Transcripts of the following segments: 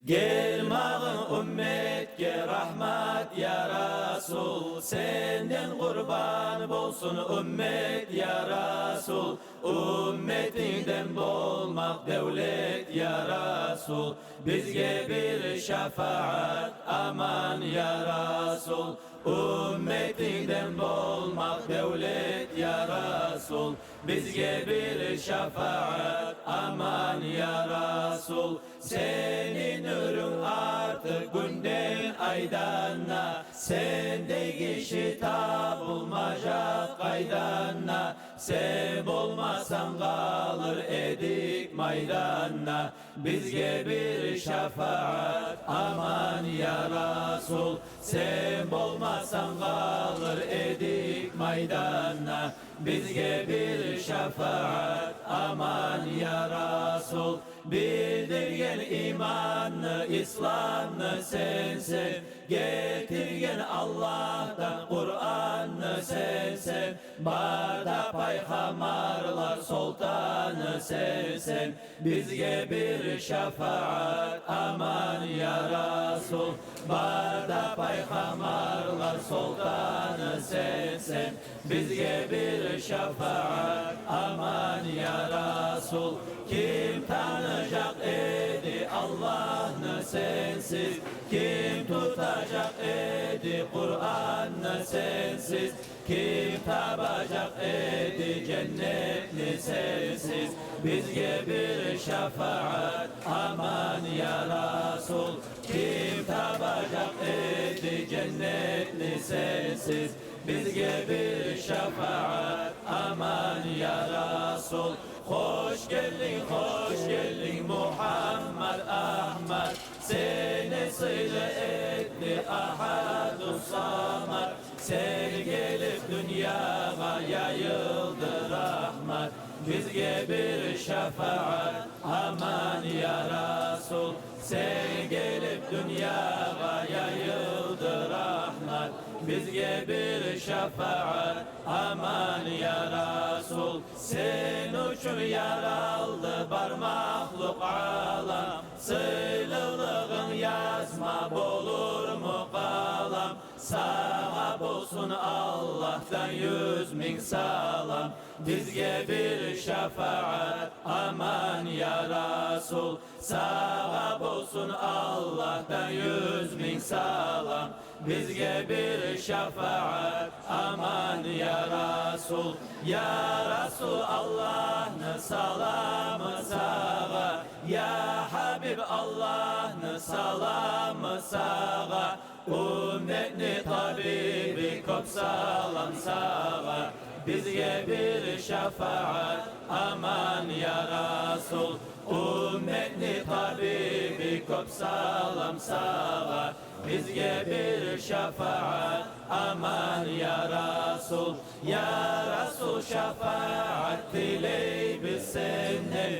Gelmağın ümmetke rahmat ya Resul, senden kurban bolsun ümmet ya Resul. Ümmetinden bolmak devlet ya Resul, bizge bir şefaat aman ya Resul. Ümmetinden bolmak devlet ya Resul, bizge bir şefaat aman ya Resul. Senin ürün artık günden aydanna, sende kişi bulmayacak kaydanna. Sen olmasan kalır edik maydanna, bizge bir şefaat aman ya Resul. Sen olmasan kalır edik maydanna, bizge bir şefaat aman ya Resul. Bildirgen imanı, İslam'ı sensin, getirgen Allah'tan Kur'an'ı sensin. Barda peygamberler sultanı sensin, bizge bir şefaat aman ya Resul. Barda peygamberler sultanı sensin, bizge bir şefaat aman ya Resul. Kim tanıyacak edi Allah'ını sensiz, kim tutacak edi Kur'an'ı sensiz, kim tabacak edi cennetli sensiz, bizge bir şefaat aman ya Resul. Kim tabacak edi cennetli sensiz, bizge bir şefaat aman ya Resul. Hoş geldin Muhammed Ahmet, seni sıyle etti Ahad-ı Samad. Sen gelip dünyaya yayıldı rahmet, bizge bir şefaat aman ya Resul. Sen gelip dünyaya yayıldı rahmet, bizge bir şefaat aman ya Resul. Sen için yaraldı bar mahluk alam, sıylılığın yazma bulur mu kalam. Sağa bulsun Allah'tan 100.000 salam, bizge bir şefaat aman ya Resul. Sağa bulsun Allah'tan 100.000 salam, bizge bir şefaat aman ya Resul. Ya Resul Allah'ın salamı sağa, ya Habib Allah'ın salamı sağa. Ümmetni tabibi kop salam sağa, bizge bir şefaat aman ya Resul. Ümmetni tabibi kop salam sağa, bizge bir şefaat aman ya Resul. Ya Resul şefaat diley biz senden,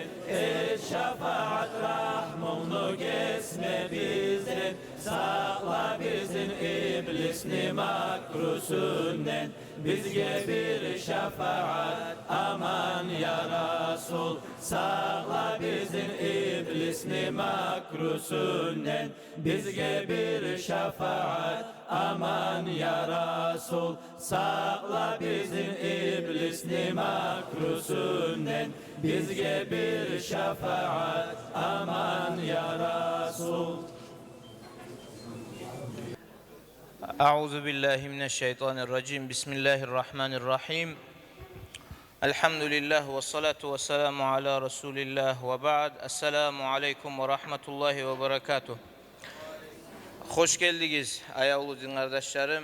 şefaat rahmunu kesme bizden. Sakla bizim iblisni makrusundan, bizge bir şefaat aman ya Resul. Sakla bizim iblisni makrusundan, bizge bir şefaat aman ya Resul. Sakla bizim iblisni makrusundan, bizge bir şefaat aman ya Resul. Euzu billahi mineşşeytanirracim. Bismillahirrahmanirrahim. Elhamdülillah ve salatu ve selamu ala Resulillah ve ba'd. Esselamu aleyküm ve rahmetullahi ve berekatuh. Hoş geldiniz ayağlı din kardeşlerim,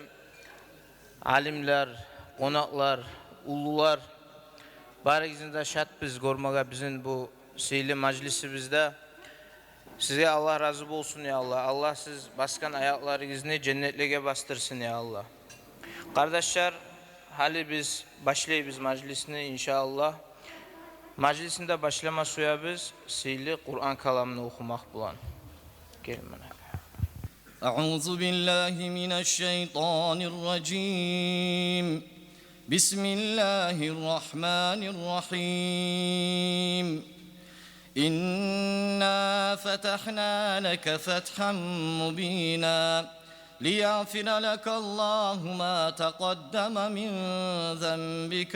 alimler, konaklar, ulular. Barigizinde şat biz görmeye bizim bu seyli meclisimizde. Size Allah razı olsun ya Allah. Allah siz baskan ayaklarınızı cennetliğe bastırsın ya Allah. Kardeşler, hali biz başlayız meclisini inşallah. Meclisinde başlama suya biz seyli Kur'an kalamını okumak bulan. Gelin bana. أعوذ بالله من الشيطان الرجيم بسم الله الرحمن الرحيم إنا فتحنا لك فتحا مبينا ليغفر لك الله ما تقدم من ذنبك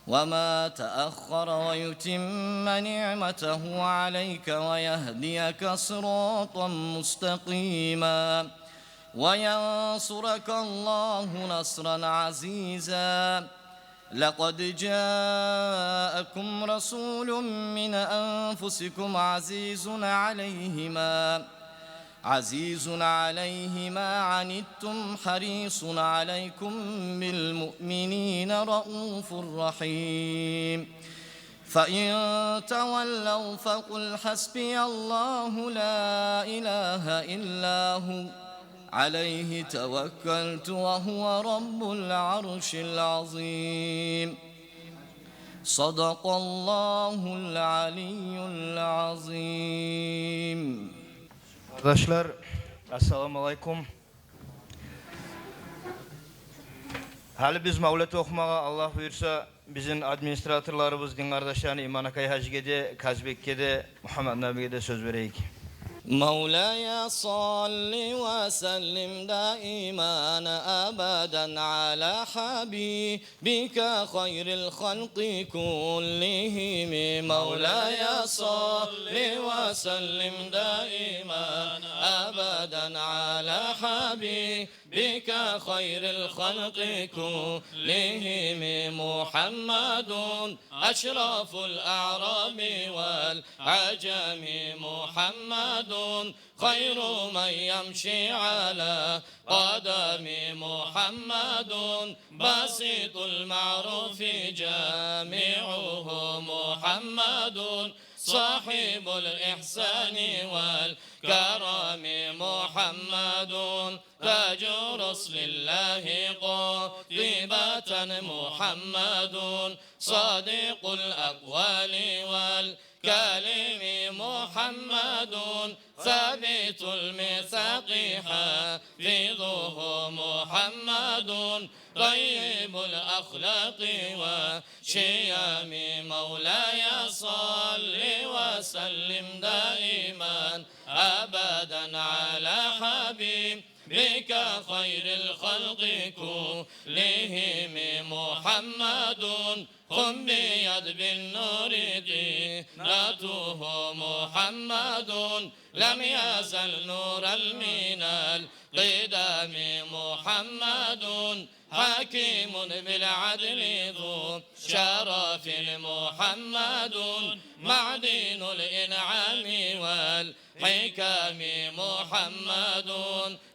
وما تأخر ويتم نعمته عليك ويهديك صراطا مستقيما وينصرك الله نصرا عزيزا. لقد جاءكم رسول من أنفسكم عزيز عليه ما عنتم حريص عليكم بالمؤمنين رؤوف رحيم. فإن تولوا فقل حسبي الله لا إله إلا هو عليه توكلت وهو رب العرش العظيم. صدق الله العلي العظيم. Arkadaşlar, assalamu alaikum. Hali biz mavlet okumağa Allah buyursa bizim administratörlerimiz, din kardeşlerini İman Akay Hacı'da, Kazbek'de, Muhammed Nabi'de söz vereyik. مولاي صل وسلم دائما أبدا على حبيبك خير الخلق كلهم. مولاي صل وسلم دائما أبدا على حبيبك خير الخلق كلهم. محمد أشرف الأعراب والعجم. محمد خير من يمشي على قدم. محمد باسط المعروف جامعه. محمد صاحب الإحسان والكرم. محمد تاج رسل الله قاطبة. محمد صادق الأقوال والكلم. محمد ثابت الميثاق حافظه. محمد طيب الأخلاق وشيم. مولاي صل وسلم دائما أبدا على حبيبك خير الخلق كلهم. محمد قم بيد بالنور دينته. محمد لم يزل نورا من القدم. محمد حكيم بالعدل ذو شرف. محمد معدن الإنعام والحكم. محمد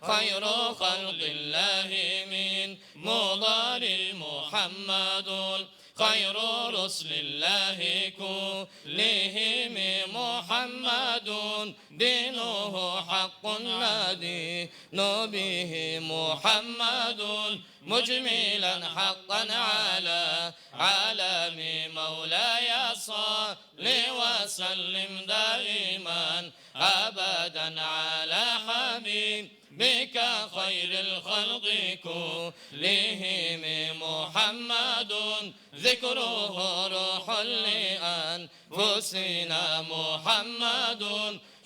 خير خلق الله من مضار. محمد خير رسل الله كلهم. محمد دينه حق الذي به. محمد مجملا حقا على عالم. مولاي صل وسلم دائما أبدا على حبيبك خير الخلق كلهم. محمد ذكره روح لأنفسنا. محمد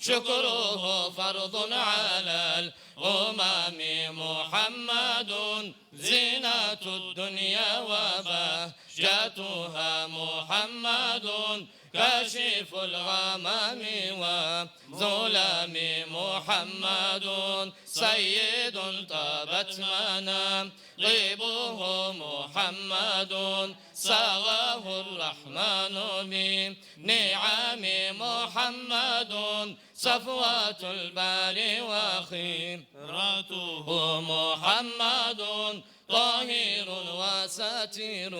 شكره فرض على الأمم. محمد زينة الدنيا وبهجتها. محمد كاشف الغمام وظلام. محمد سيد طابت مناقبه. محمد سغاه الرحمن بنعم. محمد صفوة البال وخيرته. محمد طاهر وساتر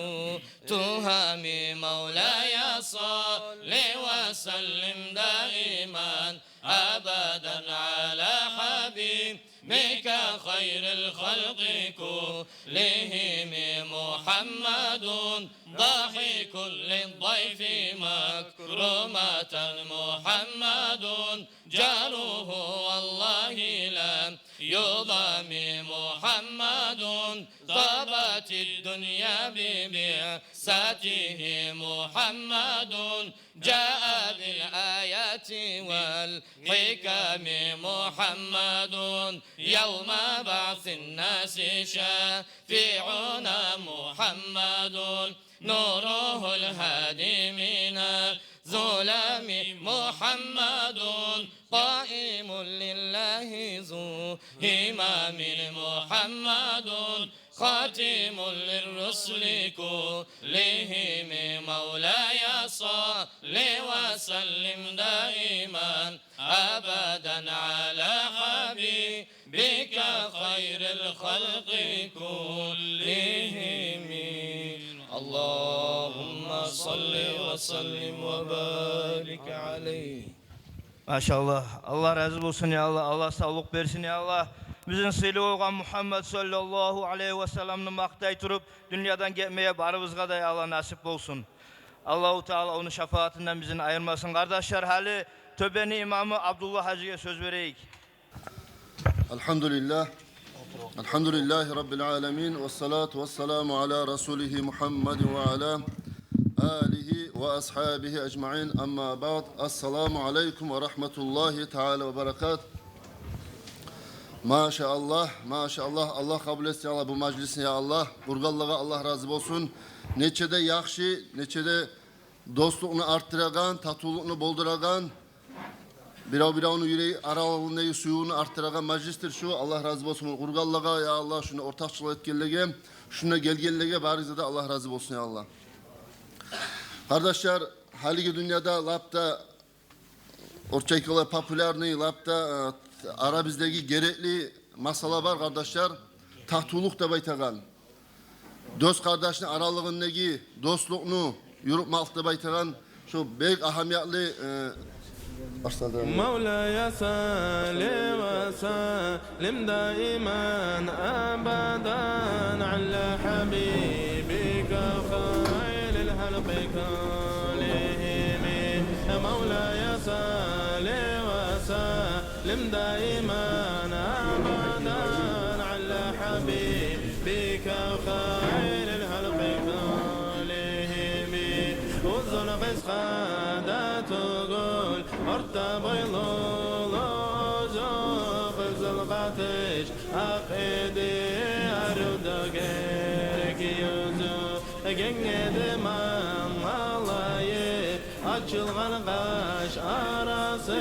تهم. مولاي صل وسلم دائما أبدا على حبيبك خير الخلق كلهم. محمد ضاحك للضيف مكرمة. محمد جاره والله لا يضام محمد طابت الدنيا ببعثته محمد جاء بالآيات والحكم محمد يوم بعث الناس شافعنا محمد نوره الهادي من ظلام محمد قائم لله ذو همام محمد خاتم للرسل كلهم مولاي صل وسلم دائما أبدا على حبيبك خير الخلق كلهم اللهم صل وسلم وبارك عليه. Maşallah. Allah razı olsun ya Allah. Allah sağlık versin ya Allah. Bizim sıylı olgan Muhammed sallallahu aleyhi ve sellem'ni maqtay turup dünyadan gelmeye barımızga da ya Allah nasip olsun. Allahu Teala onun şefaatinden bizini ayırmasın. Kardeşler hali Töbeni imamı Abdullah Hacı'ya söz vereyik. Elhamdülillah. Elhamdülillahi Rabbil alemin. Ve salatu ve selamu ala Resulihi Muhammed ve ala alihi ve ashabihi ecma'in. Amma ba'd. Esselamu aleyküm ve rahmetullahi teala ve berekat. Maşallah, maşallah. Allah kabul etsin ya Allah bu meclisin ya Allah. Burgallağa Allah razı olsun. Neçede yakşı, neçede dostluğunu arttıragan, tatulluğunu bolduragan, Birav yüreği aralığındaki suyunu arttıragan meclistir şu. Allah razı olsun. Burgallağa ya Allah şunu ortakçılık etkenlege, şuna gelgenlege barize de Allah razı olsun ya Allah. Kardeşler, haligi dünyada lapta orçaykalı popülerni lapta ara bizdeki gerekli masala var kardeşler. Tahtuluk da baytagan. Dost kardeşin aralığındaki dostluğunu yürütmek da baytagan. Şu büyük ahamiyetli مولاي صل وسلم دائما أبدا على حبيبك خير الخلق كلهم مولاي صل وسلم دائما أبدا على حبيبك خير الخلق كلهم وذل قسقادة تقول orta boylu kızıl katış hak edi arıda gerek yüzü gengedi mağalayı açılgan kaş arası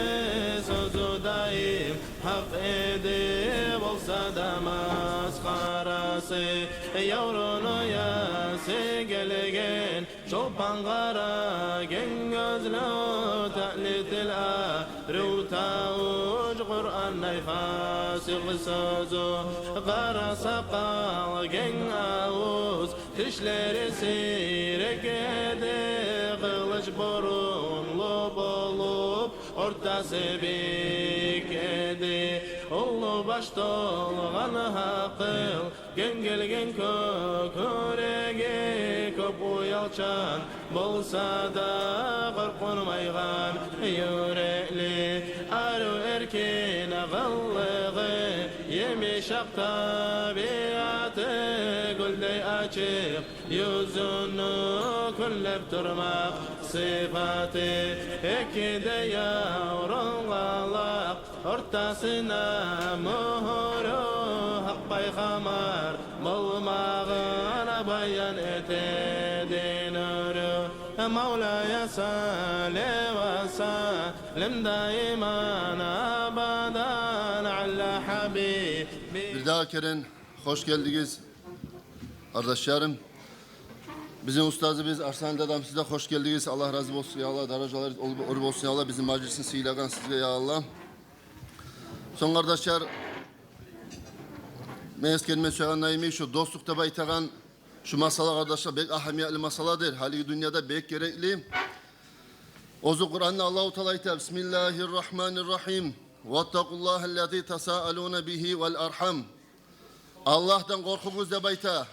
sözü daim hak edip olsa da maskarası yavrunu yası gelgen çoban kara gen gözlü ta'litil ruta uç Kur'an nayfası sözü kara sakal gen ağuz dişleri sirek edi kılıç burunlu bulup ortası bikedi oğlu baş dolgan hakıl gen gelgen köküregi köp uyalçan bolsa da korkmaygan yürekli arı erkin ağıllığı yemiş ak tabiatı güldey açık yüzünü küllep durmak sıfatı ekide yavrun galak ortasına muhuru hak baykamar bulmağına bayan etedi nuru مولاي صل وسلم دائما أبدا على حبيبي. Bir daha keren hoş geldiniz kardeşlerim. Bizim ustazı Arslan Dadam size hoş geldiniz. Allah razı olsun ya Allah. Daracalar olsun ya Allah. Bizim meclisin silagan size ya Allah. Son kardeşler meskenme söyleneyim şu dostlukta baytagan şu masala kardeşler bek ahamiyetli masaladır. Hali dünyada bek gerekli. Ozu Kur'an'da Allahu Teala ayet Bismillahirrahmanirrahim. Vettakullahellezî tesâelûne bihi vel arham. Allah'tan korkunuz da bayta.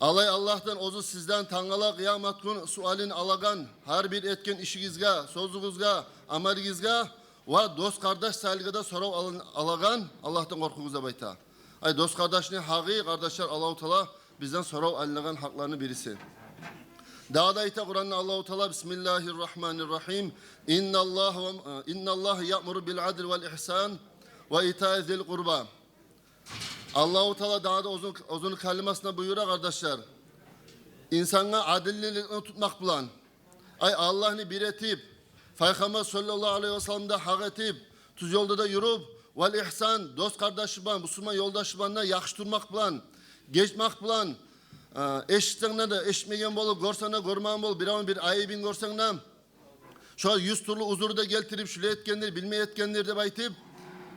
Alay Allah'tan ozu sizden tangala kıyamet gün sualin alagan her bir etken işinizga, sözünüzga, amelinizga va dost kardeş saygıda sorav alagan Allah'tan korkuğuza bayta. Ay dost kardeşini hağı kardeşler Allah-u Teala bizden sorav alagan haklarını birisi. Daha da ite Kur'an'da Allah-u Teala Bismillahirrahmanirrahim. İnnallâhe ya'muru bil adl vel ihsan ve ita'i zil kurba. Allah-u Teala daha da uzun kelimasına buyuruyor kardeşler. İnsana adilliliğini tutmak bilen. Ay Allah'ını bir etip, Peygamber sallallahu aleyhi ve sellem'de hak etip, tuz yolda da yürüp, vel ihsan, dost kardeşi bilen, Müslüman yoldaşı bilen yakış durmak bilen, geçmek bilen, eşittiğinde de eşitmegen bolup, görsene görmeyen bolup, bir ayıbın görsene, şu an 100 türlü uzuru da geltirip, şöyle etkenler, bilmeye etkenler de baytip,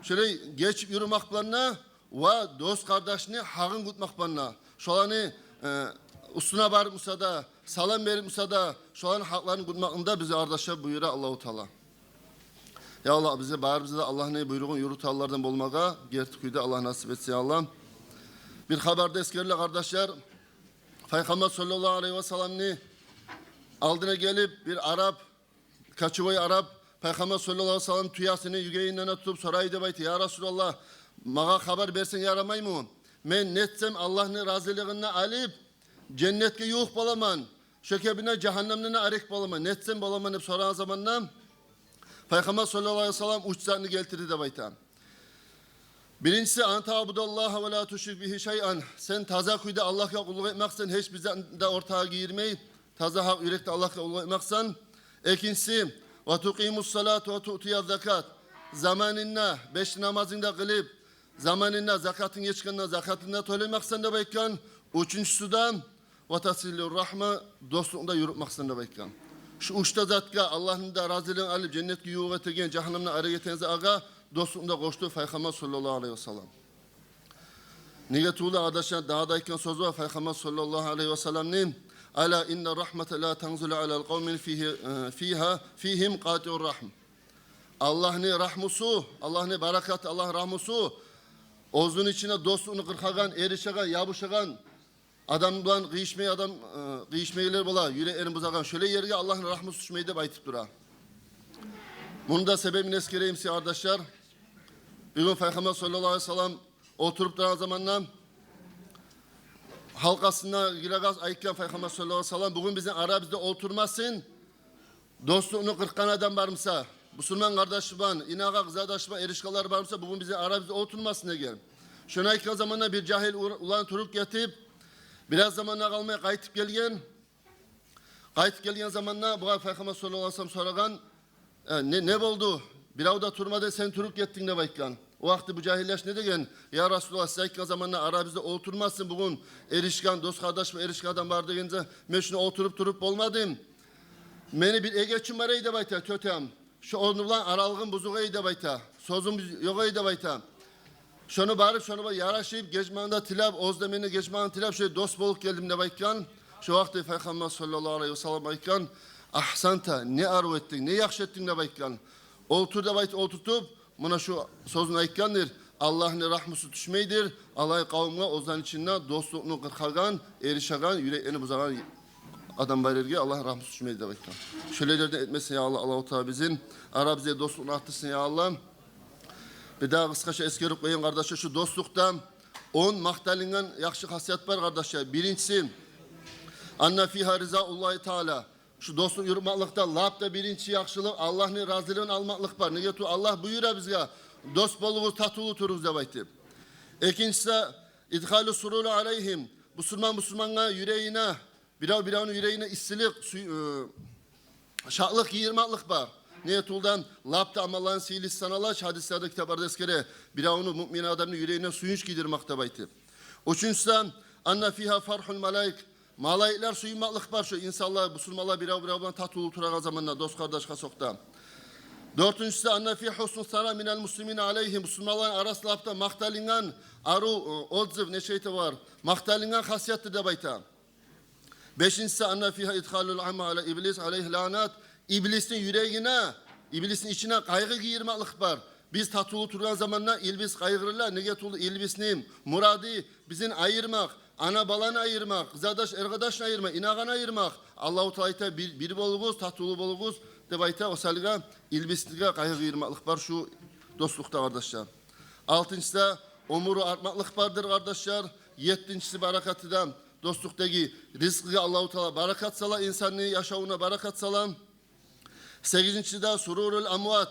şöyle geçip yürümek bilen ve dost kardeşini hakkın tutmak bilen. Şu anı üstüne barıp musada, salam verip musada, şu an haklarını kutmakında bize kardeşler buyuruyor Allah-u Teala. Ya Allah bize bize de Allah'ın ne buyruğun yürütallardan bulmağa, gerçekten Allah nasip etsin ya Allah. Bir haberde eskerle kardeşler, Peygamber sallallahu aleyhi ve sellem'ni aldığına gelip bir Arap, kaçıvayı Arap, Peygamber sallallahu aleyhi ve sellem tüyasını yügeğinden tutup soraydı bayti, ya Resulallah, bana haber versen yaramay mı? Men netsem Allah'ın razılığını alıp, cennetke yuh balaman, şökebine cehennemine arek balaman, netsem balaman hep soran zamanla, Peygamber sallallahu aleyhi ve sellem uçsağını geltirdi de bayta. Birincisi, anta abudallaha ve la tuşrik bihi şey'an. Sen taza kuyda Allah'a kulluk etmeksen, hiç bizden de ortağa girmeyi, taza hak yürekte Allah'a kulluk etmeksen. İkincisi, ve tuqimus salatu ve tu'tiyaz zakat. Zamanında, 5 namazında kılıp, zamanında zakatın geçkeninde, zakatında söylemeksen de baykan. Üçüncüsü de, ve tasillur rahma, dostluğunda yürütmeksen de baykan. Şu uçta zatka Allah'ın da razılığını alıp cennetki yuva etegen, cehennemine araya getenize aga, dostluğunda koştu Peygamber sallallahu aleyhi ve sellem. Nige tuğla arkadaşlar daha dayken sözü var Peygamber sallallahu aleyhi ve sellem'nin ala inne rahmete la tenzulu alel kavmin fihim qati'ur rahm. Allah'ın rahmusu, Allah'ın berekatı, Allah rahmusu ozun içine dostluğunu kırkagan, erişegan, yabışagan adamdan kıyışmeyler bola, yüreğlerini buzagan şöyle yerge Allah'ın rahmusu düşmeyi de baytıp dura. Bunun da sebebini eskereyim size arkadaşlar. Bir gün Peygamber sallallahu aleyhi ve sellem oturup duran zamanla halkasına giregaz ayıkken Peygamber sallallahu aleyhi ve sellem bugün bizim aramızda oturmasın. Dostluğunu kırkan adam varmsa, Müslüman kardeşi var, inağa kızadaşı var, erişkalar varmsa bugün bizim aramızda oturmasın diye. Şuna ayıkken zamanla bir cahil ulan turuk getirip biraz zamanla kalmaya kayıtıp gelgen zamanla bu Peygamber sallallahu aleyhi ve sellem soragan ne oldu? Bir avda turmada sen turuk gittin de baykan. O vakti bu cahilleş ne degen? Ya Resulallah sayıkka zamanla aramızda oturmazsın bugün. Erişkan, dost kardeş ve erişkadan var deyince ben şuna oturup olmadım. Beni bir egeçim var eyde bayta kötem. Şu onulan aralığın buzuğu eyde bayta. Sözüm yok eyde bayta. Şunu bağırıp yaraşıp geçmanda tilab, ozdemeni geçmanda tilab şey dost bolup geldim de baykan. Şu vakti Peygamber sallallahu aleyhi ve sellem baykan. Ahsanta ne arzu ettin, ne yakış ettin de baykan. Oturda bayt oturtup, buna şu sözünü ayıkkandır. Allah'ın rahmusu düşmeydir. Allah'ın kavmine ozan içinde dostluğunu kırkagan, erişagan, yüreğini buzagan adam bayırge Allah'ın rahmusu düşmeydir de baykan. Şöylelerden etmesin ya Allah, Allah-u Teala bizim. Ara bize dostluğunu arttırsın ya Allah. Bir daha kıskaça eskerip koyun kardeşler şu dostlukta 10 maktalingen yakşı hasiyet var kardeşler. Birincisi, anna fiha rizaullahi Teala. Şu dostluk yürümaklıkta labda birinci yakşılık Allah'ın razılığını almaklık var. Ne getu Allah buyuruyor bize dost boluğuz tatulu turuz da baytip. İkincisi idhalu surulu aleyhim. Müslümana yüreğine biravun yüreğine istilik şaklık yiyirmaklık var. Ne getuldan labda amallan silis sanalaş hadislerde kitaplarda eskere biravunu mümin adamın yüreğine suyunç giydirmakta baytip. Üçüncüsü anna fiha farhul malaik. Malayikler suyumaklık var şu insanlar, Müslümanlar biravdan tatlı turağa zamanla dost kardeş kasokta. Dördüncüsü anna fi husnul sana minel muslimin aleyhim. Müslümanların arasında hafta maktalingan aru odziv ne şeyte var. Maktalingan hasiyetli de bayta. Beşincisi anna fiha idhalul amma ala iblis aleyh lanat. İblisin yüreğine, iblisin içine kaygı giyirmaklık var. Biz tatlı turan zamanla ilbis kaygırırlar. Ne getuldu ilbisnim, muradi bizim ayırmak. Ana balanı ayırmak, kızadaş, ergadaşını ayırmak, inağını ayırmak. Allah-u Teala bir boluguz, tatlı boluguz, deb ayta, o salga ilbisliğe kaygı var şu dostlukta kardeşler. Altıncısı umuru artmaklık vardır kardeşler. Yettincisi barakatıdan dostluktaki rizkıya Allah-u Teala barakat sala, insanlığı yaşamına barakat salam. Sekizincisi de sururul amvat.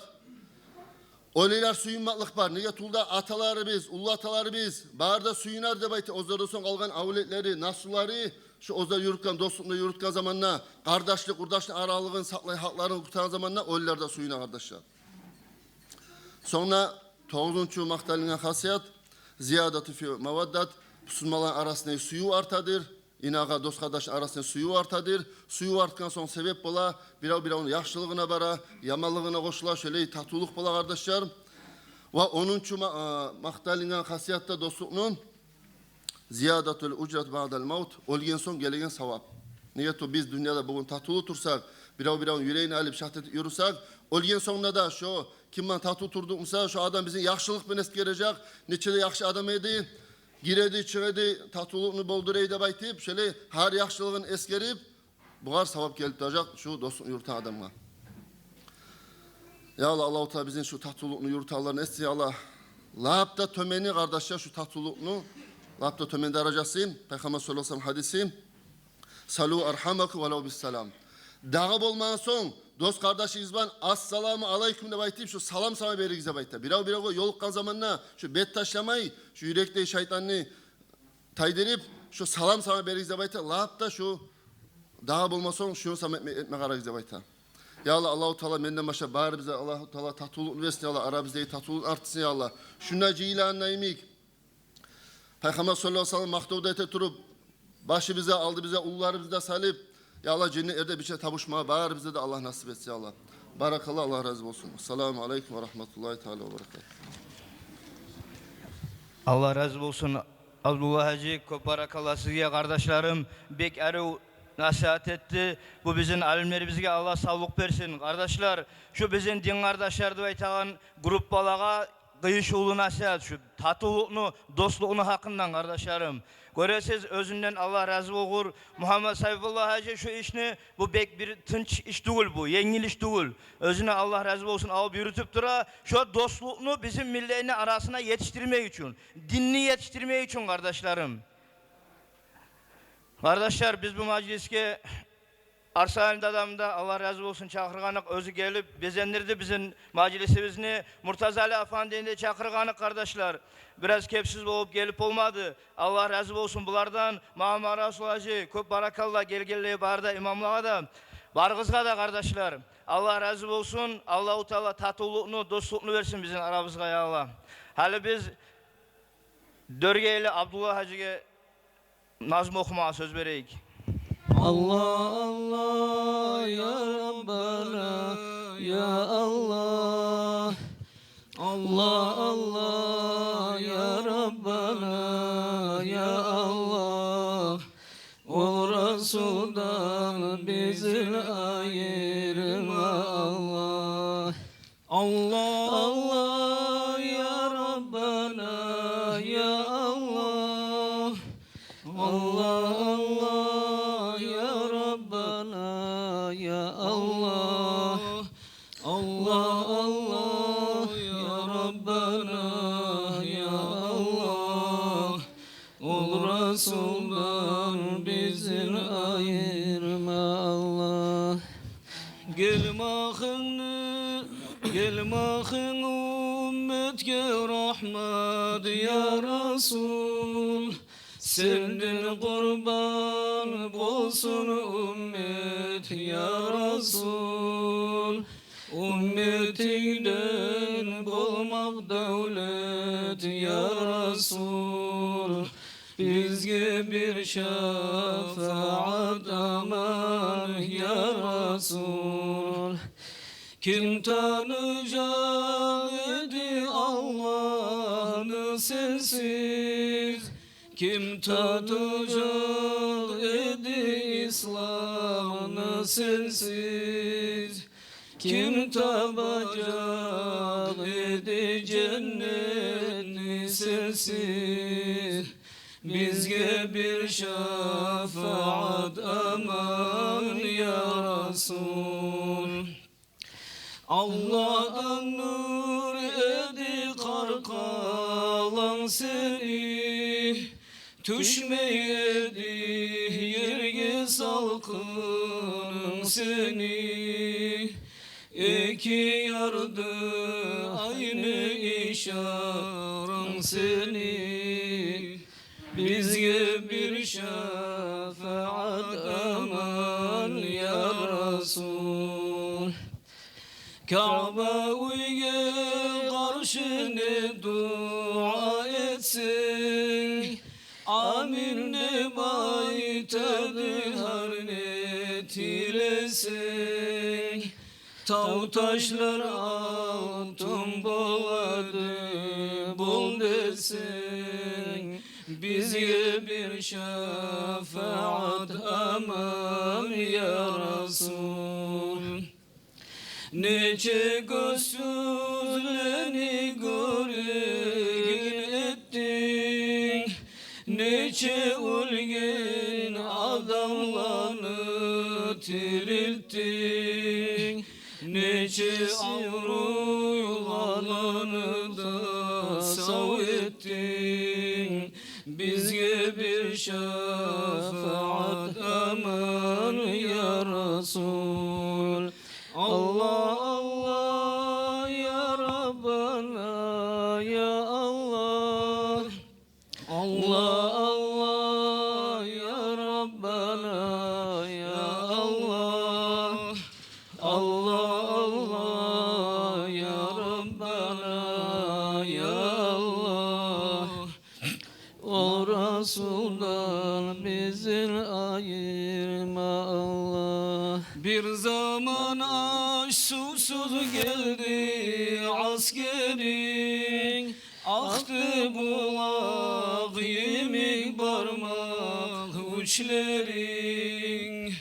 Oylaylar suyunmaklık var. Nege tulda ataları biz, ulu ataları biz. Bağırda suyunar de baytı. Ozlarda son kalgan avletleri, nasılları, şu ozlar yürütken, dostlukla yürütken zamanla, kardeşlik, kurdaşlık aralığın saklay haklarını kurtaran zamanla oylaylar da suyuna kardeşler. Sonra 9. maktalına hasiyat, ziyadatı fi mavaddat, Müslümanların arasında suyu artadır. İnağa dost kardeş arasında suyu artadır. Suyu artkan son sebep bola, bir onun yaşlılığına bara, yamalığına koşula, şöyle tatuluk bola kardeşler. Ve 10. maktalına hasiyatta dostluğunun ziyadatul ucret ba'dal maut, olgen son gelegen savap. Niye biz dünyada bugün tatulu tursak, bir onun yüreğini alıp şahtet yürüsek, olgen sonunda da şu kimden tatulu turduğumsa şu adam bizim yaşlılık benes gelecek, neçede yaxşı adam edi, giredi, çıkedi, tatulluğunu boldurayı da baytip, şöyle her yaşlılığın eskerip, buğar savap gelip duracak şu dostluğunu yürüten adamla. Ya Allah, Allah-u Teala bizim şu tatulluğunu yürütenlerini esti ya Allah. Lapta tömeni kardeşler şu tatulluğunu, lapta tömeni daracasıyım, Peygamber sallallahu aleyhi ve sellem hadisi, salu arhamaku velav bissalam. Dağı bolman son, dost kardeşi izban, assalamu aleyküm de baytip, şu salam sana berigize bayta. Bir yolukkan zamanla, şu bet taşlamayı, şu yürekte şeytanını taydirip, şu salam sana berigize bayta, lapta şu dağı bolman son, şunu sana etme karagize bayta. Ya Allah, Allah-u Teala menden başa bari bize, Allah-u Teala tatulluğunu versin ya Allah, ara bizdeki tatulluğunu artsın ya Allah. Şuna cilan naimik. Peygamber sallallahu aleyhi ve sellem mahduvda ete turup, başı bize aldı bize, ulları bize salip, ya Allah cennet erde bir şey tabuşma, bari bize de Allah nasip etsin ya Allah. Barakallah, Allah razı olsun. Selamun aleyküm ve rahmetullahi teala ve berekat. Allah razı olsun. Abdullah Hacı, çok barakallah sizge kardeşlerim. Bek arı nasihat etti. Bu bizim alimlerimizge Allah sağlık versin. Kardeşler, şu bizim din kardeşler de aytağın grup balağa kıyış ulu nasihat, şu tatulluğunu, dostluğunu hakkından kardeşlerim. Göresiz özünden Allah razı olur. Muhammed Sayfullah Hacı şu işini, bu bek bir tınç iş değil bu, yengil iş değil. Özüne Allah razı olsun alıp yürütüp dura, şu dostluğunu bizim milletin arasına yetiştirmek için, dinini yetiştirmek için kardeşlerim. Kardeşler, biz bu mecliske Arsalim dadamda Allah razı olsun çakırganık özü gelip bezendirdi bizim meclisimizni. Murtaza Ali Efendi'ni çakırganık kardeşler. Biraz kepsiz olup gelip olmadı. Allah razı olsun bulardan. Muhammed Rasul Hacı, köp barakallah gelgelliği barda imamlığa da. Bargızga da kardeşler. Allah razı olsun. Allah-u Teala tatulluğunu, dostluğunu versin bizim aramızga ya Allah. Hali biz Dörgeyle Abdullah Hacı'ya nazım okumaya söz vereyik. Allah Allah ya Rabbana ya Allah. Allah Allah ya Rabbana ya Allah. O Resul'dan bizi ayırma Allah. Allah Allah ya Rabbana ya Allah. Allah Allah ya Rabbana ya Allah. Allah Allah ya Rabbana ya Allah. Ol Resul'dan bizi ayırma Allah. Gelmahın ümmetke rahmet ya Resul. Senden kurban olsun ümmet ya Resul. Ümmetinden bulmak devlet ya Resul. Bizge bir şefaat aman ya Resul. Kim tanıyacak idi Allah'ını sensiz? Kim tatacak idi İslam'ını sensiz? Kim tabacak idi cennetini sensiz? Bizge bir şefaat aman ya Resul. Allah'tan nur edi karkalan seni, düşmeyedi yerge salkının seni. İki yardı aynı işarın seni, bizge bir şefaat aman ya Resul. Kabe uyge karşı ne dua etsin, amin ne baytadı har ne tilesin. Tav taşlar altın boladı bol desin, bizge bir şefaat aman ya Resul. Nece gözsüzleni görgün ettin, nece ölgen adamlarını tirilttin, nece avruyulanı da sav ettin, bizge bir şefaat aman ya Resul. Allah Allah ya Rabbana ya Allah, Allah Allah ya Rabbana ya Allah, Allah Allah ya Rabbana ya Allah. O Resul'dan bizi ayırma Allah. Bir zaman aş susuz geldi askerin, aktı bulak yemin parmak uçlerin.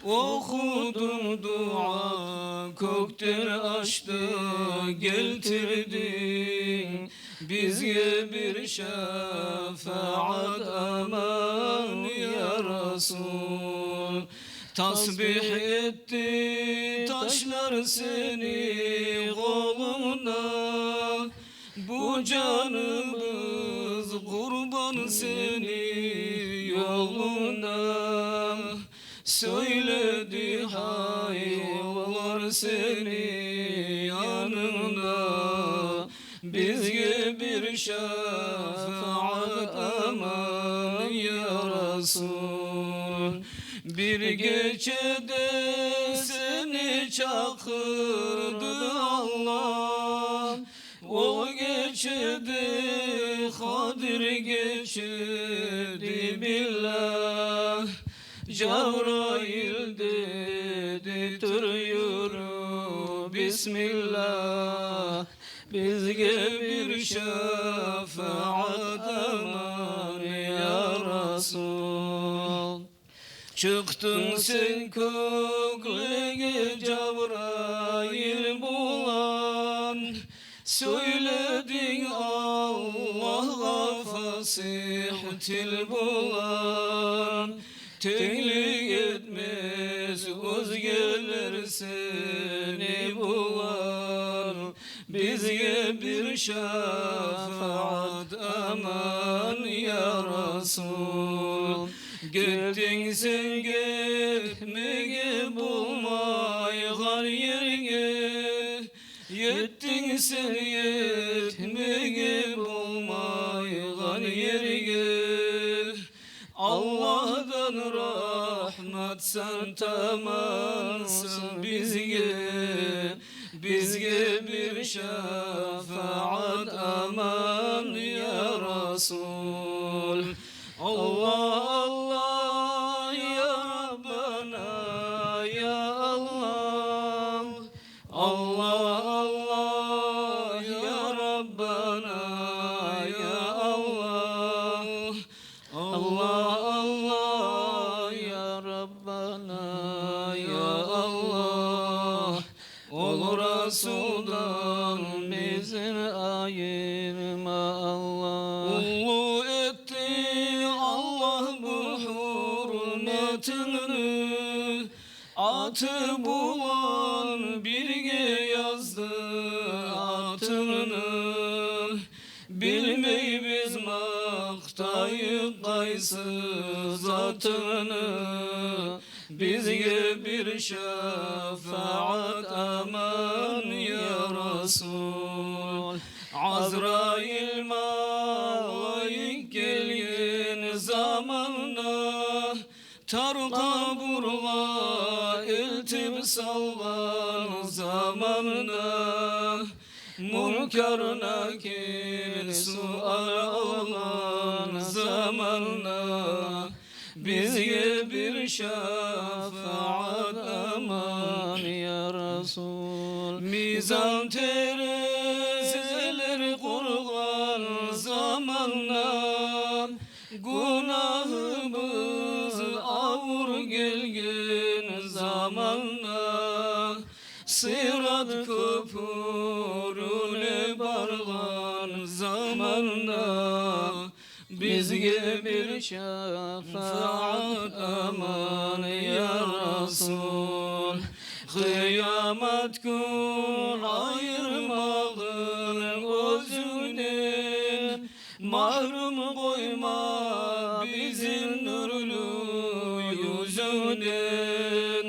Okudum dua kökten açtı geltirdin, bizge bir şefaat aman ya Resul. Tasbih etti taşlar seni koluna, bu canımız kurban seni yoluna. Söyledi hayvalar seni yanında, bizge bir şefaat aman ya Resul. Bir gecede seni çakırdı Allah, o gecede Kadir geçirdi billah. Cebrail dedi tür yürü Bismillah, bizge bir şefaat aman ya Resul. Çıktın sen köklüğe Cebrail bulan, söyledin Allah'a fasih til bulan. Tenklik etmez özgeler seni bular, bizge bir şefaat aman ya Resul. Gittin sen gitmeye bulmaygan yerine, yettin sen yetmeye bulmaygan yerine. Allah'dan rahmet sen tamansın bizge, bizge bir şefaat aman ya Resul. Allah Allah ya Rabbana ya Allah, Allah Allah ya Rabbana ya Allah, Allah Allah ya Rabbana ya Allah. Ol Resul'dan bizi ayırma Allah. Ulu etti Allah bu hürmetini, atı bulan birge yaz bilmey biz maktayıp kaysı zatını. Bizge bir şefaat aman ya Resul. Azrail malayik gelgen zamanla, tar kaburga eltip salgan zamanla, Munkar nakir sual alan zamanla, bizge bir şefaat aman ya Resul. Mizan teraziler kurgan zamanla, günahımız ağır gelgen zamanla, Sırat köpürüne bargan zamanla, bizge bir şefaat aman ya Resul. Kıyamet gün ayırmağın özünden, mahrum koyma bizim nurlu yüzünden.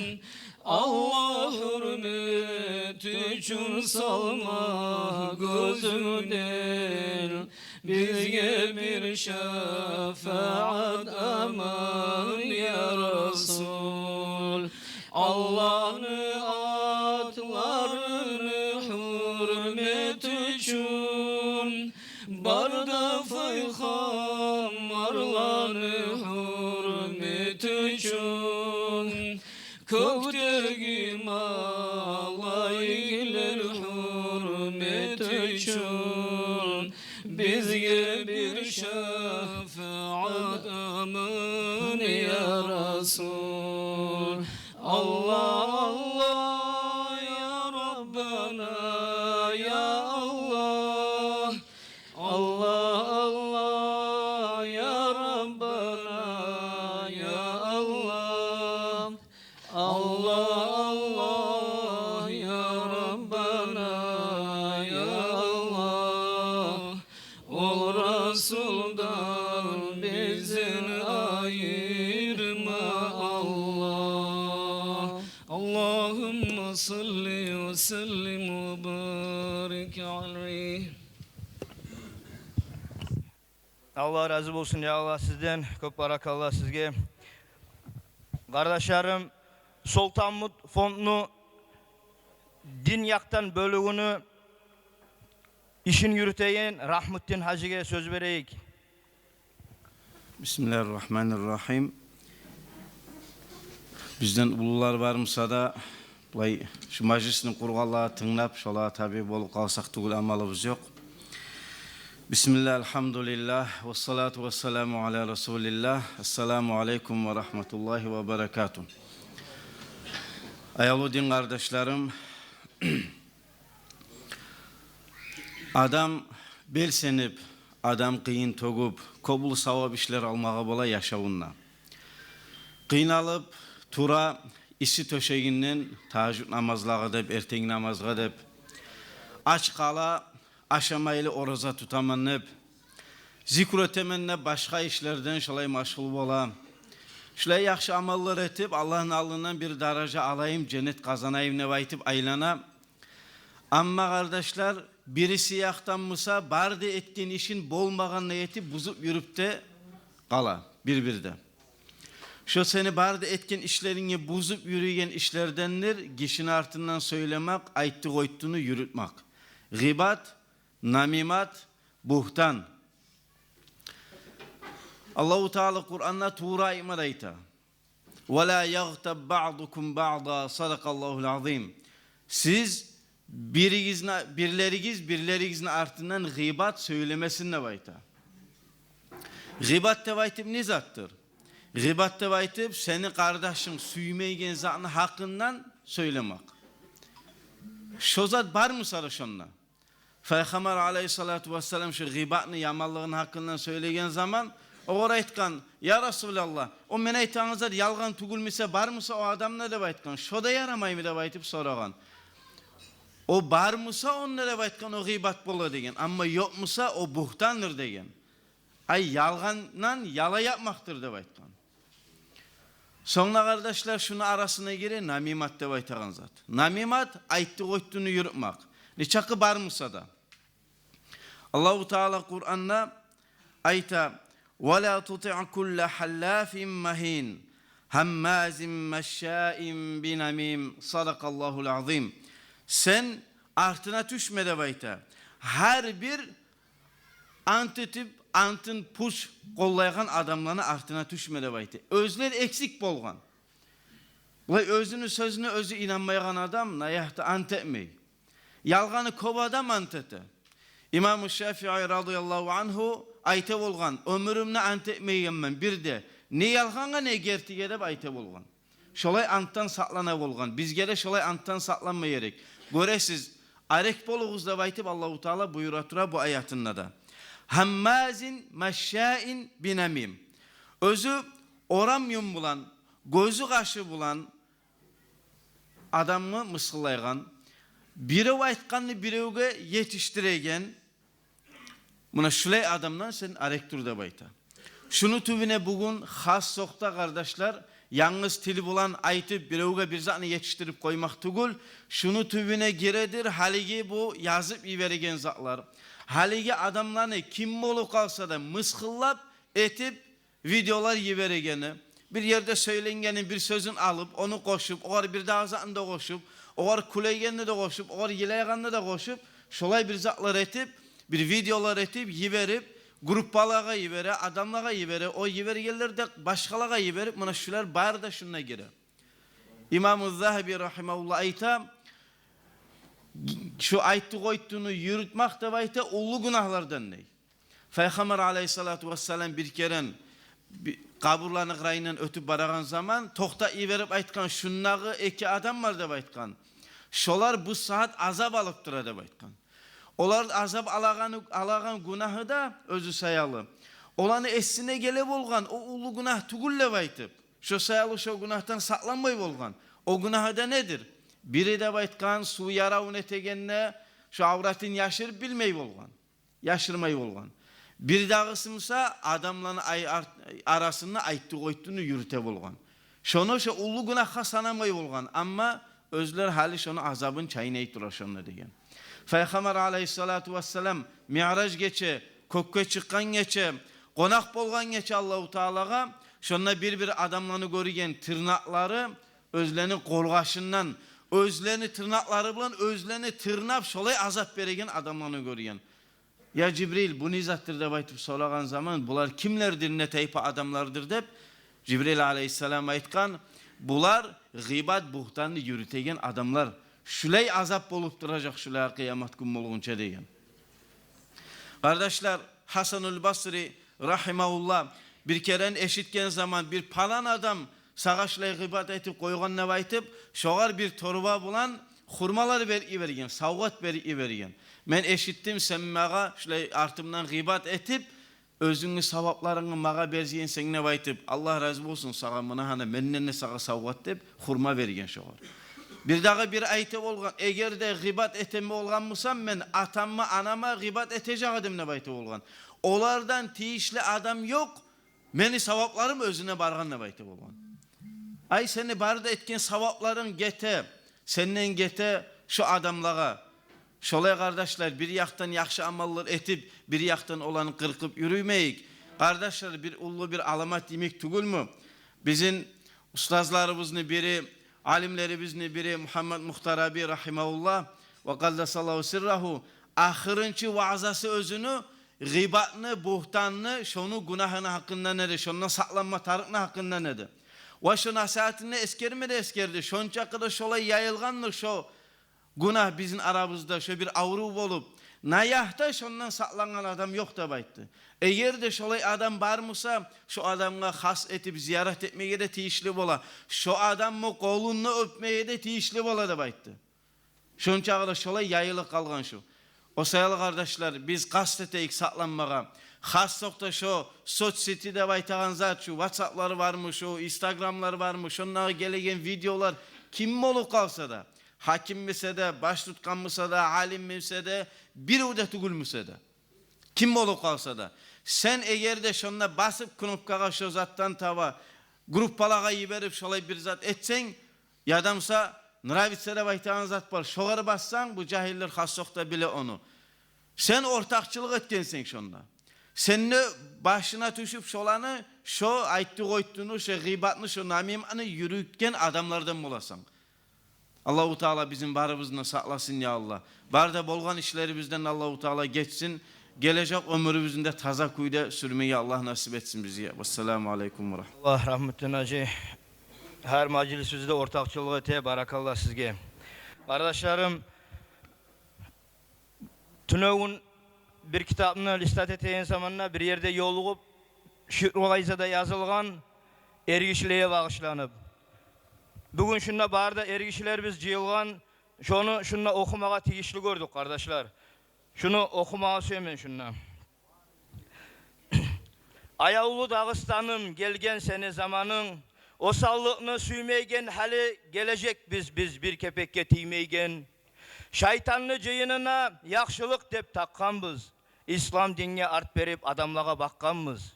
Allah hürmet için salma gözünden, bizge bir şefaat aman ya Resul. Allah'ın atlarını hürmet için, barda fayhamarlarını hürmet için, kökteki malayikler hürmet için, bizge bir şefaat aman ya Resul. Allah Allah ya Rabbana ya Allah, Allah Allah ya Rabbana ya Allah, Allah Allah ya Rabbana ya Allah. Ol Resul'dan bizini ayırma Allah. Allahümme salli ve sellim ve barik aleyh. Allah razı olsun ya Allah sizden. Köp barakallah sizge. Kardeşlerim, Sultanmut fondunu din yaktan bölüğünü işin yürüteyin Rahmettin Hacı'ya söz vereyik. Bismillahirrahmanirrahim. Bizden ulular varmasa da bulay şu majlisini kurğanlığa tınlap şola tabi bolup kalsak tugul amalımız yok. Bismillah, elhamdülillah, ve salatu ve selamu ala Resulillah. Esselamu aleyküm ve rahmetullahi ve berekatuhu. Ayalı din kardeşlerim, adam belsenip, adam kıyın togup, kobul savab işler almağa bola yaşavunna. Kıynalıp, tura, işi töşeginden, tahajjud namazlağı dep, erteğin namazga dep, aç kala, aşamaylı oraza tutamanıp, zikr ötemenne başka işlerden şolay maşgul bola, şolay yaxşı amallar etip, Allah'ın alından bir daraja alayım, cennet kazanayım ne vaytip aylana. Amma kardeşler, birisi yaktanmısa, bardı etken işin bolmagan niyeti buzup yürüp de kala, birbirde. Şu seni bardı etken işlerini buzup yürüyen işlerdendir, kişinin artından söylemek, aytti koyttuğunu yürütmek. Gıbat, namimat, buhtan. Allahu Teala Kur'an'da Tuğra imadayta. وَلَا يَغْتَبْ بَعْضُكُمْ بَعْضًا صَدَقَ اللّٰهُ الْعَظِيمُ. Siz birlerinizin artından gıbat söylemesinle vayta. Gıbat de vaytip ne zattır? Gıbat de vaytip seni kardeşin süymeygen zatını hakkından söylemek. Şu zat var mı sarışınla? Peygamber aleyhissalatu vesselam şu gıbatını yamallığın hakkından söylegen zaman oğra aytkan, ya Resulallah, o men aytağınızda yalgan tugulmese bar mısa o adam ne de aytkan? Şu da yaramayı mı de aytıp soragan. O bar mısa onlara baytkan o gıybat bola degen. Ama yok mısa o buhtandır degen. Ay yalgandan yala yapmaktır da baytkan. Sonra kardeşler şunu arasına gire namimat da baytagan zat. Namimat aytti koyttuğunu yürütmek. Ne çakı bar mısa da. Allahu Teala Kur'an'da ayta وَلَا تُطِعْ كُلَّ حَلَّافٍ مَهِينٍ هَمَّازٍ مَشَّاءٍ بِنَمِيمٍ Sadakallahul azim. Sen artına düşme de bayta. Her bir antın pus kollayan adamlarına artına düşme de bayta. Özler eksik bolgan. Ve özünü sözüne özü inanmayan adam nayahta ant etmey. Yalganı kovadam ant ete. İmam-ı Şafii radıyallahu anhu ayte bolgan. Ömrümne ant etmeyen ben bir de ne yalgana ne gertige de ayte bolgan. Şolay anttan saklana bolgan. Bizge de şolay anttan saklanma gerek. Göresiz arek boluğuzda baytip Allahu Teala buyuratura bu ayatında da. Hammazin meşşain binamim. Özü oramyum bulan, gözü kaşı bulan adamı mısılaygan, biri aytkanını birevge yetiştiregen, buna şulay adamdan sen arek turda bayta. Şunu tüvüne bugün has sokta kardeşler, yalnız tili bulan aytıp birevge bir zatını yetiştirip koymak tugul, şunu tüvüne giredir haligi bu yazıp iveregen zatlar. Haligi adamlarını kim bolu kalsa da mıskıllap etip videolar yiveregeni, bir yerde söylengenin bir sözün alıp onu koşup, o bir daha zatında koşup, o kuleygenini de koşup, o yileğanını da koşup, şolay bir zatlar etip, bir videolar etip yiverip, gruppalara yivere, adamlara yivere, o yivergeler de başkalara yiverip, buna şular bari da şununa girer. İmam-ı Zahabi rahimahullah ayta, şu aytı koyttuğunu yürütmek de bayta ulu günahlardan ney? Peygamber aleyhissalatu vesselam bir keren kaburlarını kırayından ötüp baragan zaman tokta iverip aytkan şunnağı iki adam var da baytkan. Şolar bu saat azap alıp dura da baytkan. Olar azap alagan günahı da özü sayalı. Olanı esine gele bolgan o ulu günah tugulle baytıp. Şu sayalı şu günahtan saklanmay bolgan. O günahı da nedir? Biri de baytkan su yaravun etegenne şu avratın yaşır bilmey bolgan. Yaşırmay bolgan. Bir dağısımsa adamların arasında ayttı koyttuğunu yürüte bolgan. Şonu şu ulu günahha sanamay bolgan. Ama özler hali şonu azabın çayına ittirar şonu degen. Peygamber aleyhissalatu vesselam mi'raj geçe, kökke çıkkan geçe, konak bolgan geçe Allahu Teala'ga şonna bir adamlarını görügen tırnakları özlerinin korgaşından, özlerini tırnakları bilen özlerini tırnap şolay azap beregen adamlarını görügen. Ya Cibril bu nizattır da baytıp soragan zaman bular kimlerdir ne tayfa adamlardır dep Cibril aleyhisselam aytkan bular gıybet buhtanını yürütegen adamlar. Şulay azap bolup duracak şulay kıyamet gün bolgunça degen. Kardeşler Hasanul Basri rahimahullah bir keren eşitken zaman bir palan adam sağa şulay gıybet etip koyganına baytıp şoğar bir torba bulan hurmalar vergen, savvat vergen. Men eşittim sen mağa şulay artımdan gıybet etip özünü savaplarını mağa berziyen senine baytıp Allah razı olsun sağa mına hana mennenne sağa savvat dep hurma vergen şoğar. Bir daha bir ayete olgan eğer de gıybet eteme olgan mısam men atamma anama gıybet eteceğim ne bayte olgan. Olardan tiyişli adam yok. Meni savaplarım özüne bargan ne bayte olgan. Ay seni barda etken savapların gete, senden gete şu adamlara. Şolay kardeşler bir yaktan yakşı amallar etip bir yaktan olanı kırkıp yürümeyik. Kardeşler bir ulu bir alamat yemek tugul mu? Bizim ustazlarımızın biri, alimlerimizin biri Muhammed Muhtar abi rahimahullah ve kaddesallahu sirrahu ahırıncı vaazası özünü gıybatını, buhtanını, şonu günahını hakkında nedir? Şondan saklanma tarıkını hakkında nedir? Ve şu nasihatini eskermedi eskerdi. Şonca kadar şolay yayılganlık şu günah bizim aramızda şu bir avru olup nayahta şondan saklanan adam yok da bayttı. Eğer de şolay adam var mısa şu adamla has etip ziyaret etmeye de tiyişli bola. Şu adam mı kolunu öpmeye de tiyişli bola da bayttı. Şonca kadar şolay yayılık kalgan şu. O sayılı kardeşler biz kasteteyik saklanmağa. Has nokta şu sosyetede baytağın zat şu WhatsApp'ları varmış, şu Instagram'ları varmış, onlara gelegen videolar kim olup kalsa da hakim mese de, baş tutkan mese de, alim mese de, bir uda tugulmese de. Kim olup kalsa da. Sen eğer de şonuna basıp knopkaga şu zattan tava, gruppalaga yiberip şolay bir zat etsen, yadamsa Nravitsede baytağın zat var. Şoğarı bassan bu cahiller hassokta bile onu. Sen ortakçılık etkensen şonda. Seninle başına düşüp şolanı, şu aytты koyttuğunu, şu gıybatını, şu namimanı yürütken adamlardan bulasan. Allahu Teala bizim barımızdan saklasın ya Allah. Barda bolgan işlerimizden Allahu Teala geçsin. Gelecek ömrümüzünde taza kuyuda sürmeyi Allah nasip etsin bize. Vesselamu aleyküm ve rahmetullah. Allah rahmetin acı. Her majlisimizde ortakçılık ete barakallah sizge. Kardeşlerim, Tünövün bir kitabını listat eteyen zamanla bir yerde yoluğup Şükrülayza'da yazılgan ergişliğe bağışlanıp. Bugün şunla barda ergişlerimiz jıyılgan, şunu okumağa tiyişli gördük kardeşler. Şunu okumağa söyleyin şunla. Ayavulu Dağıstan'ım gelgen seni zamanın, o sallığını süymeygen hali gelecek biz bir kepekke tiymeygen. Şeytanlı cıyınına yakşılık dep takkanbız. İslam dinine art berip adamlağa bakkanbız.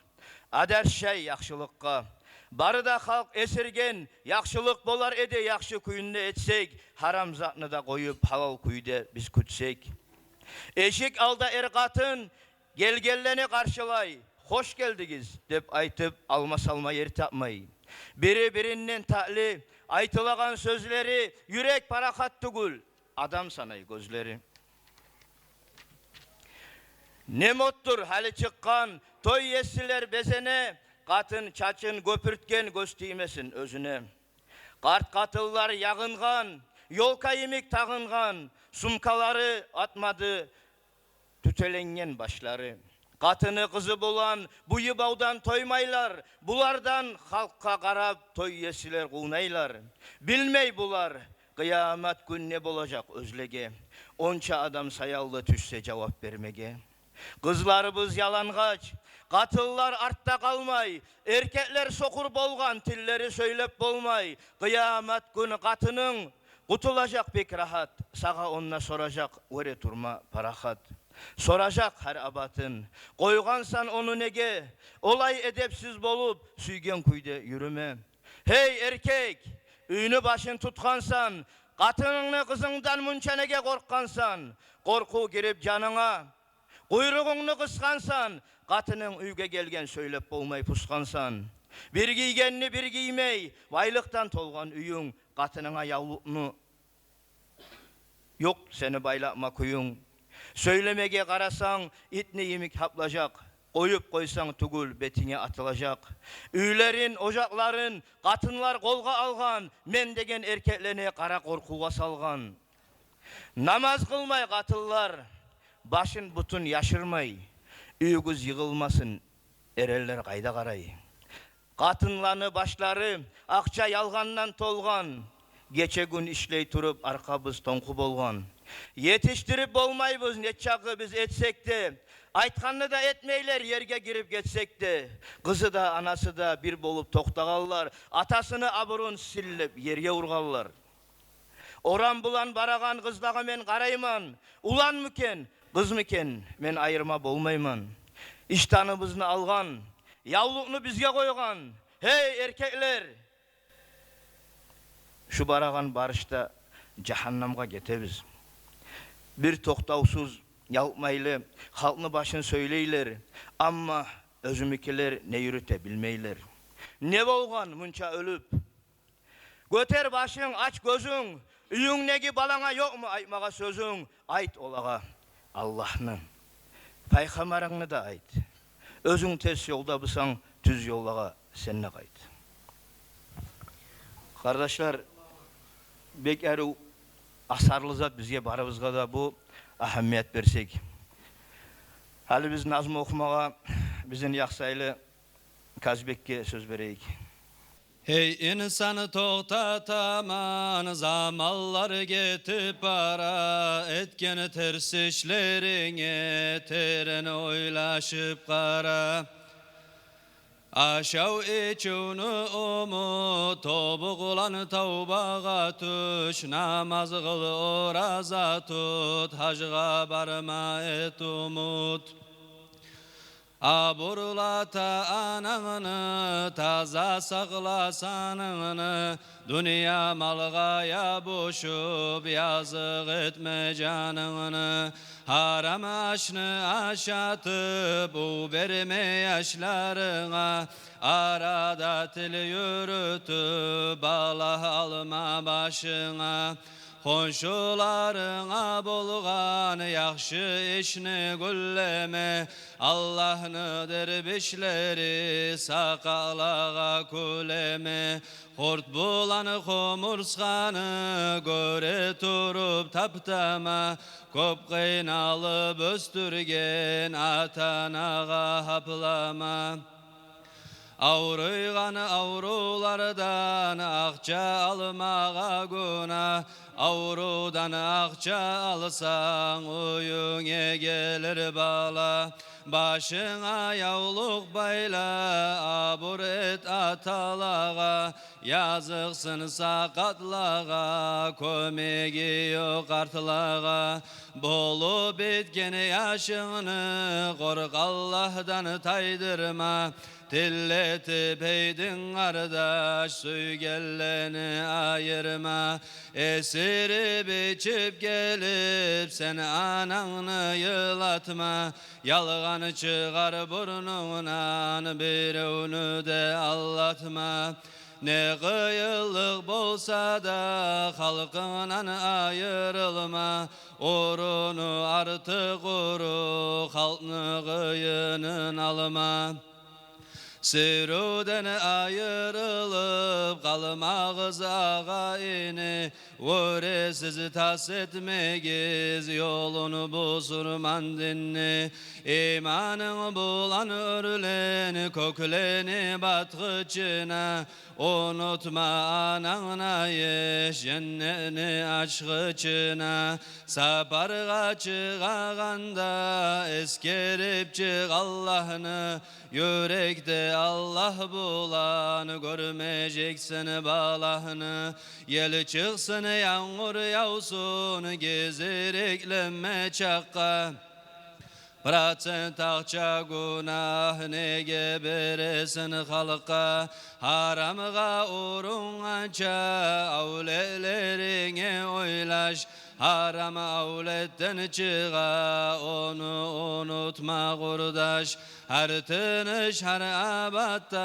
Ader şey yakşılıkka. Barıda halk esirgen, yakşılık bolar ede yakşı kuyunda etsek, haram zatını da koyup halal kuyuda biz kütsek. Eşik alda ergatın, gelgelleni karşılay, hoş geldiniz dep aytıp alma salma yer tapmayı. Biri birinden ta'li, aytılagan sözleri, yürek parakat tugul, adam sanay gözleri. Ne mottur hali çıkkan, toy yesiler bezene, katın çaçın göpürtken gösteymesin özüne. Kart katıllar yağıngan, yolka yemik tağıngan, sumkaları atmadı, tütelengen başları. Katını kızı bulan bu yıbavdan toymaylar, bulardan halkka karab toy yesiler kuğnaylar. Bilmey bular, kıyamet gün ne bulacak özlege, onça adam sayallı düşse cevap vermege. Kızlarımız yalangaç, katıllar artta kalmay, erkekler sokur bolgan tilleri söylep bolmay. Kıyamet günü katının kutulacak pek rahat, sağa onunla soracak öyle durma parahat. Soracak her abatın, koygansan onu nege, olay edepsiz bolup süygen kuyda yürüme. Hey erkek, üyünü başın tutkansan, katınını kızından munçanege korkkansan, korku girip canına, kuyruğunu kıskansan, katının üyge gelgen söylep bolmay puskansan. Bir giygenini bir giymey, baylıktan tolgan üyün, katınına yavluğunu yok seni baylatma kuyun. Söylemege karasan itni yemik haplacak, koyup koysan tugul betine atılacak. Üylerin, ocakların, katınlar kolga algan, men degen erkeklerine kara korkuğa salgan. Namaz kılmay katıllar, başın butun yaşırmay, üyügüz yığılmasın, ereller kayda karay. Katınlarını başları, akça yalgandan tolgan, geçe gün işley turup arkabız tonku bolgan. Yetiştirip bolmaybız ne çakı biz etsek de, aytkanını da etmeyler yerge girip geçsek de, kızı da anası da bir bolup toktağallar, atasını aburun sillep yerge urgallar. Oran bulan baragan kızdağa men karayman, ulan mıken, kız mıken men ayırma bolmayman. İştanımızını algan, yavluğunu bizge koygan, hey erkekler, şu baragan barışta cehannamga getebiz. Bir toktavsuz yapmaylı, halkını başın söyleyler, ama özümükiler ne yürütebilmeyler. Ne bolgan munça ölüp, göter başın aç gözün, üyün negi balana yok mu aytmaga sözün, ayt olaga Allah'ını, paykamarını da ayt. Özün tez yolda bısan düz yollaga senine kayt. Kardeşler, bek eru asarlı zat bizge barımızga da bu ahamiyet versek. Hali biz nazım okumağa bizin yaksaylı Kazbek'e söz vereyik. Hey insanı toktataman, zamallar getip para, etken ters işlerine, teren oylaşıp kara. Aşav içunu umut, tobuğulan tavbağa tuş, namaz kıl oraza tut, hacga barma et umut. Aburlata ananı, taza sakla sanını, dünya malgaya boşup yazık etme canını. Haram aşını aşatıp u verme yaşlarına, arada til yürütüp Allah alma başına. Konşularına bulgan yaxşı işini gülleme, Allah'ını derbişleri sakalağa kuleme. Hort bulanı komurskanı göre turup taptama, Kop kıynalıp östürgen atanağa haplama. Avruygan avrulardan akça almağa guna, avrudan akça alsan uyuğe gelir bala. Başına yavluk bayla, abur et atalağa, yazıksın sakatlağa, kömegi yok artlağa. Bolup bitken yaşını kork Allah'tan taydırma, Tilletip eydin kardeş, süygelleni ayırma. Esirip içip gelip sen ananı yılatma, Yalgan çıkar burnundan bir onu de allatma. Ne kıyılık bolsa da halkından ayrılma, Orunu artık koru, halkını kıyının alma. Sürüden ayrılıp kalmağız ağayını, Vöresiz tas etmegiz yolunu bozurman dinni. İmanın bulan örlen kökleni batkıçına, Unutma anana yeş cennetini aşkıçına. Saparga çıkağanda eskerip çık Allah'ını, Yürekte Allah bulan görmeyeceksin balahını. Yel çıksın yağmur yağsun geziriklenme çakka, Bıraksın takça günah nege beresin halka. Haramga urungança avlelerine oylaş, Haram avletten çığa onu unutma kurdaş. Her tınış her abatta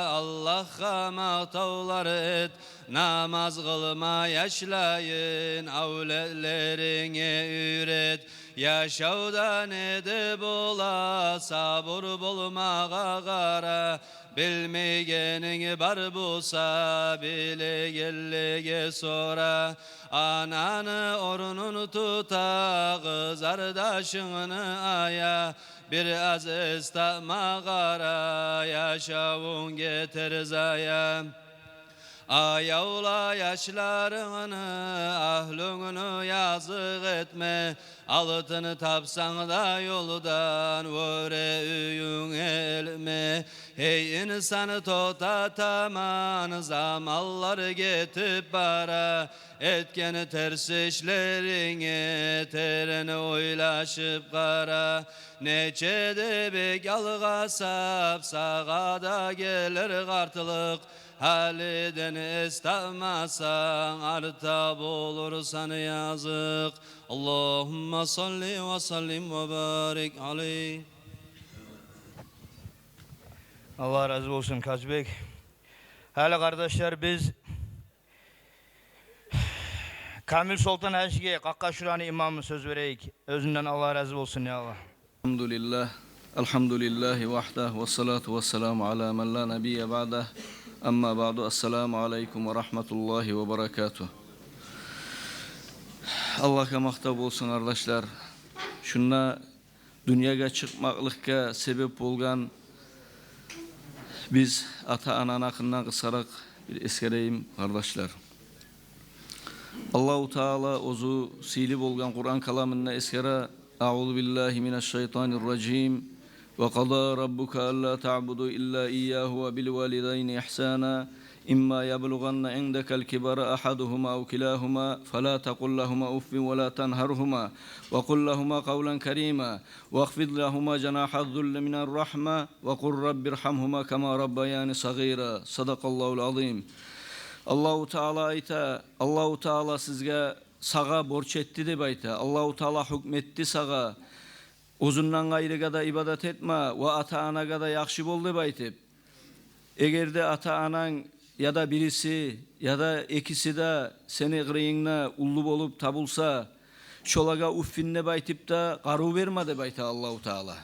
Allah'a mağtavlar et, Namaz kılma yaşlayın avletlerine üret. Yaşavda edip ola sabır bulmağa kara, Bilmegenin bar bulsa bile gellige sonra. Ananı ornunu tuta kızardaşını aya, Biraz istama kara yaşavun getir zaya. Ayavla yaşlarını, ahlını yazık etme, Altını tapsan da yoldan vore üyün elme. Hey insanı totataman, zamallar getip bara, Etken ters işlerine tereni oylaşıp kara. Neçede bek algasap, sağada gelir kartılık, Haliden istemezsen arta bulursan yazık. Allahümme salli ve sallim ve barik aleyh. Allah razı olsun Kazbek. Hali kardeşler, biz Kamil Sultan Haşi'ye Kakkaşurani imamı söz vereyik. Özünden Allah razı olsun ya Allah. Elhamdülillah. Elhamdülillahi vahdah ve salatu ve selamu ala men la nebiyye ba'dah. Amma ba'du. Esselamu aleyküm ve rahmetullahi ve berekatuh. Allah'a mahtap olsun kardeşler. Şuna dünyaya çıkmaklıkka sebep olgan biz ata-anan akından kısarak bir eskereyim kardeşler. Allahu Teala ozu silip olgan Kur'an kalamına eskere A'udhu billahi mineşşeytanirracim وقضى ربك ألا تعبدوا إلا إياه وبالوالدين إحسانا إما يبلغن عندك الكبر أحدهما أو كلاهما فلا تقل لهما أف ولا تنهرهما وقل لهما قولا كريما واخفض لهما جناح الذل من الرحمة وقل رب ارحمهما كما ربياني صغيرا صدق الله العظيم. Allahu Teala ayta, Allahu Teala sizge sağa borç etti de bayta. Allahu Teala hükmetti sağa. Uzundan gayrıga da ibadet etme ve ata anaga da yakşı bol de baytip. Eğer de ata anan ya da birisi ya da ikisi de seni gırıyınla ullu bolup tabulsa şolaga uffinne baytip da garu verme de bayta Allahu Teala.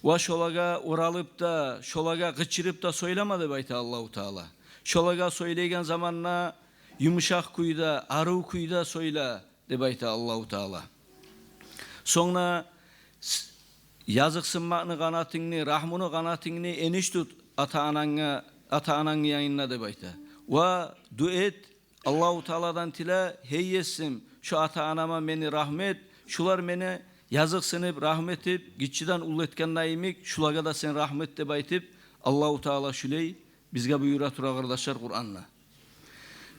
Ve şolaga oralıp da şolaga gıçırıp da söyleme de bayta Allahu Teala. Şolaga söyleygen zamanla yumuşak kuyuda, arı kuyuda söyle de bayta Allahu Teala. Sonra yazıksın makını kanatını, rahmunu kanatını eniş tut ata ananı yayınla de bayta. Ve duet Allahu Teala'dan tile heyyesim şu ata anama beni rahmet, şular beni yazıksınıp rahmet et, gitçiden ulu etken naimik, şulaga da sen rahmet de baytip Allahu Teala şüley bizge buyura tura kardeşler Kur'an'la.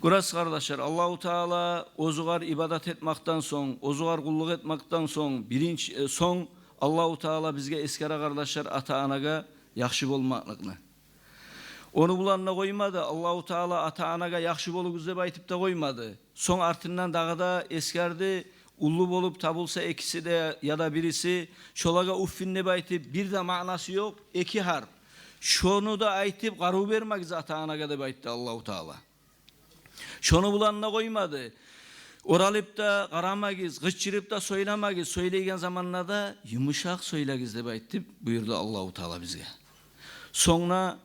Burası kardeşler Allahu Teala ozugar ibadet etmekten son, ozugar kulluk etmekten son, son Allahu Teala bizge eskere kardeşler ata anaga yakşı bolmaklıkını. Onu bulanına koymadı. Allahu Teala ata anaga yakşı bolu güzel baytıp da koymadı. Son artından dağda eskerdi. Ullu bolup tabulsa ikisi de ya da birisi şolaga uffinne baytıp bir de manası yok. İki harf. Şonu da aytıp garu vermek ata anaga da bayttı Allahu Teala. Şonu bulanına koymadı. Oralıp da karamagiz, gıçırıp da söylemegiz. Söyleygen zamanlarda yumuşak söylegiz de baytıp buyurdu Allahu Teala bizge. Sonra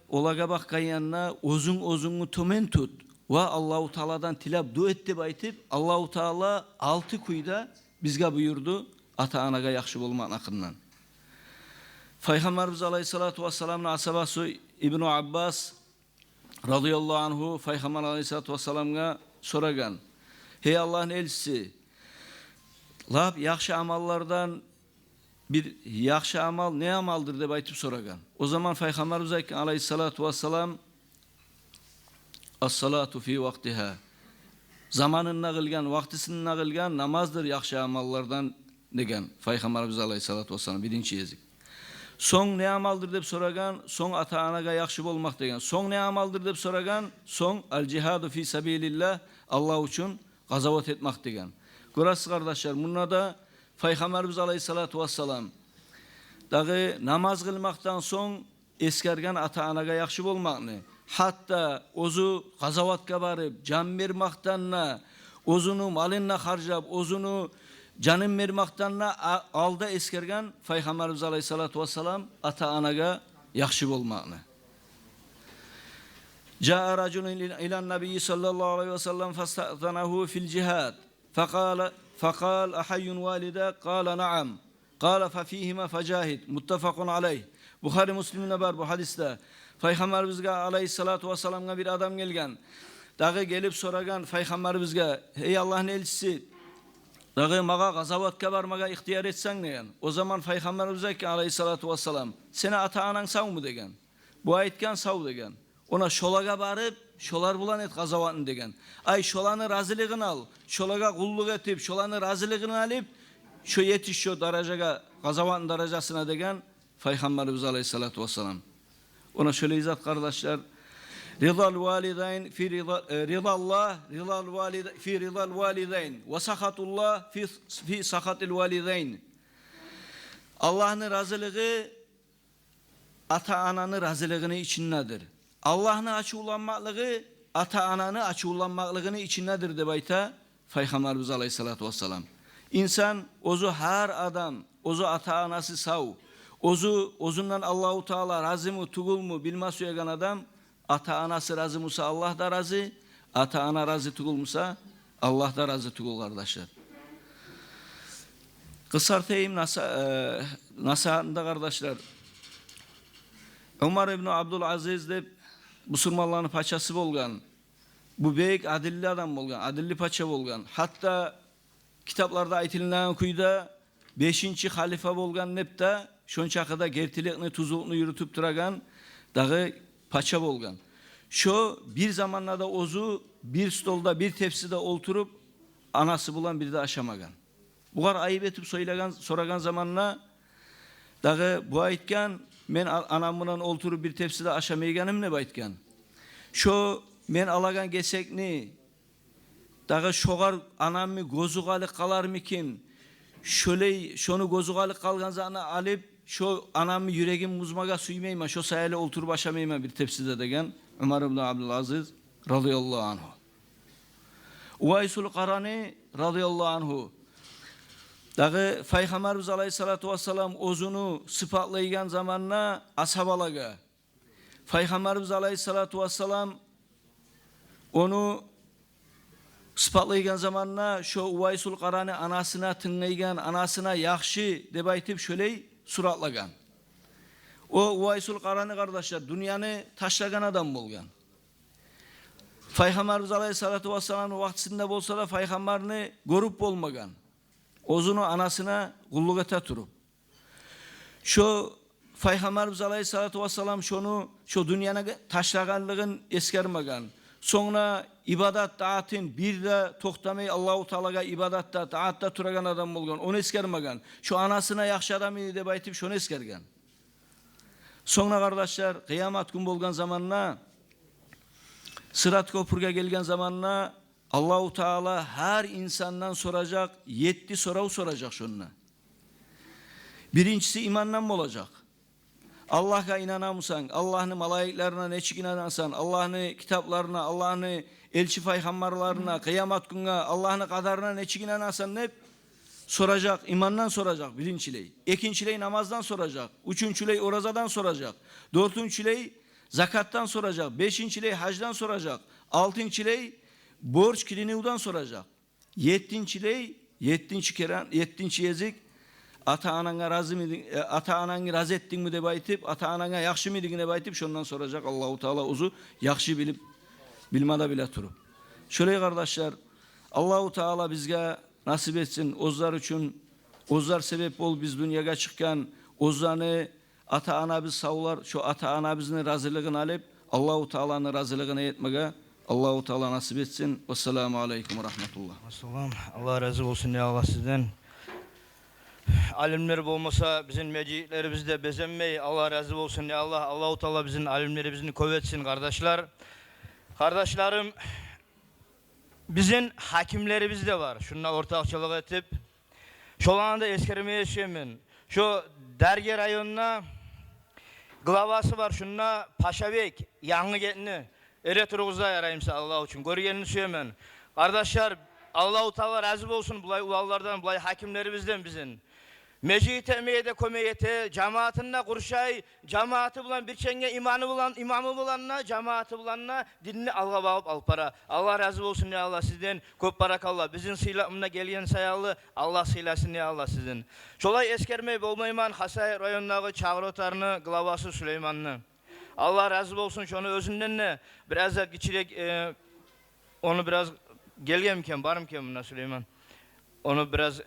olaga bakkayanna ozunu tomen tut. Ve Allahu Teala'dan tilab du etti baytip Allahu Teala 6 kuyda bizge buyurdu ata anaga yakşı bolman akından. Peygamberimiz Aleyhissalatu vesselam'ın asabası İbn Abbas radıyallahu anhu Peygamber Aleyhissalatu vesselam'a soragan. Hey Allah'ın elçisi, lab yakşı amallardan bir yakşı amal ne amaldır de baytıp soragan. O zaman Peygamberimiz Aleyhissalatu vesselam as-salatu fi vaktiha. Zamanına kılgan, vaktisine kılgan namazdır yakşı amallardan degen. Peygamberimiz Aleyhissalatu vesselam birinci yezik. Son ne amaldır dep soragan, son ata anaga yakşı bolmak degen. Son ne amaldır dep soragan, son al cihadu fi sabilillah, Allah için gazavat etmek degen. Görəsiz kardeşler, bununla da Peygamberimiz Aleyhissalatu vesselam dağı namaz kılmaktan son eskergen ata anaga yakşı bolmakны. Hatta ozu gazavatga barıp can vermaktanla, ozunu malınla harcap, ozunu canım vermaktanla alda eskergen Peygamberimiz Aleyhissalatu vesselam ata anaga yakşı bolmakны. Ja'a raculun ilan nabiyyi sallallahu aleyhi ve sellem fasta'zanahu fil cihad. Faqal ahayyun valide qala na'am. Qala fa fihima fajahid. Muttafaqun aleyh. Buhari Müslim'de var bu hadiste. Peygamberimizge Aleyhissalatu vesselam'a bir adam gelgen. Dağı gelip soragan Peygamberimizge ey Allah'ın elçisi dağı maga gazavatga barmaga ihtiyar etsen degen. O zaman Peygamberimiz Aleyhissalatu vesselam seni ata anan sağ mı degen. Bu aytgan sağ degen. Ona şolaga barıp şolar bulan et gazavatını degen. Ay şolanı razılığını al. Şolaga kulluk etip şolanı razılığını alıp şu yetiş şu darajaga gazavatın darajasına degen Peygamberimiz Aleyhissalatu vesselam. Ona şöyle izah kardeşler. Ridal validayn fi ridallah, fi ridal validayn ve sakatullah fi sakatil validayn. Allah'ın razılığı ata ananın razılığını içindedir. Allah'ın açıulanmaklığı ata ananın açıulanmaklığını içindedir de bayta Peygamberimiz Aleyhissalatu vesselam. İnsan ozu her adam, ozu ata anası sağ. Ozundan Allahu Teala razı mı, tugul mu bilmez uyagan adam, ata anası razı musa Allah da razı, ata ana razı tugul musa Allah da razı tugul kardeşler. Kısartayım nasihatında kardeşler. Ömer ibn Abdülaziz de Müslümanların paçası bolgan. Bu beyik adilli adam bolgan, adilli paça bolgan. Hatta kitaplarda aytilen kuyda 5. halife bolgan nepta şonçakıda gertilikni tuzulukni yürütüp duragan dağı paça bolgan. Şu bir zamanlarda ozu bir stolda bir tepside olturup anası bulan bir de aşamagan. Bular ayıp etip soragan zamanla dağı bu aytgan men anamından olturup bir tepside aşamayganim ne baytgan. Şu men alagan gesekni dağı şoğar anamı gozugalık kalar mikin? Şöyle şonu gozugalık kalgan zana alıp şu anamı yüreğim muzmaga suymayma, şu sayılı olturup aşamayma bir tepside degen Ömer ibn Abdülaziz radıyallahu anhu. Uvaysul Qarani radıyallahu anhu. Dağı Peygamberimiz aleyhissalatu vesselam ozunu sıfatlaygan zamanla ashabalaga. Peygamberimiz aleyhissalatu vesselam onu sıfatlaygan zamanla şu Uvaysul Qarani anasına tınlaygan, anasına yaxşı deb aytıp şöyle suratlagan. O Uvaysul Qarani kardeşler dünyanı taşlagan adam bolgan. Peygamberimiz aleyhissalatu vesselam'ın vaktisinde bolsa da Peygamberini görüp bolmagan. Ozunu anasına kulluk ete turup. Şu Peygamberimiz aleyhissalatu vesselam şu dünyana taşlaganlığın eskermagan. Sonra ibadat taatın bir de toktamay Allahu Teala'ga ibadatta taatta turagan adam bolgan. Onu eskermagan. Şu anasına yaxşı adam idi deb aytıp şonu eskergen. Sonra kardeşler kıyamet gün bolgan zamanla Sırat köprüge gelgen zamanla Allahu Teala her insandan soracak, 7 soru soracak şununla. Birincisi imandan mı olacak? Allah'a inanamsan, Allah'ın malaiklerine neçik inanarsan, Allah'ın kitaplarına, Allah'ın elçi peygamberlerine, kıyamet gününe, Allah'ın kadarına neçik inanarsan hep soracak, imandan soracak birincileyi. İkincileyi namazdan soracak, üçüncüleyi orazadan soracak, dördüncüleyi zakattan soracak, beşincileyi hacdan soracak, altıncıleyi borç kiliniudan soracak, yedinci yezik ata anana razı mı, ata ananı razı ettin mi de baytıp, ata anana yakşı mıydın de baytıp, şundan soracak Allahu Teala ozu yakşı bilip bilmada bile turup. Şöyle kardeşler, Allahu Teala bizge nasip etsin ozlar için, ozlar sebep ol biz dünyaya çıkan ozlarını ata anabız sağlar, şu ata anabızın razılığını alıp Allahu Teala'nın razılığını etmeye Allahu Teala nasip etsin. Vesselamu aleyküm ve rahmetullah. Allah razı olsun ya Allah sizden. Alimler olmasa bizim mecitlerimiz de bezenmeyi Allah razı olsun ya Allah. Allahu Teala bizim alimlerimizin kuvvetsin kardeşler. Kardeşlerim bizim hakimlerimiz de var. Şununla ortakçılık edip şu anda eskermeye şeyimin. Şu Derge rayonuna glavası var. Şununla Paşabek yanı gelini. Ere turğuzda yarayımsa Allah için. Görgenini söylemen. Kardeşler Allahu Teala razı olsun bulay ulallardan, bulay hakimlerimizden bizim. Mecid emiyede komiyete, cemaatinde kurşay, cemaati bulan bir çenge imamı bulanla, cemaati bulanla dinini alga bağıp al para. Allah razı olsun ya Allah sizden, köp barakallah. Bizim sıylamına gelen sayalı, Allah sıylasın ya Allah sizden. Şolay eskermey bolmayman, Hasay rayonundaki çağrı otarını, glavası Süleyman'ını. Allah razı olsun şunu özünden ne, biraz da geçirek, onu biraz gelgemken, barımken buna Süleyman. Onu biraz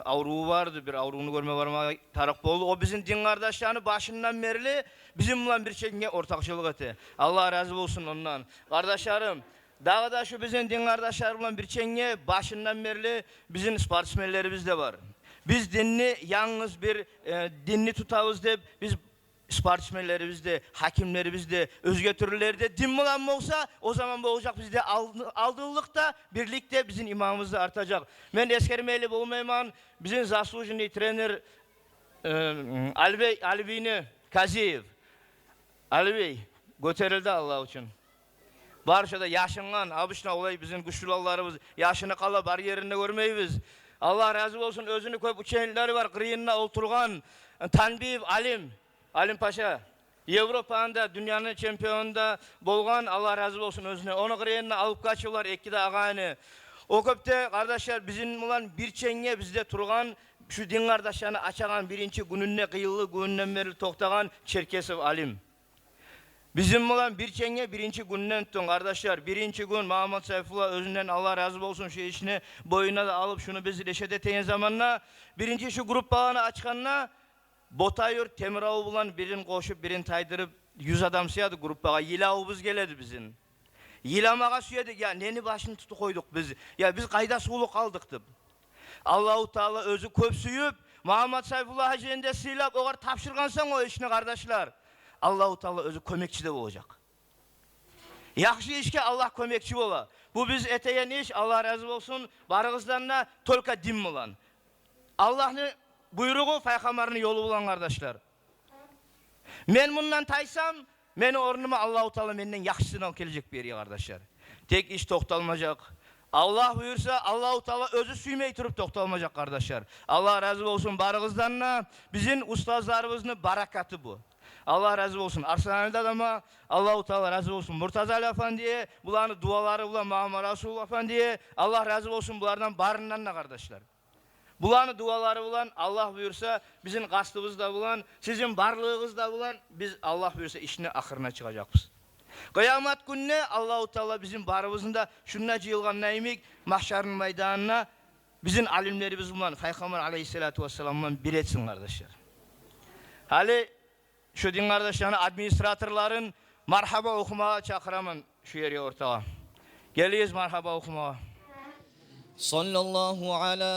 avruğu vardı, bir avruğunu görme varma taraf oldu. O bizim din kardeşlerini başından beri bizimle bir şekilde ortakçılık etti. Allah razı olsun ondan. Kardeşlerim, daha da şu bizim din kardeşlerimle bir şekilde başından beri bizim sportsmenlerimiz de var. Biz dinni yalnız bir dinni tutavuz deyip biz sportsmenlerimiz de, hakimlerimiz de, özge türlerde din olan olsa o zaman bu olacak bizde aldığılıkta birlikte bizim imamımız da artacak. Ben eskermeyli olmayman bizim zaslujini trener Ali Bey'ni Kaziyev. Ali Bey göterildi Allah için. Barışada yaşından, abışına olay bizim güçlülarımız yaşını kala bar yerinde görmeyiz. Allah razı olsun özünü koyup uçenleri var kırıyınına oturgan Tanbiyev Alim Paşa, Avrupa'da, dünyanın şampiyonunda bolgan Allah razı olsun özüne. Onu kırıyınına alıp kaçıyorlar, ekide ağayını. O köpte kardeşler bizim olan bir çenge bizde turgan, şu din kardeşlerini açagan birinci gününe kıyılı gününden beri toktagan Çerkesev Alim. Bizim olan bir çenge birinci günden tutun kardeşler. Birinci gün Muhammed Sayfullah özünden Allah razı olsun şu işini boyuna da alıp şunu bizi reşet eteyin zamanla birinci şu grup bağını açkanına Botayır Temiravu bulan birini koşup birini taydırıp 100 adam siyadı grup bağa. Yilavubuz geledi bizim. Yilamağa süyedik ya neni başını tutu koyduk biz. Ya biz kayda suğulu kaldık dip. Allahu Teala özü köp süyüp Muhammed Sayfullah Hacı'nda silap oğar tapşırgansan o işini kardeşler. Allahu Teala özü kömekçi de olacak. Yaxşı işke Allah kömekçi ola. Bu biz eteyen iş Allah razı olsun barığızlarına tolka dim olan. Allah'ın buyruğu peygamberin yolu bulan kardeşler. Men bundan taysam meni ornuma Allahu Teala menden yaxşısını al gelecek bir yere kardeşler. Tek iş toktalmayacak. Allah buyursa Allahu Teala özü süymey turup toktalmayacak kardeşler. Allah razı olsun barığızlarına bizim ustazlarımızın barakatı bu. Allah razı olsun. Arsanali'de adama Allahu Teala razı olsun. Murtaza Ali Efendi'ye, bulanın duaları bulan Muhammed Resulullah Efendi'ye Allah razı olsun bulardan barından da kardeşler. Bulanın duaları bulan Allah buyursa bizim kastımız da bulan, sizin varlığınız da bulan biz Allah buyursa işine ahırına çıkacakız. Kıyamet gününe Allahu Teala bizim barımızın da şununla cıyılgan neymek mahşarın meydanına bizim alimlerimiz bulan Peygamber Aleyhisselatü Vesselam'dan bir etsin kardeşler. Hali şu din kardeşlerini administratörlerin marhaba okumaya çakıramın şu yeri ortağa. Geliyiz marhaba okumaya. Sallallahu ala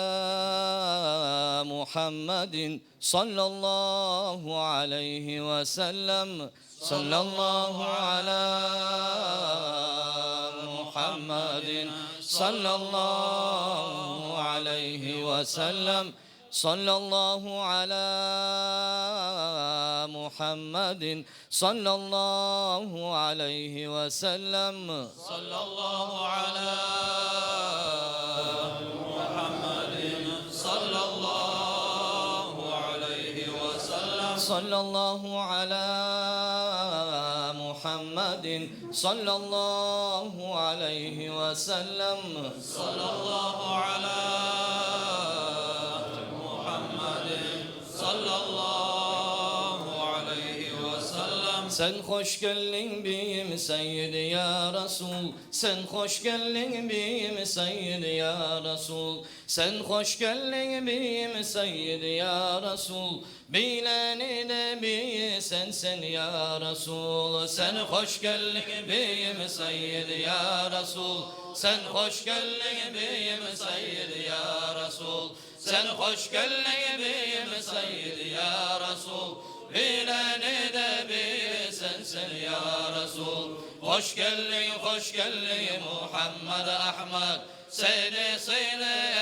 Muhammedin sallallahu aleyhi ve sellem. Sallallahu ala Muhammedin sallallahu aleyhi ve sellem. Sallallahu ala Muhammedin sallallahu aleyhi ve sellem. Sallallahu ala Muhammedin sallallahu aleyhi ve sellem. Sallallahu ala Muhammedin sallallahu aleyhi ve sellem. Sallallahu ala Sen hoş geldin beyim Seyyid ya Resul. Sen hoş geldin beyim Seyyid ya Resul. Sen hoş geldin beyim Seyyid ya Resul. Bileni de bir sen ya Resul. Sen hoş geldin beyim Seyyid ya Resul. Sen hoş geldin beyim Seyyid ya Resul. Sen hoş geldin beyim Seyyid ya Resul. Bileni de bir sen ya Resul. Hoş geldin Muhammed Ahmed. Seni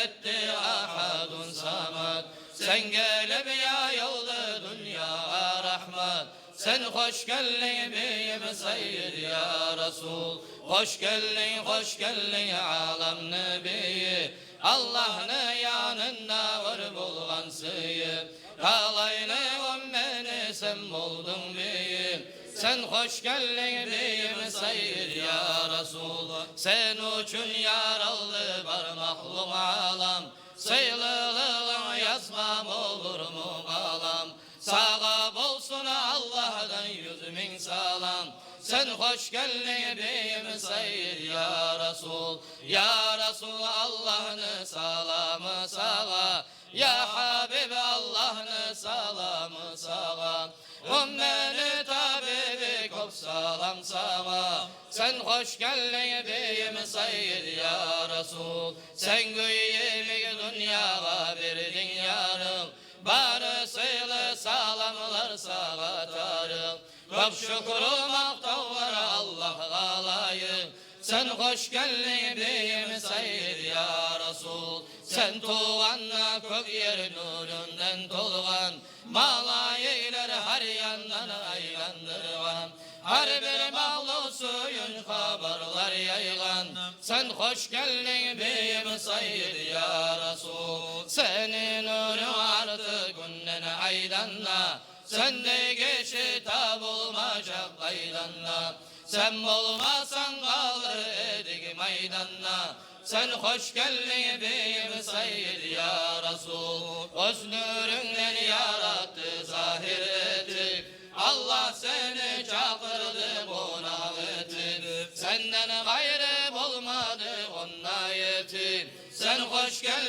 etti ahadun samad. Sen gelip yayıldı dünya rahmet. Sen hoş geldin beyim Seyyid ya Resul. Hoş geldin alam nebiyi. Allah'ın yanında var bulgan sıyı. Kalaylı ümmeni sen buldun beyim. Sen hoş geldin beyim Seyyid ya Resul. Sen üçün yaraldı var mahlum alam. Sıylılığın yazmam olur mu kalam. Sağa bolsun Allah'dan 100.000 salam. Sen hoş geldin beyim Seyyid ya Resul. Ya Resul Allah'ın salamı sağa. Ya Habib Allah'ın salamı sağa. Ümmeni tabibi kop salam sağa. Sen hoş geldin beyim Seyyid ya Resul. Sen güyemi dünyaya verdin yarım. Barısıyla salamlar sağa tarım. Kop şükür maktavlar Allah'a layık. Sen hoş geldin beyim Seyyid ya Resul. Sen tuğanla kök yer nurundan tolgan. Malayeyler her yandan aylandırgan. Her bir mağlu suyun haberler yaygan. Sen hoş geldin beyim Seyyid ya Resul. Senin nurun artık günden aydanla. Sende geçi tab olmayacak aydanla. Sen olmasan kalır edik meydanla. Sen hoş geldin beyim Seyyid ya Resul. Öz nurundan yarattı zahir etti. Allah seni çağırdı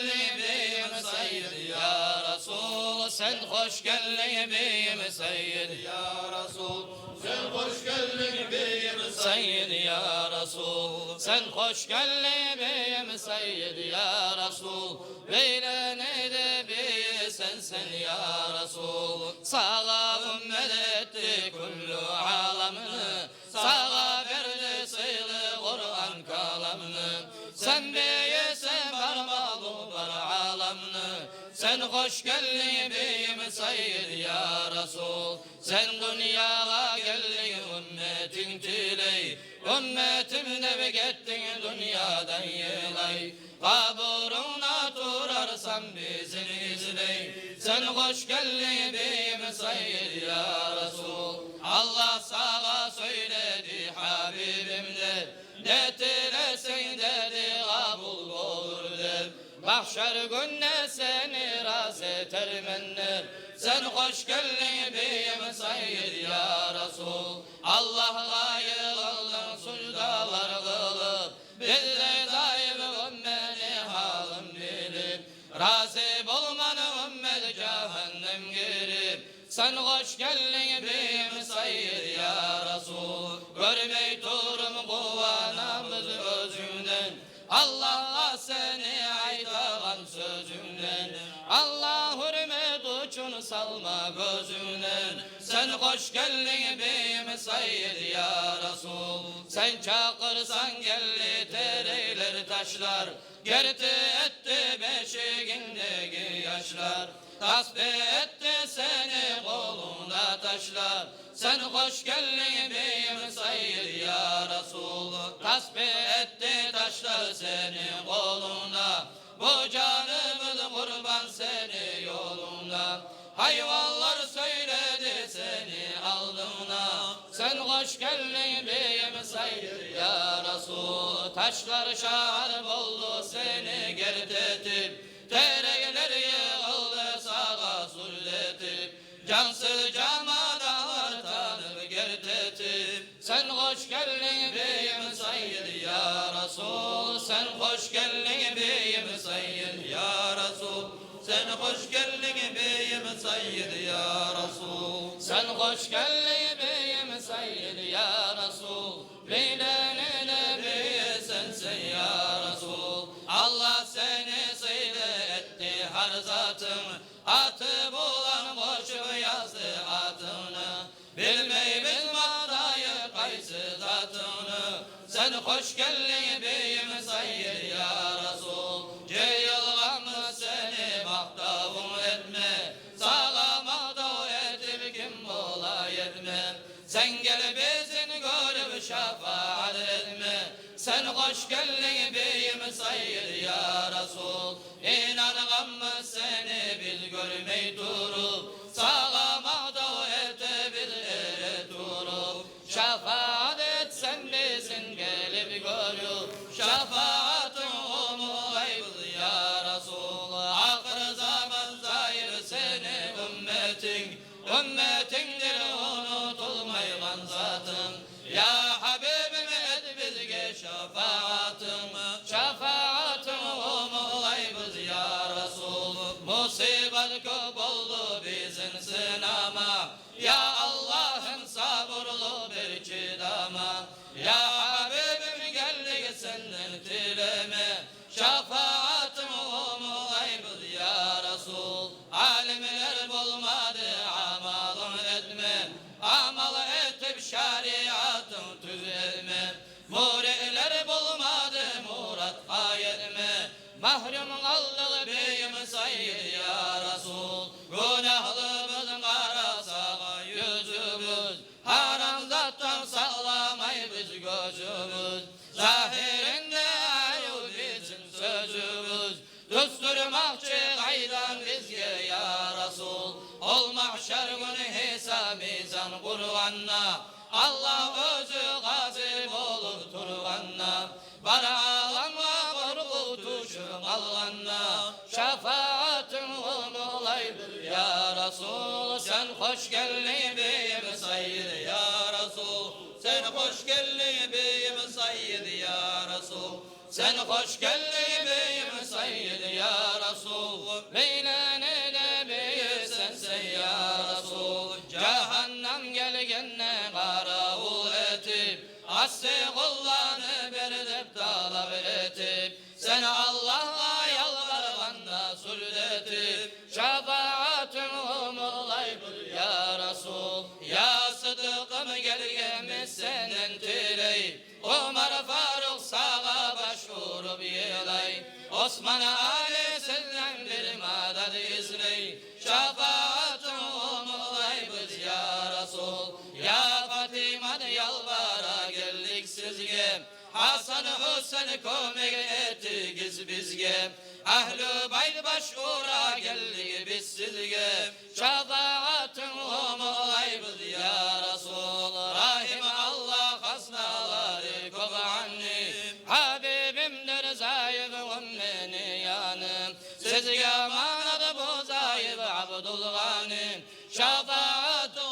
geldin beyim Seyyid ya Resul. Sen hoş geldin beyim Seyyid ya Resul. Sen hoş geldin beyim Seyyid ya Resul. Sen hoş geldin beyim Seyyid ya Resul. Beyle neydi beyi sen ya Resul. Sağa ümmet etti kullu alamını. Sağa verdi sayılı Kur'an kalamını. Sen beyi sen barmalı var alamını. Sen hoş geldin beyim Seyyid ya Resul. Sen dünyaya geldin ümmetin tiley. Ümmetim ne gittin dünyadan yılay. Kaburuna durarsan bizini izley. Sen hoş geldin beyim Seyyid ya Resul. Allah sağa söyledi Habibimle. Ne dilersen dedi kabul olur der. Mahşer gününe seni razı eder menler. Sen hoş geldin beyim Seyyid ya Resul. Allah layık oldun sucdalar kılıp. Bizde daim ümmeti halim bilip. Razı olmanı ümmet cehennem girip. Sen hoş geldin beyim Seyyid ya Resul. Görmey durum kuvanamız gözünden. Allah seni aytagan sözünden. Allah hürmet için salma gözünden. Sen hoş geldin beyim Seyyid ya Resul. Sen çakırsan geldi tereyler taşlar. Gerti etti beşiğindeki yaşlar. Tasbih etti seni kolunda taşlar. Sen hoş geldin beyim Seyyid ya Resul. Tasbih etti taşlar seni kolunda. Bu canımız kurban seni yolunda. Hayvanlar söyledi seni aldığına. Sen hoş geldin beyim Seyyid ya Resul. Taşlar şahar oldu seni gertetip. Tereler yığıldı sağa sürletip. Cansız camalar tanır gertetip. Sen hoş geldin beyim Seyyid ya Resul. Sen hoş geldin beyim Seyyid ya Resul. Sen hoş geldin beyim Seyyid ya Resul. Sen hoş geldin beyim Seyyid ya Resul. Beylene nebi sensin ya Resul. Allah seni sıydı etti her zatın. Atı bulan boşu yazdı adını. Bilmey bilmadayı kaysı zatını. Sen hoş geldin beyim Seyyid ya Resul. Ceyılganlı seni maktavun etme. Sağlama da etip kim ola yetme. Sen gel bizim görüp şefaat etme. Sen hoş geldin beyim Seyyid ya Resul. İnangan mı seni bil görmey durup. Sağlama da etebil ere durup. Şefaat et sen bizim gelip görüp. Şefaatın umulaybil ya Resul. Ahir zaman zahir seni ümmetin. Ümmetindir unutulmayman zatın. Ya Habibim et bizge şefaatın. Şefaatın umulaybil ya Resul. Musibet köp oldu bizim sınama. Ya Allah'ım sabırlı bir çidama. Ya Habibim geldik senden dileme. Şefaatın umulaybil ya Resul. Alimler bulmadı amalın etme. Amal etip şeriatın tüzeme. Muriler bulmadı murat ayetme. Mahrum kaldık beyim Seyyid ya Resul. Günahlımız karasağa yüzümüz. Haram zattan sağlamay biz gözümüz. Zahirinde ayu bizim sözümüz. Düsturmakçı gaydan bizge ya Resul. Ol mahşer günü hesab mizan kurganna. Allah özü gazip olup turganna. Bar alanma korkutuşun alganna. Şefaatın umulaybil ya Resul. Sen hoş geldin beyim Seyyid ya Resul. Sen hoş geldin beyim Seyyid ya Resul. sen hoş geldin beyim Seyyid ya Resul. Leyla'ne de beysen sen ya Resul. Cehennem gelgenne karavul etip, aslı kullanı berdip talep etip, sen Allah'a yalvarganda sülletip, şefaatın umulay bul ya Resul. Ya Sıdık'ım gelgemiz senden tiley, Ömer Faruk sağa başvurup yelay, Osman Ali senden bir madad izley, şefaatın umulay bul ya Resul. Ya Fatime'de yalvara geldik sizge, Hasan Hüseyin kömek ettiniz bizge, Ahl-ı Bayt başvura geldik biz sizge, şefaatın umulay bul ya Resul. Rahim Allah hasnaları kok anni, Habibimdir zayıf ümmeni yanım, sizge emanet bu zayıf Abdülgani, şefaatın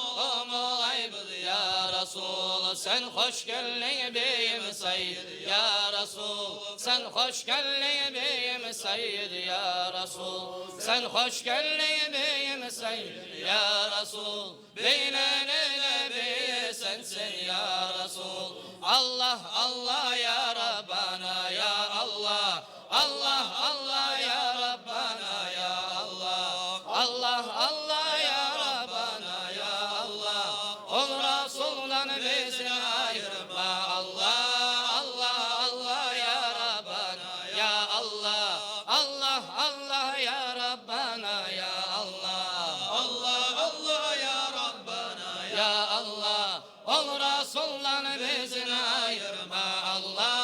umulay bul ya Resul. Sen hoş geldin beyim Seyyid ya Resul. Sen hoş geldin beyim Seyyid ya Resul. Sen hoş geldin beyim Seyyid ya Resul. Beylene de beysen sen ya Resul. Allah Allah ya Rabbana ya Allah. Allah Allah ya Rabbana ya Allah. Allah Allah ya Rabbana ya Allah. Ol Resul'dan bizi ayırma Allah. Allah Allah ya Rabbana ya Allah. Allah Allah ya Rabbana ya Allah. Allah Allah ya Rabbana ya Allah. Ol Resul'dan bizi ayırma Allah.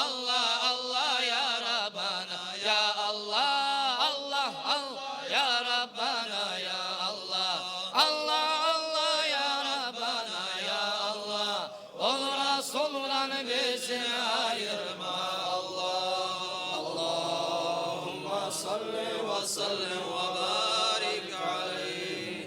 Allah Allah ya Rabbana ya Allah. Allah Allah ya Rabbana ya Allah. Allah Allah ya Rabbana ya Allah. Ol Resul'dan bizi ayırma Allah. Allahümme salli ve sellim ve barik aleyh.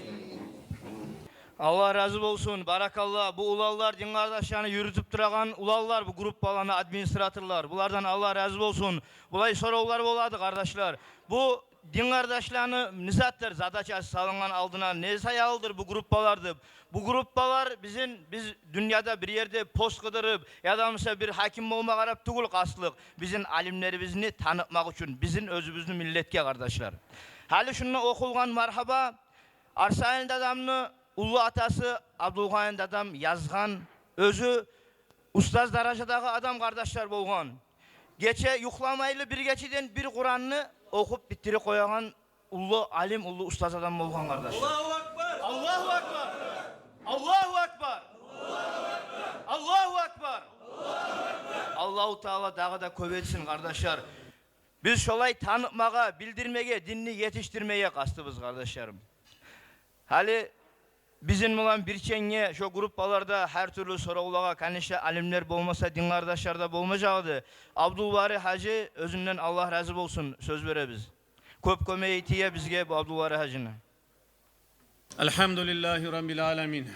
Allah razı olsun. Barakallah. Bu ulallar din kardeşlerini yürütüp duragan ulallar, bu grup balаны administratorlar. Bulardan Allah razı olsun. Bulay sorular boladı kardeşler. Bu din kardeşlerini nizattır zadaçası salıngan aldına ne sayaldır bu gruppalardı. Bu gruppalar biz dünyada bir yerde post kıdırıp ya da mesela bir hakim olma qarap tugul qaslık. Bizim alimlerimizni tanıtmak için bizim özümüzni milletke kardeşler. Hali şunu okulgan marhaba Arsayın dadamını ulu atası Abdülgani dadam yazgan özü ustaz darajadagı adam kardeşler bolgan. Geçe yuklamaylı bir geçiden bir Kur'an'ını okup bitirip koyan ulu alim, ulu ustaz adam bolgan kardeşler. Allahu Akbar! Allahu Akbar! Allahu Akbar! Allahu Akbar! Allahu Teala dağı da köbetsin kardeşler. Biz şolay tanıtmaga, bildirmege, dinni yetiştirmeye kastımız kardeşlerim. Hali bizim olan bir çenge şu gruppalarda her türlü sorulara kanişe alimler bolmasa din kardeşler de bolmacaktı. Abdülbari Hacı özünden Allah razı olsun söz verebiz. Köp kömeği tiye bizge bu Abdülbari Hacı'nı. Elhamdülillahi Rabbil alemin.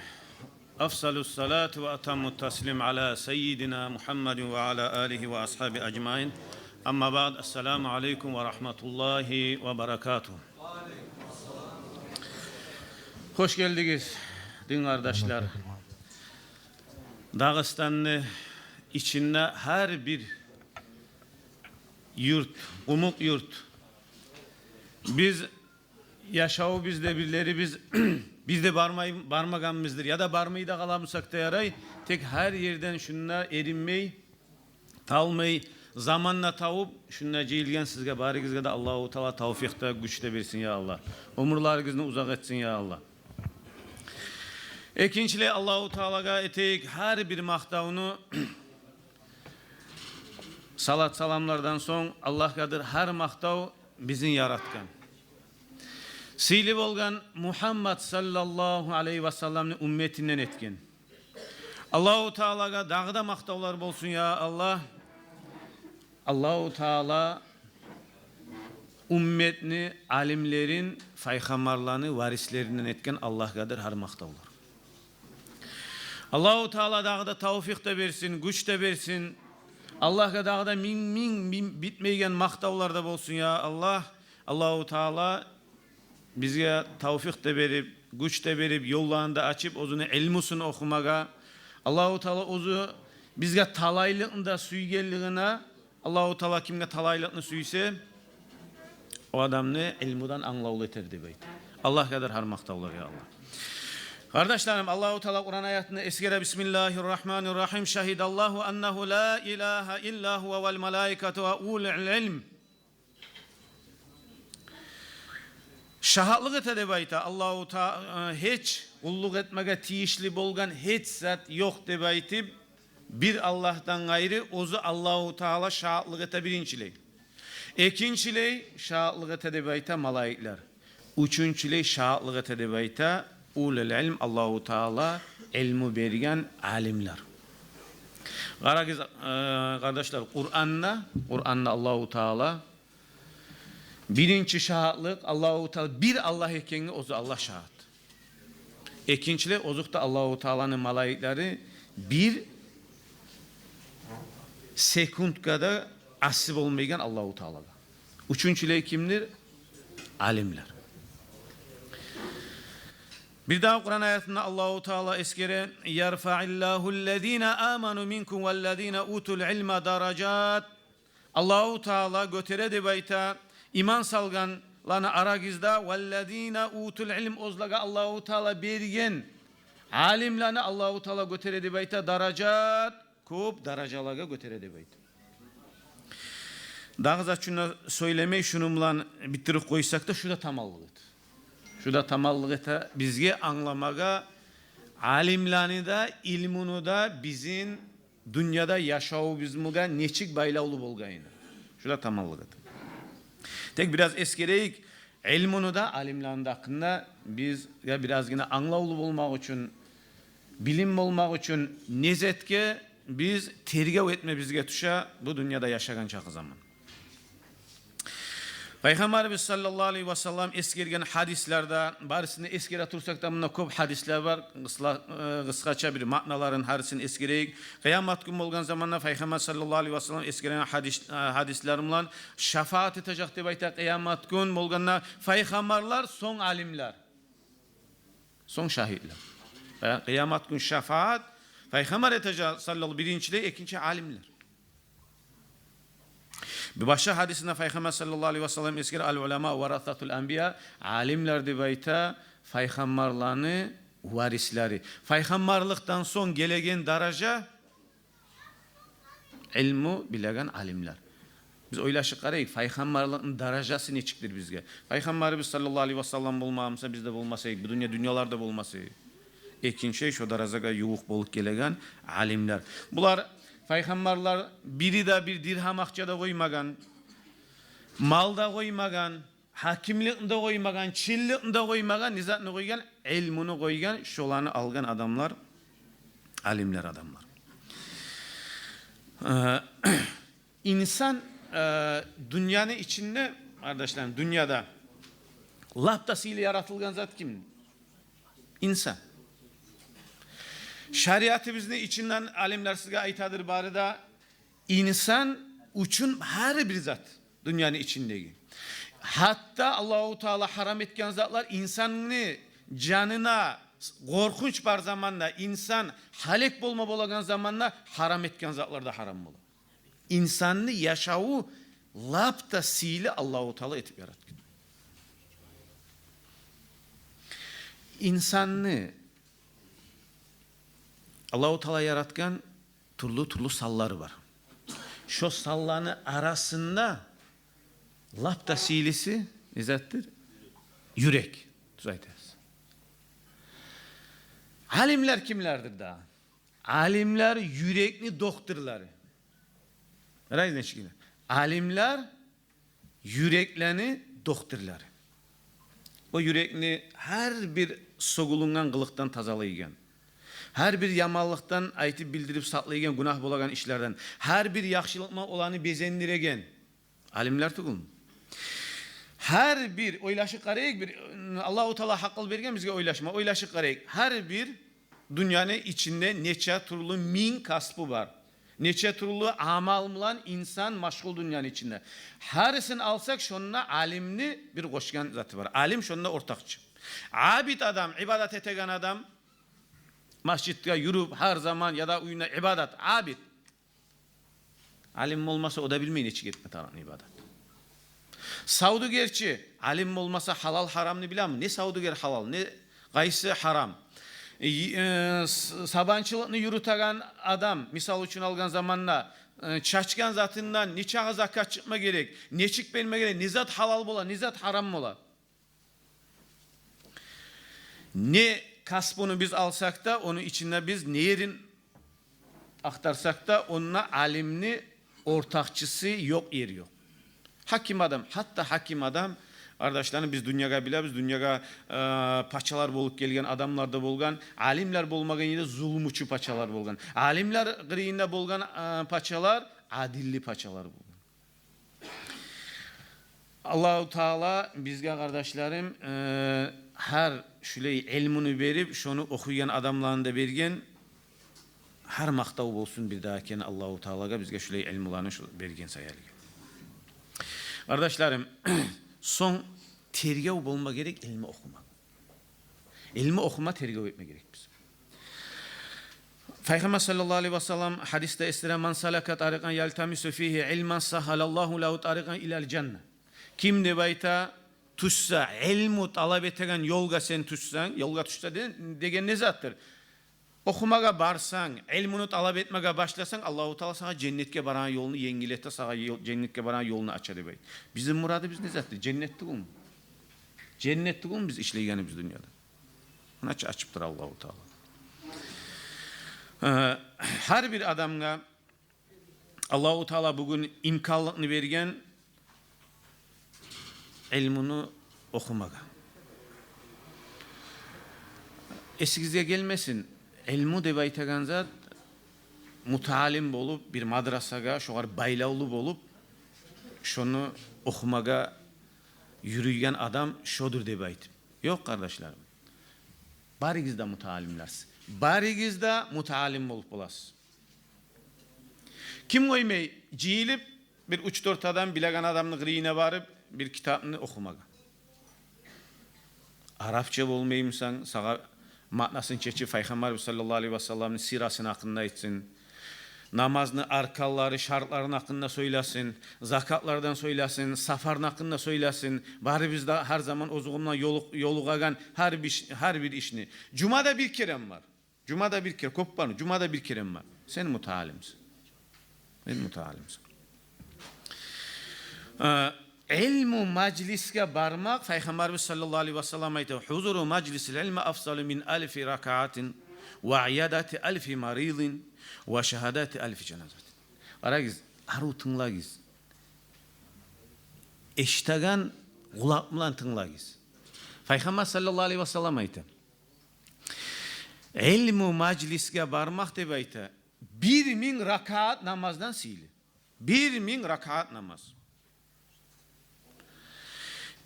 Afsalus salatu ve atammut taslim ala seyyidina Muhammedin ve ala alihi ve ashabi ecmain. Amma ba'd. Esselamu aleyküm ve rahmetullahi ve berekatuhu. Hoş geldiniz din kardeşler. Dağıstan'ın içinde her bir yurt, umut yurt. Biz yaşağı bizde birileri biz de barmagamızdır ya da barmayı da kalamısak da yaray. Tek her yerden şunlar erinmeyi, talmayı, zamanla tavup şunlar ceyilgen sizge barigizge de Allahu Teala tavfikte güçte versin ya Allah. Umurlarınızı uzak etsin ya Allah. İkincili Allahu Teala'ga etek her bir maktavunu salat salamlardan son Allah kadir her maktav bizim yaratkan. Sili olgan Muhammed sallallahu aleyhi ve sellem'nin ümmetinden etken. Allahu Teala'ga dağda maktavlar bolsun ya Allah. Allahu Teala ümmetini alimlerin peygamberlerini varislerinden etken Allah kadir her maktavlar. Allahu Teala dağda tevfik de versin, güç de versin. Allah'a dağda min bitmeyen maktavlarda bolsun ya Allah. Allahu Teala bizge tavfik de berip, güç de berip, yollarında açıp ozunu elmusunu okumaga. Allahu Teala ozu bizge talaylığında suygelliğine, Allahu Teala kimge talaylığını suyse o adamını ilmudan anlavul eterdi beyt. Allah kadar har maktavlar ya Allah. Kardeşlerim, Allahu Teala Kur'an ayetinde eskere Bismillahirrahmanirrahim. Şehidallahu ennehu la ilahe illa huve vel melaiketu ve ulul ilm. Şahatlık etede bayta Allahu Teala hiç kulluk etmege tiyişli bolgan hiç zat yok de baytip bir Allah'tan gayrı ozu Allahu Teala şahatlık ete birinciley. İkinciley şahatlık etede bayta malaikler. Üçüncüley şahatlık etede bayta ulul ilm Allahu Teala ilmu bergen alimler. Kardeşler, Kur'an'da Allahu Teala birinci şahatlık Allahu Teala bir Allah ekenini ozu Allah şahat. İkincili ozukta Allahu Teala'nın malaikleri bir sekund kadar asip olmayan Allahu Teala'da. Üçüncüleri kimdir? Alimler. Bir daha Kur'an ayetinde Allahu Teala eskere yerfa'illahü'llezine amanu minkum vellezine utul ilme daracat. Allahu Teala götere de bayta iman salganlarını aragizda vellezine utul ilm ozlaga Allahu Teala bergen alimlarını Allahu Teala götere de bayta daracat kop daracalaga götere de bayta. Dağız açına söylemeyi şunumla bitirip koysak da şu da tamallık. Şu da tamallık ete bizge anlamaga alimlani da ilmunu da bizim dünyada yaşağı bizmuga neçik baylavlı bolgayını. Şu da tamallık ete. Tek biraz eskereyik ilmunu da alimlani da hakkında biz ya biraz yine anlavlı olmak için bilim olmak için nezetke biz tergav etme bizge tuşa bu dünyada yaşagan çakı zaman. Peygamberimiz sallallahu aleyhi ve sellem eskergen hadislerde barisini eskere tursak da bunda köp hadisler var. Kıskaça bir maknaların harisini eskereyik. Kıyamet günü olgan zamanla Peygamber sallallahu aleyhi ve sellem eskeren hadislerimle şefaat edecek diye bayta kıyamet günü olganlar peygamberler son alimler. Son şahitler. Kıyamet günü şefaat Peygamber edecek sallallahu birinciyle ikinci alimler. Bir başka hadisinde Peygamber sallallahu aleyhi ve sellem eskeri al ulema varasatul enbiya alimler de bayta peygamberlerini varisleri. Peygamberlikten son gelegen daraja ilmu bilegen alimler. Biz oylaşık arayık peygamberliğin darajası ne çıktır bizge? Peygamberimiz sallallahu aleyhi ve sellem bulmamsa bizde bulmasaydı, bu dünyalarda bulmasaydı. İkinci şey şu darajaga yuğuk bolup gelegen alimler. Bunlar Peygamberler biri de bir dirham akçada koymagan, malda koymagan, hakimlikinde koymagan, çillikinde koymagan, nizatını koygan, ilmini koygan, şolanı algan adamlar, alimler adamlar. İnsan dünyanın içinde, kardeşlerim, dünyada laptasıyla yaratılgan zat kim? İnsan. Şeriatımızın içinden alimler size aytadır bari da insan üçün her bir zat dünyanın içindeki. Hatta Allahu Teala haram etken zatlar insanını canına korkunç bir zamanda insan halek bolma bolagan zamanla haram etken zatlar da haram bolar. İnsanını yaşağı laptasıyla Allahu Teala etip yaratken. İnsanını Allahu Teala yaratgan türlü salları var. Şu sallarının arasında lapta silisi nezattır? Yürek. Tuzaytız. Alimler kimlerdir daha? Alimler yürekli doktorları. Rayzın şekilde. Alimler yüreklerini doktorları. O yürekli her bir sogulundan kılıktan tazalayıgan. Her bir yamallıktan aytip bildirip saklaygen, günah bolagan işlerden, her bir yaxşılıkma olanı bezendiregen alimler tugul. Her bir oylaşık karayık bir Allahu Teala hakkıl bergen bizge oylaşma, oylaşık karayık. Her bir dünyanın içinde neçe turlu min kasbı var. Neçe turlu amal bilan insan maşgul dünyanın içinde. Harisini alsak şonuna alimni bir koşgan zatı var. Alim şonuna ortakçı. Abid adam, ibadat etegen adam, masjidga yürüp her zaman ya da uyuna ibadat, abid. Alim olmasa o da bilmeyin içi gitme taran ibadat. Savdugerçi, alim olmasa halal haramını bilen mi? Ne savduger halal, ne gaysi haram. Sabançılıkını yürüten adam, misal için algan zamanla, çaçkan zatından niçağa zakat çıkma gerek, ne çıkma gerek, nizat halal bola, nizat haram bola. Ne kasbını biz alsak da, onun içinde biz ne yerin aktarsak da, onunla alimni ortakçısı yok, yeri yok. Hakim adam, hatta hakim adam, kardeşlerim biz dünyaya biliriz, dünyaya paçalar bolup gelgen adamlarda bolgan, alimler bolmagan yerde zulmuçu paçalar bolgan. Alimler gıriyinde bolgan paçalar, adilli paçalar bolgan. Allahu Teala bizge kardeşlerim her şöyle ilmini verip, şunu okuyan adamlarını da bergen, her maktav olsun bir dahakine Allahu Teala'ga bizge şöyle ilmularını bergen sayalım. Kardeşlerim, son tergev olma gerek, ilmi okumak. İlmi okuma tergev etme gerek biz. Peygamber sallallahu aleyhi ve sellem hadiste estire man salaka tariqan yaltamisu fihi ilman sahalallahu lahu tariqan ilal cennet. Kim de bayta tuşsa, ilmu talep etegen yolga sen tuşsan, yolga tuşsa degen ne zattır? Okumaga barsan, ilmini talep etmege başlasan, Allahu Teala sana cennetke baran yolunu yengilete, sana cennetke baran yolunu açar deyip. Bizim muradı biz ne zattır? Cennetlik mu? Cennetlik mu biz işleyenimiz dünyada? Onu açıptır Allahu Teala. Her bir adamga Allahu Teala bugün imkanlığını vergen ilmini okumaga. Eskizge gelmesin. Ilmu deb aytagan zat mutalim bolup bir madrasaga şoğar baylavlı bolup şonu okumaga yürüyen adam şodur deb aytip. Yok kardeşlerim. Barigizde mutalimlersiz. Barigizde mutalim bolup bolasız. Kim koymay ciyilip bir 3-4 adam bilegan adamın gıriyine varıp bir kitabını okumaga. Arapça bolmayımsan sağa manasını çeçip Peygamber sallallahu aleyhi ve sellem'in sirasını hakkında etsin. Namazını, arkalları, şartlarının hakkında söylesin. Zakatlardan söylesin. Safarın hakkında söylesin. Bari biz de her zaman ozuğumdan yoluğagan her bir işini. Cuma'da bir kerem var. Cuma'da bir kere, koppanı, Cuma'da bir kerem var. Sen mutalimsin. Sen mutalimsin. İlmu mecliske barmak, Peygamberimiz sallallahu aleyhi ve sellem ayetiyor. Huzuru meclisil ilmi afsalu min alfi rakaatin ve iyadati alfi maridin ve şehadati alfi cenazatin. Aragiz, aru tınlagiz. Eştagan kulakmılan tınlagiz. Peygamber sallallahu aleyhi ve sellem ayetiyor. İlmu mecliske barmak deb ayetiyor. 1000 rakaat namazdan sili. 1000 rakaat namaz.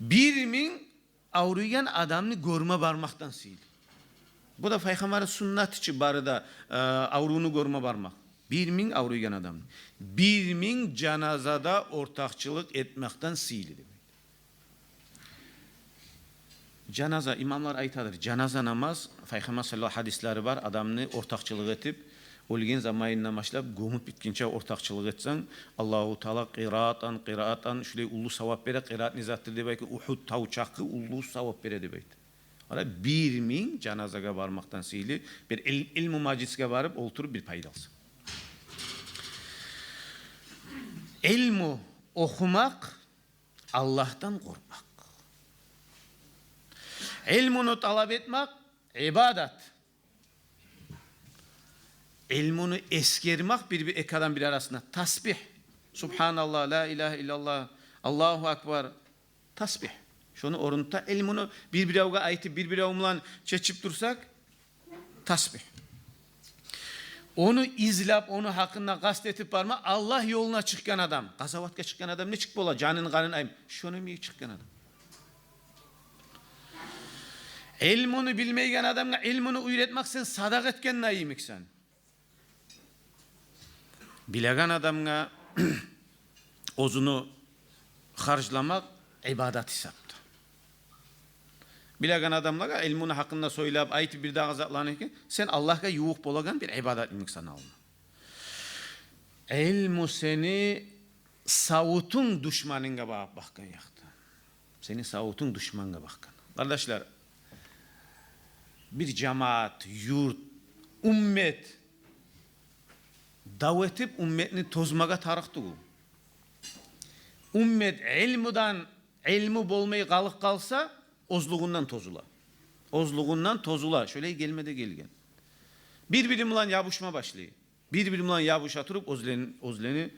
1000 avruyan adamını görme barmaktan sil. Bu da Peygamber'in sünnet içi barıda avrunu görme barmak. 1000 avruyan adam. 1000 cenazada ortakçılık etmekten sil. Cenaza imamlar aytadır. Cenaza namaz Peygamber sallallahu hadisleri var. Adamını ortakçılık etip Olgen zamanına başlap gömüp bitkince ortakçılık etsen Allahu Teala qiraatan şöyle ulu savap bere qiraat nizattır deb aytı Uhud tau çakı ulu savap bere deb aytı. Ara 1000 cenazaga barmaktan seyli bir ilmu meclisine varıp oturup bir payda alsın. İlmu okumak Allah'tan korkmak. İlmunu talep etmek ibadet. İlmunu eskermek bir ekadan bir arasında tasbih. Subhanallah, la ilahe illallah, Allahu akbar. Tasbih. Şunu orunta ilmunu birbirine ayeti birbirine çeçip dursak tasbih. Onu izlep onu hakkında kastetip varma Allah yoluna çıkan adam. Gazavatka çıkan adam ne çıkıp ola? Canın kanın ayım. Şunu mi çıkan adam? İlmunu bilmeyen adamla ilmunu öğretmek sen sadak etken neyimik sen? Bilegan adamga ozunu harclamak ibadat hesaptı. Bilegan adamlara ilmini hakkında söyleyip ayet bir daha azatlanır ki sen Allah'a yuvuq bolagan bir ibadat ilmik sana alma. Ilmu seni savutun düşmanınga bakkan yaktı. Seni savutun düşmanına bakkan. Kardeşler, bir cemaat, yurt, ümmet davetip ümmetini tozmaga tarıktı bu. Ümmet ilmi bolmayı kalık kalsa ozluğundan tozula. Ozluğundan tozula. Şöyle gelmede gelgen. Birbirimle yabuşma başlayı. Birbirimle yabuşa turup ozleni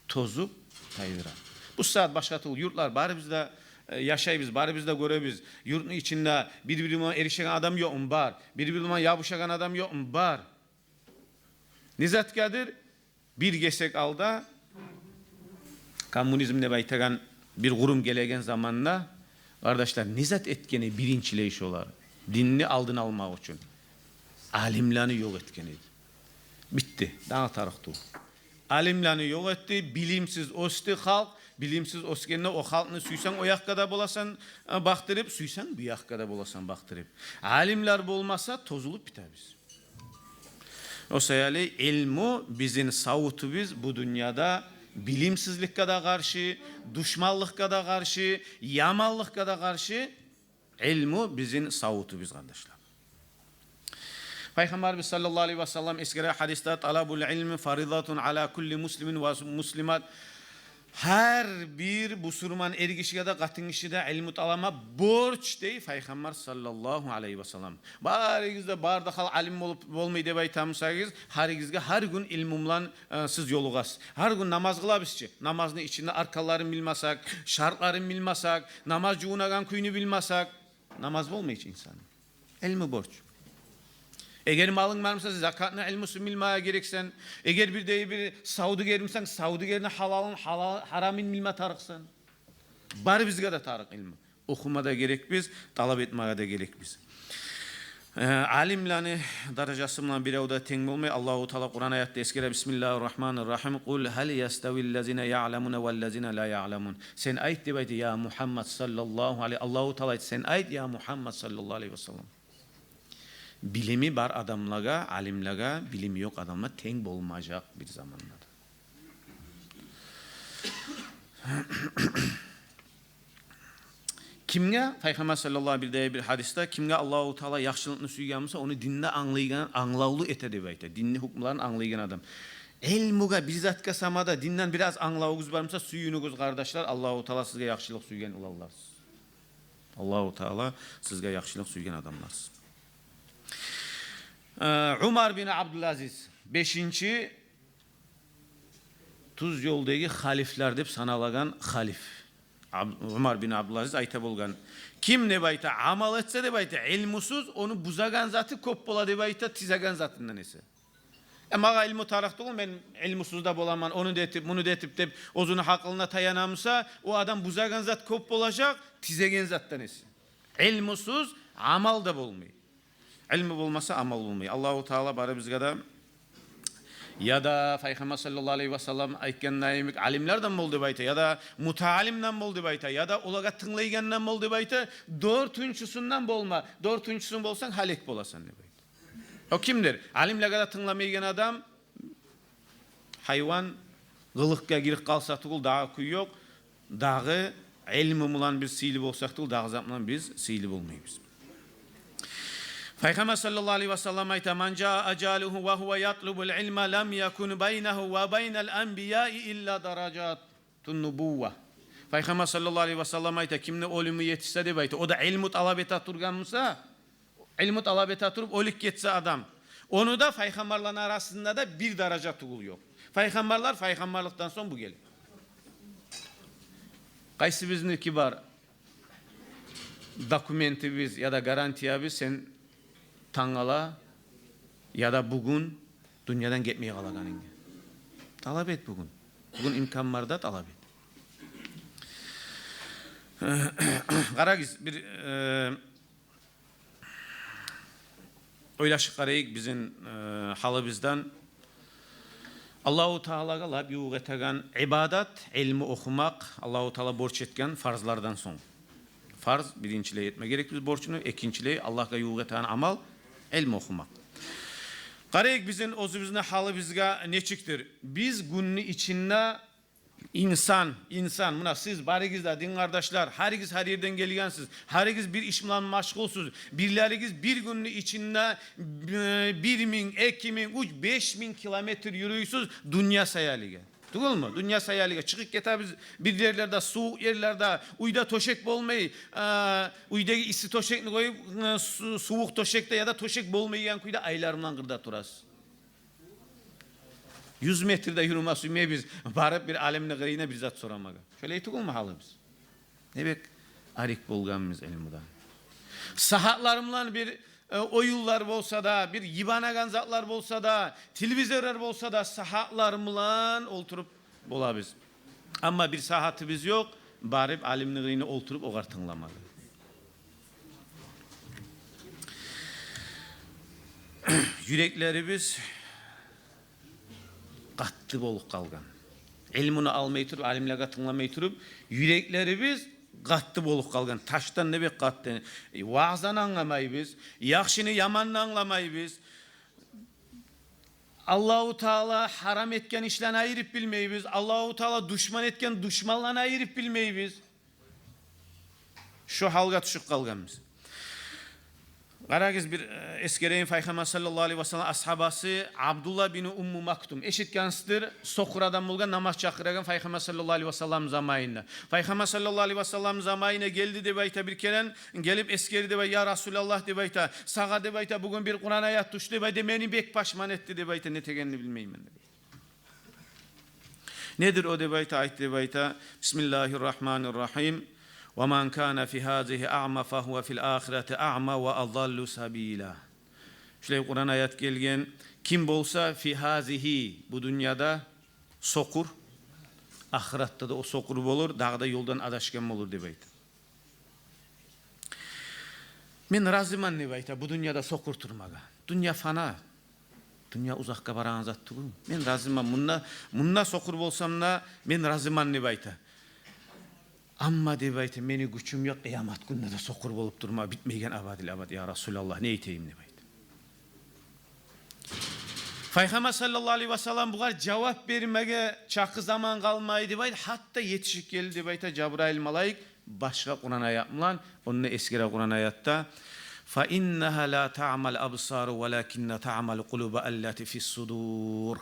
tozup tayvira. Bu saat başkatıl yurtlar bari bizde yaşayız, bari bizde görebiz. Yurtun içinde birbirine erişen adam yok mu var. Birbirine yabuşagan adam yok mu var. Nizatkadir bir gesek alda komünizmde baytagan bir kurum gelegen zamanla kardeşler nizat etkeni birinçileyiş olar. Dinini aldın almak için. Alimlerini yok etkeniydi. Bitti. Daha tarıktı. Alimlerini yok etti. Bilimsiz osti halk. Bilimsiz oskenine o halkını suysan o yakkada bolasan baktırıp suysan bu yakkada bolasan baktırıp. Alimler bolmasa tozulup biter biz. O sayılı ilmu bizim savutu biz bu dünyada bilimsizlik da karşı, düşmanlık da karşı, yamallık da karşı ilmu bizim savutu biz kardeşler. Peygamber sallallahu aleyhi ve sellem eskere hadiste talabul ilmi faridatun ala kulli muslimin ve muslimat. Her bir Müslüman ergişi da katın işi de ilmi alama borç değil Peygamber sallallahu aleyhi ve sellem. Barigizde bardakal alim olup olmayı da baytamsagiz harigizge her gün ilmumlan siz yoluğas. Her gün namaz kılabızçı. Namazın içinde arkalarını bilmasak, şartlarını bilmasak, namaz cuğunagan kuyunu bilmasak namaz olmayacak insan. Ilmi borç. Eğer malın varsa zakatına ilmusu bilmeye gereksen, eğer bir Saudi gerimsen, Saudi gerine halalın haramin bilme tarıksan. Bari bizge de tarık ilmi. Okuma da gerek biz, talep etmeye de gerek biz. Alimlerini derecesinden bir evde teng olmay. Allahu Teala Kur'an ayette eskere Bismillahirrahmanirrahim. Kul hal yestavi'llezine ya'lemune vellezine la ya'lemun. Sen ayet de ya Muhammed sallallahu aleyhi. Allahu Teala sen ayet ya Muhammed sallallahu aleyhi ve sellem. Bilimi var adamlara, alimlara, bilimi yok adamlar teng olmayacak bir zamanlarda. Kimge Peygamber sallallahu aleyhi ve sellem bir hadiste kimge Allahu Teala yaxşılıkını suygansa onu dinle anlayılan etedi bayta. Dinni hukumlarını anlayılan adam. Ilmuga bir zatka samada dinden biraz anlağınız varmasa suyunuz kardeşler Allahu Teala sizge yaxşılık suygan olarlar. Allahu Teala sizge yaxşılık suygan adamlarsınız. Umar bin Abdülaziz 5. tuz yoldagi halifler deb sanalagan halif. Umar bin Abdülaziz ayta bolgan. Kim ne bayta amal etse de bayta ilmusuz onu buzagan zatı kop bola deb bayta tizagan zatından ese. Ama ilmu taraktı ben ilmusuz da bolaman onu detip bunu detip deb ozunu hakkılına tayanamsa o adam buzagan zat kop bolacak tizagan zattan ese. İlmusuz amal da bolmuyor. İlmi olmasa amal olmuyor. Allahu Teala bari bizge de ya da Peygamber sallallahu aleyhi ve sellem aytgan nayimik alimlerden boldu bayta ya da mutaalimden boldu bayta ya da ulaga tınlaygandan boldu bayta dörtüncüsünden bolma. Dörtüncüsün bolsan halek bolasan ne bayta. O kimdir? Alimlerge de tınlamaygan adam hayvan gılıkka girip kalsa tıgıl dağı kuy yok. Dağı ilmi mulan bir sili bolsak tıgıl dağı zamlan biz sili bolmayız. Peygamber sallallahu aleyhi ve sellem ayta man caa acaluhu ve huve yatlubul ilma lam yakun beynehu ve beynel enbiyai illa daracatun nubuvve. Peygamber sallallahu aleyhi ve sellem ayta kimne ölümü yetişse de bayta o da ilmu talep ete turganmısa ilmu talep ete turup ölük geçse adam. Onu da peygamberlerin arasında da bir daraca tuğul yok. Peygamberler peygamberlikten son bu gelir. Kaysi bizin kibar dokumentimiz ya da garantiyabız sen Tangala ya da bugün dünyadan gitmeye kalaganin. Talep et bugün. Bugün imkan var da talep et. Karagiz bir oylaşık karayık bizim halımızdan Allahu Teala'ga lab yuğetagan ibadat, ilmi okumak, Allahu Teala borç etken farzlardan son. Farz birinçiliğe etme gerek biz borçunu, ikinciliğe Allah'a yuğetagan amal, ilmi okumak. Qarayık bizim özümüzün halı bizga neçiktir? Biz günün içinde insan, buna siz barigizda din kardeşler, harigiz her yerden gelgensiz, harigiz bir iş bilen maşgulsuz, birlerigiz bir günün içinde 1000, 2000, 5000 kilometre yürüyüsüz dünya sayaliga. Değil mi? Dünya sayaliga. Çıkıp geta biz bir yerlerde, soğuk yerlerde, uyda toşek bolmayı, uydaki isi toşekni koyup, soğuk toşekte ya da toşek bolmayı kuyda aylarımdan kırda turasız. 100 metrede yürüme suymayı biz barıp bir alemine gırıyına bir zat soramaga. Şöyle etik olma halı biz. Ne bek arik bolganımız elimden. Sahatlarımla bir oyullar olsa da, bir yibanagan zatlar olsa da, televizörler olsa da sahatlarımla oturup bola biz. Ama bir sahatimiz yok, barıp alemine gırıyına oturup oğar tınlamaga. Yüreklerimiz qattı bolup kalgan. İlmini almayı turup, alimlerge tınlamayı turup, yüreklerimiz qattı bolup kalgan. Taştan ne bek qattı. Vaazdan anlamayız, yaxşını yamanını anlamayız. Allahu Teala haram etken işlerini ayırıp bilmeyiz. Allahu Teala düşman etken düşmanlarını ayırıp bilmeyiz. Şu halga düşüp kalganımız. Qaragiz bir eskereyin Peygamber sallallahu aleyhi ve sellem ashabası Abdullah bin Ummu Maktum eşitgansıdır. Sokur adam bolgan namaz çakıragan Peygamber sallallahu aleyhi ve sellem zamayında. Peygamber sallallahu aleyhi ve sellem zamayına geldi de bayta bir kelen gelip eskeri de ya Resulallah de bayta sağa de bayta bugün bir Kur'an ayat düştü de bayta beni bek paşman etti de bayta ne tegenini bilmeyim ben de. Nedir o de bayta ayet de bayta Bismillahirrahmanirrahim. وَمَنْ كَانَ فِي هَذِهِ أَعْمَ فَهُوَ فِي الْآخِرَةِ أَعْمَ وَأَضَلُّ سَب۪يلًا. Şöyle Kur'an ayet gelgen kim bolsa fi hazihi bu dünyada sokur, ahirette de o sokur olur, dağda yoldan adaşkan olur de bayta. Men razıman ne bayta bu dünyada sokur turmaga. Dünya fana. Dünya uzakka baran zat tuğul. Men razıman munna sokur bolsam da men razıman ne bayta. Amma de bayta meni güçüm yok kıyamet gününe de sokur bolup durma bitmeygen abadil abad ya Resulallah ne eteyim ne bayta. Peygamber sallallahu aleyhi ve sellem bugar cevap vermege çakı zaman kalmaydı bayta hatta yetişik geldi bayta Cebrail malayik başka Kur'an ayatlan onunla eskire Kur'an ayatta fa innaha la ta'mal absar walakin ta'mal qulub allati fi's sudur.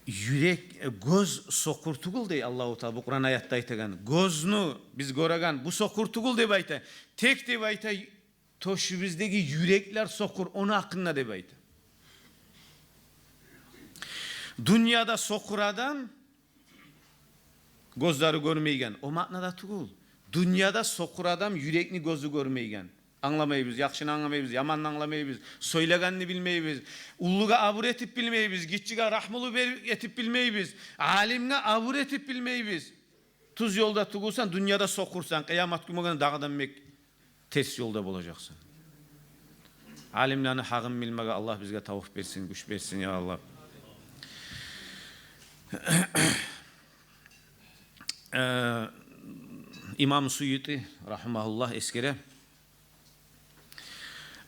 Yürek göz sokurtugul dey Allahu Teala bu Kur'an ayatta aytgan. Gözünü biz göregan bu sokurtugul dey bayta. Tek dey bayta toşubizdeki yürekler sokur onu hakkında dey bayta. Dünyada sokur adam gözleri görmeygen. O manada tugul. Dünyada sokur adam yürekni gözü görmeygen. Anlamayız, yakşını anlamayız, yamanını anlamayız, söyleganını bilmeyiz, ulluğa abur etip bilmeyiz, gitçiga rahmulu etip bilmeyiz, alimine abur etip bilmeyiz. Tuz yolda tugulsan, dünyada sokursan, kıyamet günü dağdan mek ters yolda bulacaksın. Alimlerini hakkın bilmege Allah bizge tavuk versin, güç versin ya Allah. İmam Suyuti rahimahullah eskere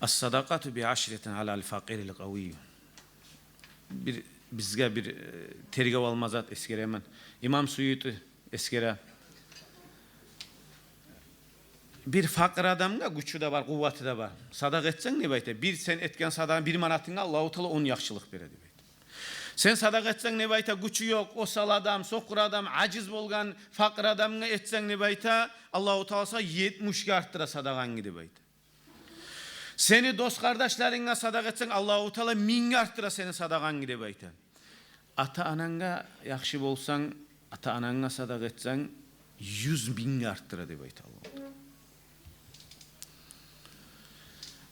as-sadakatu bi aşretin alal fakiril kaviyyu. Bir bizge bir tergev almazat eskere hemen. İmam Suyuti eskere bir fakir adamga güçü de var, kuvveti de var. Sadak etsen ne bayta? Bir sen etken sadakın bir manatına Allahu Teala 10 yaxşılık beredi bayta. Sen sadak etsen ne bayta? Güçü yok, osal adam, sokur adam, aciz bolgan fakir adamga etsen ne bayta? Allahu Teala 70 arttıra sadakan gidi bayta. Seni dost kardeşlerine sadak etsen Allahu Teala 1000 arttıra seni sadakan gidi bayta. Ata ananga yaxşı bolsan, ata ananga sadak etsen 100.000 arttıra de bayta Allahu Teala.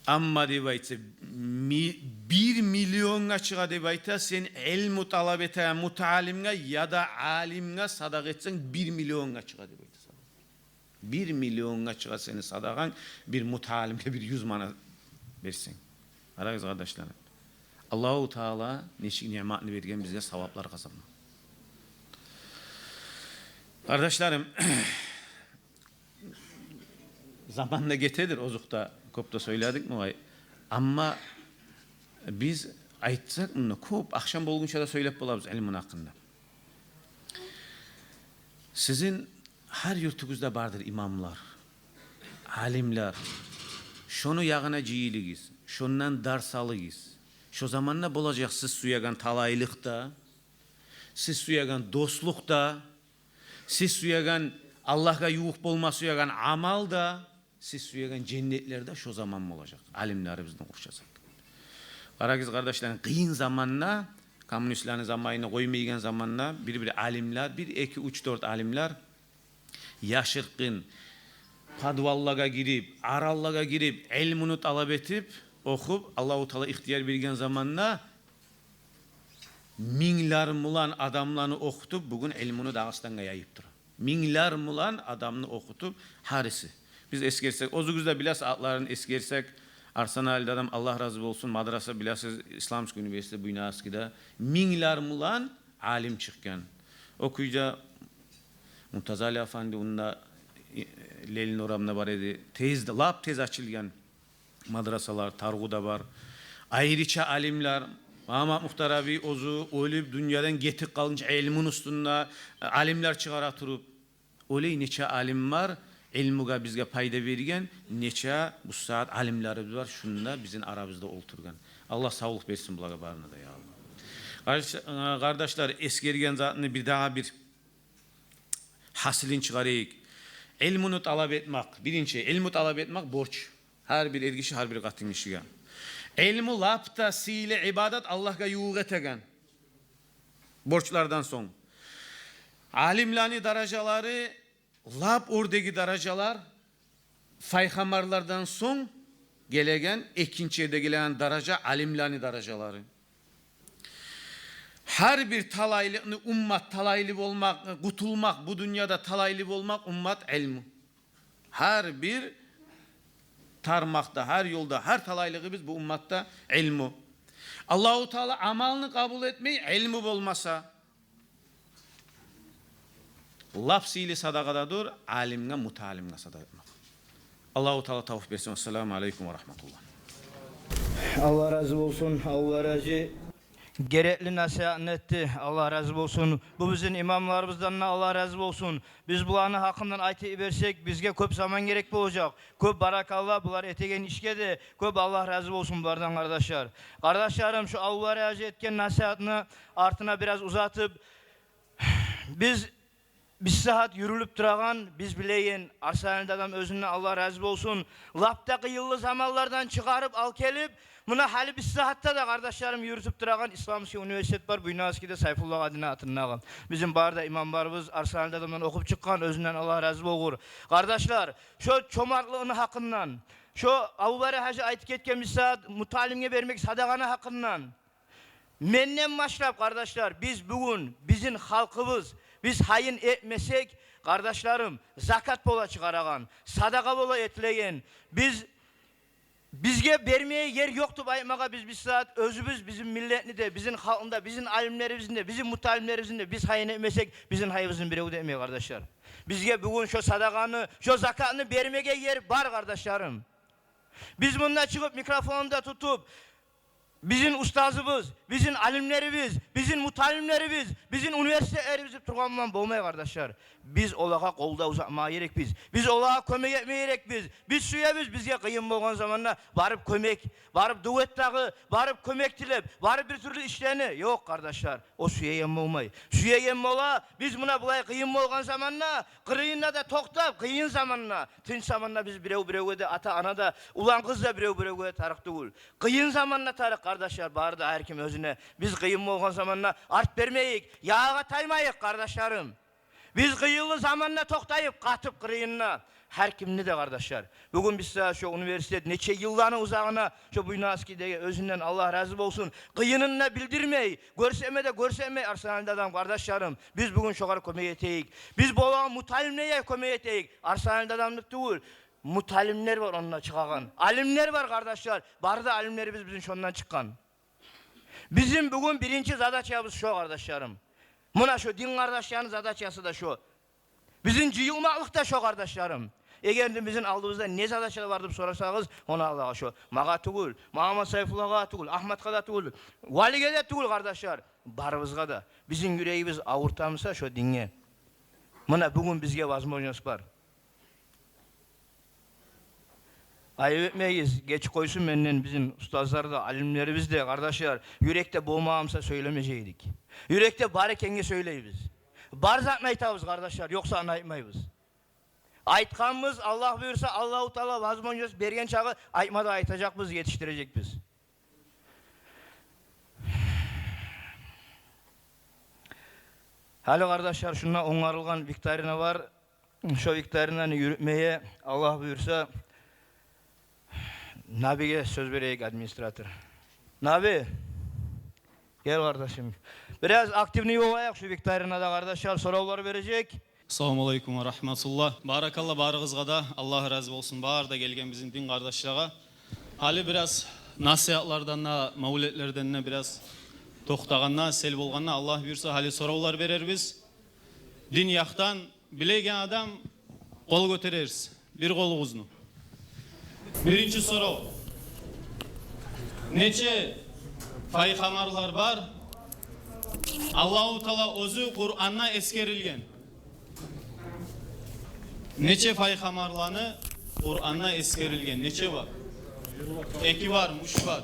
Amma de bayta 1 milyonga çıga de bayta sen ilmu talab ete mutalimga ya da alimga sadak etsen 1 milyonga çıga de bayta. 1 milyonga çıga seni sadakan bir mutalimge bir 100 mana versin. Arayız kardeşlerim. Allahu Teala neçik nimetini vergen bizge savaplar kazanma. Kardeşlerim, zamanla getedir ozukta kopta söyledik mi vay? Ama biz aytsak bunu kop akşam bolgunça da söylep bolabız ilmin hakkında. Sizin her yurtunuzda vardır imamlar, alimler. Şonu yağına ciyiligiz, şondan ders alıgiz. Şu zamanla bolacak siz suyagan talaylıkta, siz suyagan dostlukta, siz suyagan Allah'a yuğuk bolma suyagan amalda, siz suyagan cennetlerde şu zaman olacak. Alimlerimizden kurşasak. Karagiz kardeşlerin kıyın zamanla, komünistlerin zamanına koymayan zamanla bir alimler, 1, 2, 3, 4 alimler yaşırkın, padvallaga girip, arallaga girip, ilmini talep etip, okup, Allah-u Teala ihtiyar bergen zamanla minler mulan adamlarını okutup, bugün ilmini Dağıstan'a yayıptır. Minler mulan adamını okutup, harisi. Biz eskersek, ozuguzda bilas atların eskersek, Arsenal'de adam Allah razı olsun, madrasa bilasız İslamsk Üniversitesi Buynaski'de minler mulan alim çıkken. Okuyuca Muntazali Efendi onunla Leylin oramına var idi. Lap tez açılgan madrasalar, Targu'da var. Ayrıca alimler, Mahmut Muhtar abi ozu ölüp dünyadan getik kalınca ilmin üstünde alimler çıkara turup öyle neçe alim var ilmuga bizge payda vergen neçe bu saat alimlerimiz var şunda bizim aramızda oturgan. Allah sağlık versin bulaga barına da ya Allah. Kardeşler eskergen zatını bir daha bir hasilin çıkarayık. İlmini talep etmek, birinci ilmi talep etmek borç. Her bir ergişi, her bir katın işigen. İlmi lapta, sile, ibadet Allah'a yuğuk etegen. Borçlardan son. Alimlani darajaları, lap oradaki darajalar, fayhamarlardan son gelegen, ikinci yerde gelen daraja, alimlani darajaları. Her bir talaylı ummat talaylı olmak, kutulmak bu dünyada talaylı olmak ummat ilmi. Her bir tarmakta, her yolda, her talaylığı biz bu ummatta ilmi. Allahu Teala amalını kabul etmeyi ilmi olmasa lafzıyla sadakadadır, alimle mutalimle sadaka etmek. Allahu Teala tavfik versin. Esselamu aleyküm ve rahmetullah. Allah razı olsun. Allah razı gerekli nasihatini etti. Allah razı olsun. Bu bizim imamlarımızdan Allah razı olsun. Biz bularını hakkından aytı versek bizge köp zaman gerek olacak. Köp barakallah bular etegen işke de köp Allah razı olsun bulardan kardeşler. Kardeşlerim şu Allah razı etken nasihatini artına biraz uzatıp biz bir saat yürülüp duragan biz bileyin Arsenal'de adam özünden Allah razı olsun. Laptaki yıldız amallardan çıkarıp al kelip buna hali bir saatte de kardeşlerim yürütüp duragan İslamski Üniversitet var. Buynaski'de Sayfullah adına atınlagan. Bizim barda imamlarımız Arsenal'de adamdan okup çıkan özünden Allah razı olur. Kardeşler şu çomarlığını hakkından, şu Avubari Hacı aytıp ketken bir saat mutalimge vermek sadakanı hakkından. Menden başlap kardeşler biz bugün bizim halkımız biz hayın etmesek kardeşlerim zakat bola çıkaragan, sadaka bola etleyen bizge vermeye yer yoktu baymaga biz bir saat özümüz bizim milletini de bizim halkında bizim alimlerimizin de bizim mutalimlerimizin de biz hayın etmesek bizim hayımızın biri ödemiyor kardeşler. Bizge bugün şu sadakanı, şu zakatını vermeye yer var kardeşlerim. Biz bununla çıkıp mikrofonda tutup bizim ustazımız, bizim alimlerimiz, bizim mutalimlerimiz, bizim üniversitelerimiz turganman bolmay kardeşler. Biz olağa kolda uzatmaya gerek biz. Biz olağa kömek etmeye gerek biz. Biz suyabız bizge kıyım bolgan zamanla barıp kömek, barıp duettağı, barıp kömek tilep, barıp bir türlü işlerini yok kardeşler. O suya yem olmay. Suya yem ola biz buna bulay kıyım bolgan zamanla, kırıyınla da toktap kıyın zamanla, tınç zamanla biz birev de ata ana da ulan kız da birev de tarık değil. Kıyın zamanla tarık kardeşler barı da her kim özüne. Biz kıyım bolgan zamanla art vermeyik, yağa taymayık kardeşlerim. Biz kıyılı zamanla toktayıp katıp kırıyınla. Her kimini de kardeşler. Bugün biz şu üniversitet neçe yıllarına uzağına şu Buynaski'de özünden Allah razı olsun. Kıyınınla bildirmeyi, görsemey Arsenal'de adam kardeşlerim. Biz bugün şokarı kömek eteyik. Biz boğağa mutalimleye kömek eteyik. Arsenal'de adamlık değil. Mutalimler var onunla çıkagan. Alimler var kardeşler. Barda alimlerimiz bizim şondan çıkan. Bizim bugün birinci zadaçamız şu kardeşlerim. Muna şu din kardeşlerinin zadaçası da şu. Bizim cıyılmaklık da şu kardeşlerim. Eğer bizim aldığımızda ne zadaçalar vardı sorarsanız ona Allah'a şu. Mağa tugul, Muhammed Sayfullah'a tugul, Ahmet Kada tugul, Vali'ye de tugul kardeşler. Barımızga da. Bizim yüreğimiz ağırtamızsa şu dinge. Muna bugün bizge vazmožnost var. Ayıp etmeyiz. Geç koysun menden bizim ustazlar da, alimlerimiz de kardeşler. Yürekte boğmağımsa söylemeyecektik. Yürekte bari kenge söyleyibiz. Bar zatına aytabız kardeşler, yoksa anaytmayız. Aytkanımız Allah buyursa Allahu Teala vazmožnost bergen çağı aytmada aytacakmız, yetiştirecekmiz. Hali kardeşler şuna onarılgan viktorina var. Şu viktorinanı yürütmeye Allah buyursa Nabi'ye söz vereyik administratör. Nabi, gel kardeşim. Biraz aktifliği olayak şu viktorinada kardeşler soruları verecek. Assalamu alaikum ve rahmatullah. Barakallah barığızga da Allah razı olsun. Bağırda gelgen bizim din kardeşlere. Hali biraz nasihatlardan da, mavletlerden de biraz toxtağanna, sel bolğanna Allah buyursa hali sorular verer biz. Din yaktan bilegen adam kol götüreriz. Bir koluğuzunu. Birinci soru. Neçe paygamarlar var? Allahu Teala özü Kur'an'a eskerilgen. Neçe paygamarlarını Kur'an'a eskerilgen. Neçe var? Eki var, muş var.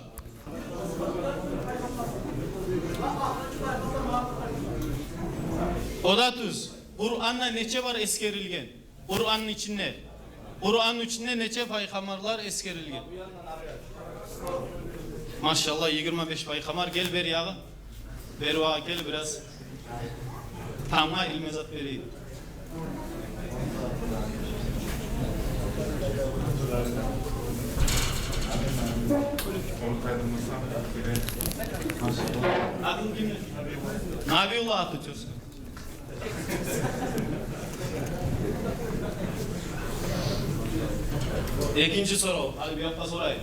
O da tuz. Kur'an'a neçe var eskerilgen? Kur'an'ın içinde. Kur'an'ın içinde neçe paygamarlar eskerilgen? Maşallah 25 paygamar gel ver yağı. Ver vağa gel biraz. Tamam ilmezat vereyim. Adın kim? Nabiullah atıyorsun. İkinci soru. Hadi bir hafta sorayım.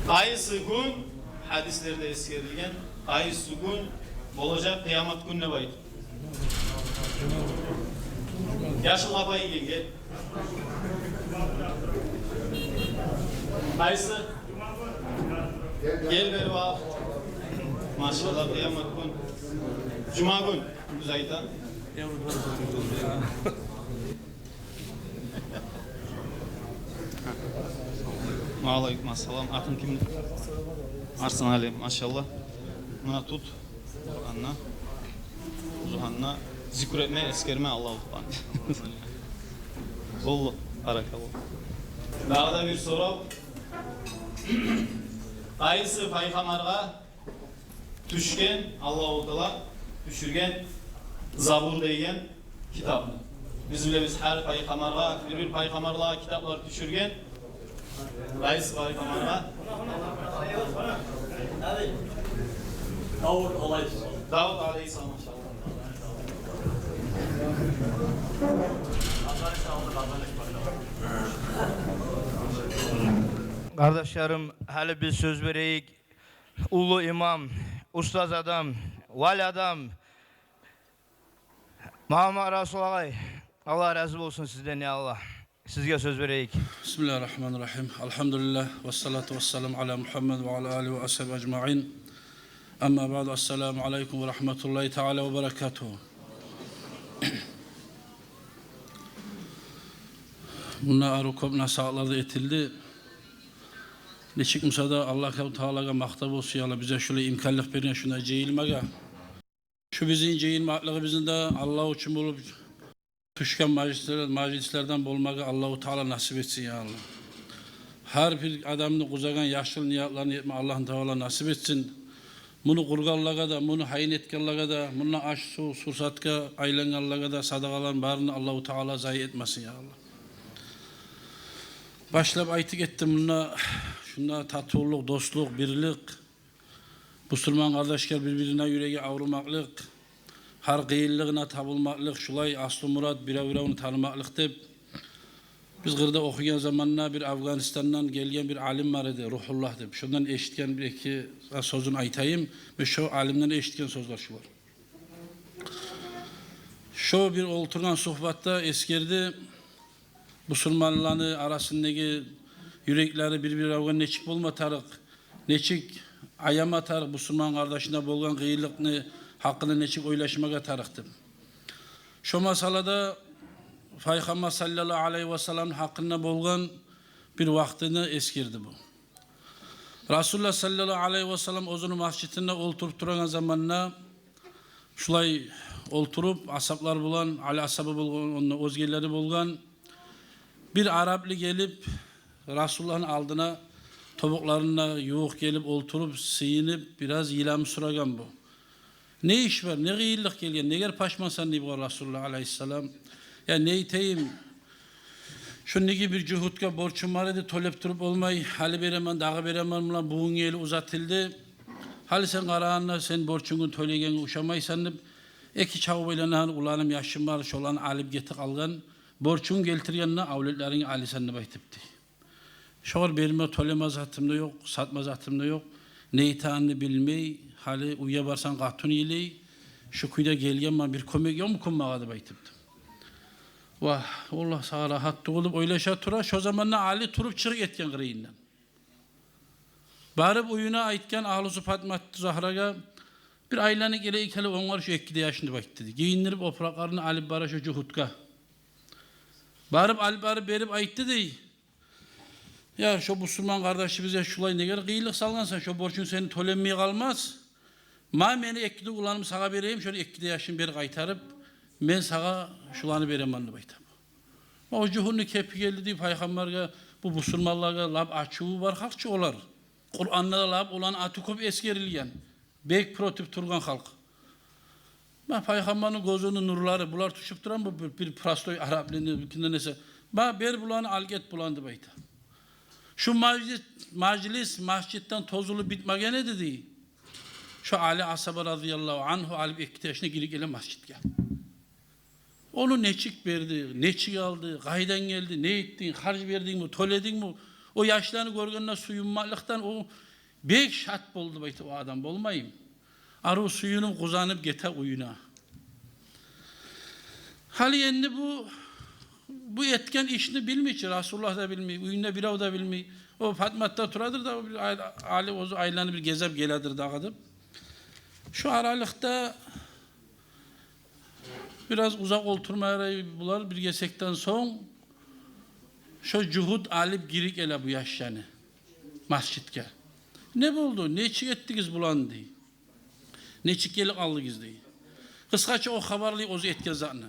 Qaysı gün hadislerde eskerilgen, qaysı gün olacak kıyamet gününe bayt. Yaşıl apayı gel. Qaysı? Gel ver bak. Maşallah kıyamet gün. Cuma gün. Güzaytan. Aleyküm assalam. Atın kimdir? Arslan Ali maşallah. Buna tut. Kur'an'na. Zuhan'na. Zikretme, eskerme Allah'u Teala. Bollu. Barakallah. Daha da bir soru. Qaysı paygamarga düşken Allahu Teala düşürgen Zabur degan kitapni. Biz bilamiz har paygamarga bir paygamarlarga kitaplar düşürgen. Qaysı paygamarga? Davud aleyhisselam. Kardeşlerim, hali biz söz vereyik. Ulu imam, ustaz adam, vali adam, Muhammed Resulullah, Allah razı olsun sizden ya Allah. Sizge söz vereyik. Bismillahirrahmanirrahim. Elhamdülillah ve salatu ve selamu ala Muhammed ve ala alihi ve ashabi ecma'in. Amma ba'du, esselamu aleyküm ve rahmetullahi teala ve berekatuhu. Bunlar arukop nasihatlarda etildi. Neçik Musa'da Allah Teala'ga maktab olsun ya bize şöyle imkanlık verin şuna ceyilmege. Şu bizim ceyilmaklığı bizim de Allah için bulup düşken majlislerden bulmaga Allah-u Teala nasip etsin ya Allah. Her bir adamın kuzagan yaşlı niyatlarını yetme Allah'ın Teala nasip etsin. Bunu kurgallaga da, bunu hayin etkenlaga da, bunu aş su, sursatka aylangallaga da sadakaların barını Allah-u Teala zayi etmesin ya Allah. Başlayıp aytık ettim buna, şunda tatuluk, dostluk, birlik, Müslüman kardeşler birbirine yüreği avrumaklık, her kıyılığına tabulmaklık, şulay aslı murat, bire onu tanımaklık deyip, Biz kırda okuyan zamanla bir Afganistan'dan gelgen bir alim var idi, Ruhullah deb. Şundan eşitken bir iki sözünü aytayım. Ve şu alimden eşitken sözler şu var. Şu bir oturgan sohbatta eskerdi, Müslümanların arasındaki yürekleri birbirine neçik bulma tarık, neçik ayama tarık, Müslüman kardeşine bolgan kıyılıkını, hakkını neçik oylaşmaga tarıktı. Şu masalada Peygamber sallallahu aleyhi ve sellem hakkında bolgan bir vaktini eskirdi bu. Resulullah sallallahu aleyhi ve sellem özünü masjidinde olturup duran zamanla şulay olturup asaplar bulan, Ali asabı bulgan, onun özgeleri bulgan bir Araplı gelip Resulullah'ın aldına topuklarına yoğuk gelip oturup sıyınıp biraz yilam suragan bu. Ne iş var, ne gıyıllık gelgen, ne ger paşmasan deyip o Resulullah aleyhisselam. Ya neyteyim, şundaki bir cuhudka borçum var idi, tolep durup olmay, hali beremen, dağı beremen mılan buğun eli uzatıldı. Hali sen karağınla sen borçunun tölegen uşamaysan deyip, eki çağıbayla ulanım yaşım var, şolan alıp getik algan, borçun geltirgenine avletlerini alisanını baytıptı. Şoğur berime tolemaz hatımda yok, satmaz hatımda yok, neytanını bilmey, hali uya barsan katun iley, şu kuyda gelgen bir kömek yok mu kummağa da baytıptı. Vah, Allah sağa rahat olup oylaşa tura, şu zamanla Ali turup çırık etken kırıyından. Barıp uyuna aitken Ahlusu Fatma Zahraga bir aylanı gele ikili onlar şu 2 yaşında baktı. Giyindirip opraklarını alıp bara şu cuhudka. Barıp alıp barıp berip aitti dey. Ya şu Müslüman kardeşi bize şulay ne gel kıyılık salgansan şu borcun seni tolenmeye kalmaz. Ma beni 2'de ulanım sağa vereyim şöyle 2 yaşını beri kaytarıp men sağa şulanı verem anlı baytam. O cuhunnu kepi geldi deyip Peygamber'e bu Müslümanlarga lab açığı var halkçı olar. Kur'an'da lab olan atıkop eskerilgen. Bek protip turgan halk. Ma Peygamber'in gözünün nurları bular tuşup duran bu bir prastoy Araplığında bükünden neyse. Ma ber bulanı alget bulandı baytam. Şu majlis masjidden tozulu bitmegen dedi. Şu Ali Asaba radıyallahu anhu alıp 2 yaşına girip gelen masjid gel. Onu neçik verdi, neçik aldı, kaydan geldi, ne ettin, harç verdin mi, toledin mi? O yaşlarını görgünle suyunmalıktan o bek şat boldu baytı o adam bolmayayım. Arı suyunun kuzanıp gete uyuna. Hali endi bu etken işini bilmiyor, Resulullah da bilmiyor, uyunda birav da bilmiyor. O Fatma'da turadır da Ali ozu aylanı bir gezep geladır dağıdıp. Şu aralıkta biraz uzak oturmaya bular bir gesekten son şu cuhud alıp girik ele bu yaş yani masjidke. Ne buldu? Ne çik ettiniz bulan diye. Ne çik gelip aldınız diye. Kıskaça o haberliği ozu etken zaten.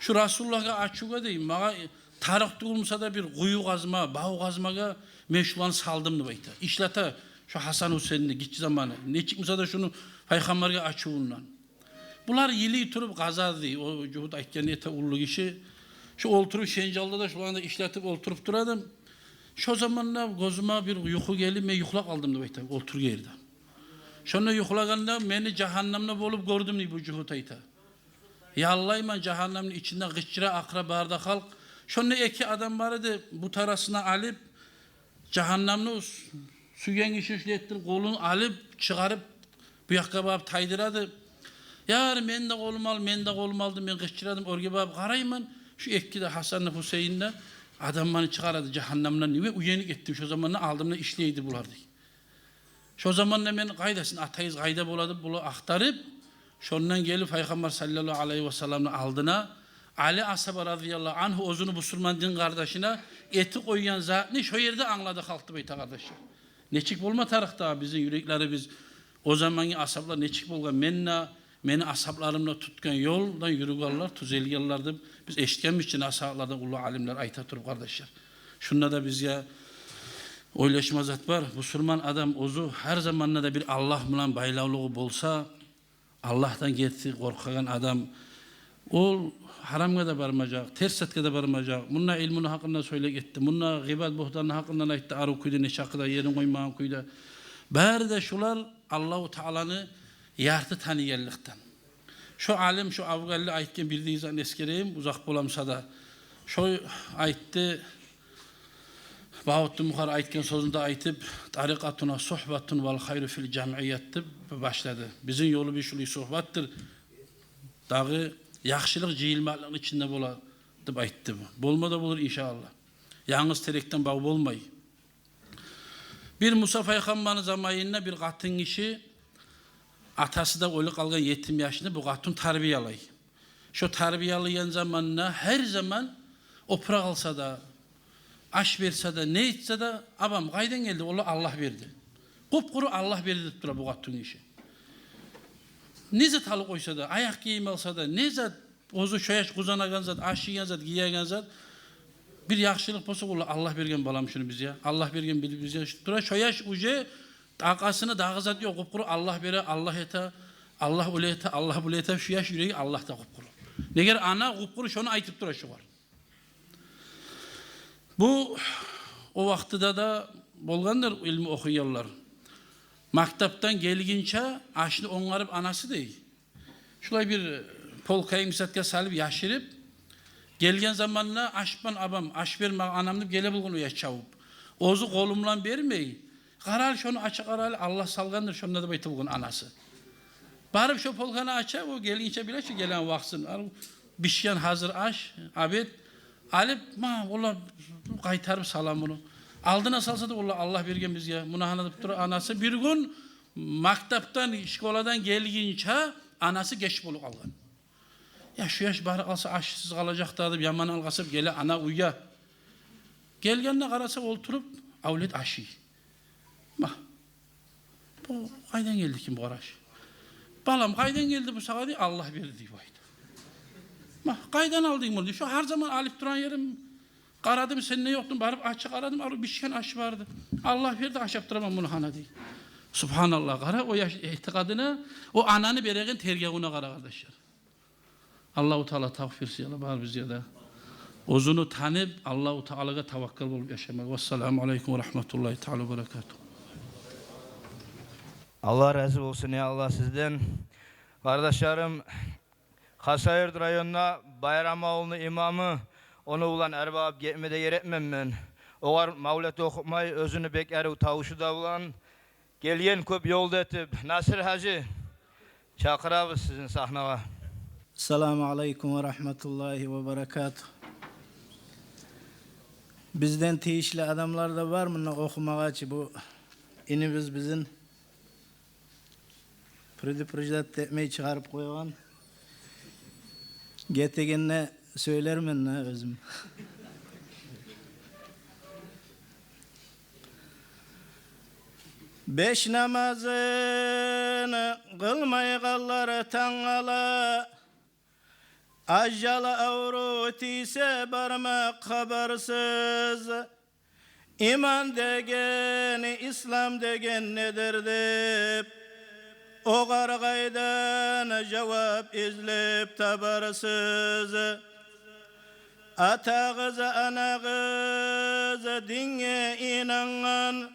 Şu Resulullah'a açığa deyim. Bana tarık olmasa da bir kuyu kazma, bağ kazmaga meşrulanı saldım da bayta. İşlete şu Hasan Hüseyin'de gitçi zamanı. Ne çıkmasa da şunu Peygamber'e açığından. Bunlar yili turup gazadı. O cuhud aytken ete ullu kişi. Şu olturup Şencal'da da şu anda işletip olturup duradım. Şu zamanla gözüme bir yuhu gelip ben yuhlak aldım da bayta. Oltur geldi. Şunu yuhlaganda beni cehennemde bolup gördüm bu cuhud ayta. Yallayman cehennemin içinde gıçıra akra barda halk. Şunu 2 adam vardı bu tarasına alıp cehennemde suyan işlettir kolunu alıp çıkarıp bu yakabab taydıradı. Yar men de kolum al, men de kolum aldım, ben gıçıradım. Orge bab qarayman şu 2 de Hasan Hüseyin'de adam beni çıkaradı cehennemden. Niye uyanık ettim şu zamanla aldığımda işleydi bulardı. Şu zamanla men qaydasın atayız qayda boladı bunu aktarıp şondan gelip Peygamber sallallahu aleyhi ve sellem'in aldına Ali Asaba radıyallahu anhu özünü Müslüman din kardeşine eti koyuyan zatını şu yerde anladı halktı beyta kardeşler. Neçik bolma tarıkta bizim yürekleri biz o zamanki asaplar neçik bolgan meni asaplarımla tutkan yoldan yürüganlar tuzelganlardı. Biz eşitkenmiş için asaplardan ulu alimler ayta turup kardeşler. Şunda da biz ya oylaşma zat var. Müslüman adam ozu her zamanla da bir Allah bilan baylavlığı bolsa Allah'tan getdi korkagan adam ol haramga da barmajak, tersatga da barmajak. Bunna ilmini hakkında söyle gitti. Bunna gıybet buhtanı hakkında aytdı. Arı kuyda ne şakıda yerin koymagan kuyda. Bari de şular Allahu Teala'nı yartı tanıyanlıktan. Şu alim şu avgalli aytken bildiğinizden eskereyim uzak bolamsa da Şoy aytdı, Bağıttı Muhar aytken sözünde aytıp, tarikatuna sohbatun vel hayru fil cemiyet deb başladı. Bizim yolu bir şuly sohbattır. Dağı yaxşılık jeyilmaklığın içinde bola deb aytdı. Bolmada bolur inşallah. Yalnız terekten bağ bolmay. Bir Musa Peygamber'in zamanında bir katın kişi atası da ölü kalgan yetim yaşında bu katın tarbiyalay. Şu tarbiyalayan zamanına her zaman opra alsa da aş verse de ne etse de abam kaydan geldi onu Allah verdi. Kupkuru Allah verdi deyip dura bu katın işi. Neze talı koysa da ayak giyim alsa da neze ozu şoyaş kuzanagan zat aş yiyen zat giyen zat bir yaxşılık bolsa onu Allah bergen balam şunu biz ya. Allah bergen biz ya. Dura şoyaş uje takasını dağızat yok kupkuru Allah bere Allah ete Allah ulete Allah bulete şu yaş yüreği Allah da kupkuru. Neger ana kupkuru şunu aytıp dura şu var. Bu o vaxtıda da bolgandır ilmi okuyarlar. Maktaptan gelginçe aşını ongarıp anası değil. Şulay bir polkayı misatga salıp yaşırıp gelgen zamanla aşpan abam aş verme anamını gele bulgun uya çavup. Ozu kolumlan vermeyi. Karal şunu açık karal Allah salgandır şununla da baytı bulgun anası. Barıp şu polkanı açar o gelginçe bile şu gelen vaksın. Bişyan hazır aş abet alıp ma ola kaytarıp salam bunu. Aldına salsa da Allah bergen biz ya. Buna anlatıp dur anası bir gün maktaptan, şkoladan gelgince anası geç bulup algan. Ya şu yaş bari kalsa aşsız kalacak da yaman algasıp gele ana uyya. Gelgenine karasa oturup avlet aşı. Bak. Bu kaydan geldi kim bu araş? Balam kaydan geldi bu sağa Allah verdi diyor. Bak kaydan aldın bunu. Şu her zaman alip duran yerim. Karadım sen ne yoktun barıp açık aradım arı bir şeyin aşı vardı. Allah verdi aş yaptıramam bunu hana değil. Subhanallah kara o yaş itikadına o ananı beregen tergahına kara kardeşler. Allah-u Teala tavfirsi yala var biz ya da. Ozunu tanıp Allah-u Teala'ya tavakkal olup yaşamak. Vesselamu aleyküm ve rahmetullahi teala ve berekatuhu. Allah razı olsun ya Allah sizden. Kardeşlerim Hasayır rayonuna Bayramoğlu'nun imamı onu ulan erbab gitmede yer etmem ben. Oğar mavlet okutmayı özünü bekeri tavuşu da ulan gelgen köp yolda etip Nasır Hacı çakırabız sizin sahnava. Selamun aleyküm ve rahmetullahi ve berekatuhu. Bizden teyişli adamlar da var mı okumağa ki bu inimiz bizim projet etmeyi çıkarıp koyulan getegenine söylerim ne özüm. Beş namazını kılmay kalları tangala Ajjala avrut ise barmak habersiz İman degen, İslam degen nedir deyip o gargaydan cevap izlep tabarsız Atağız anağız dinge inanan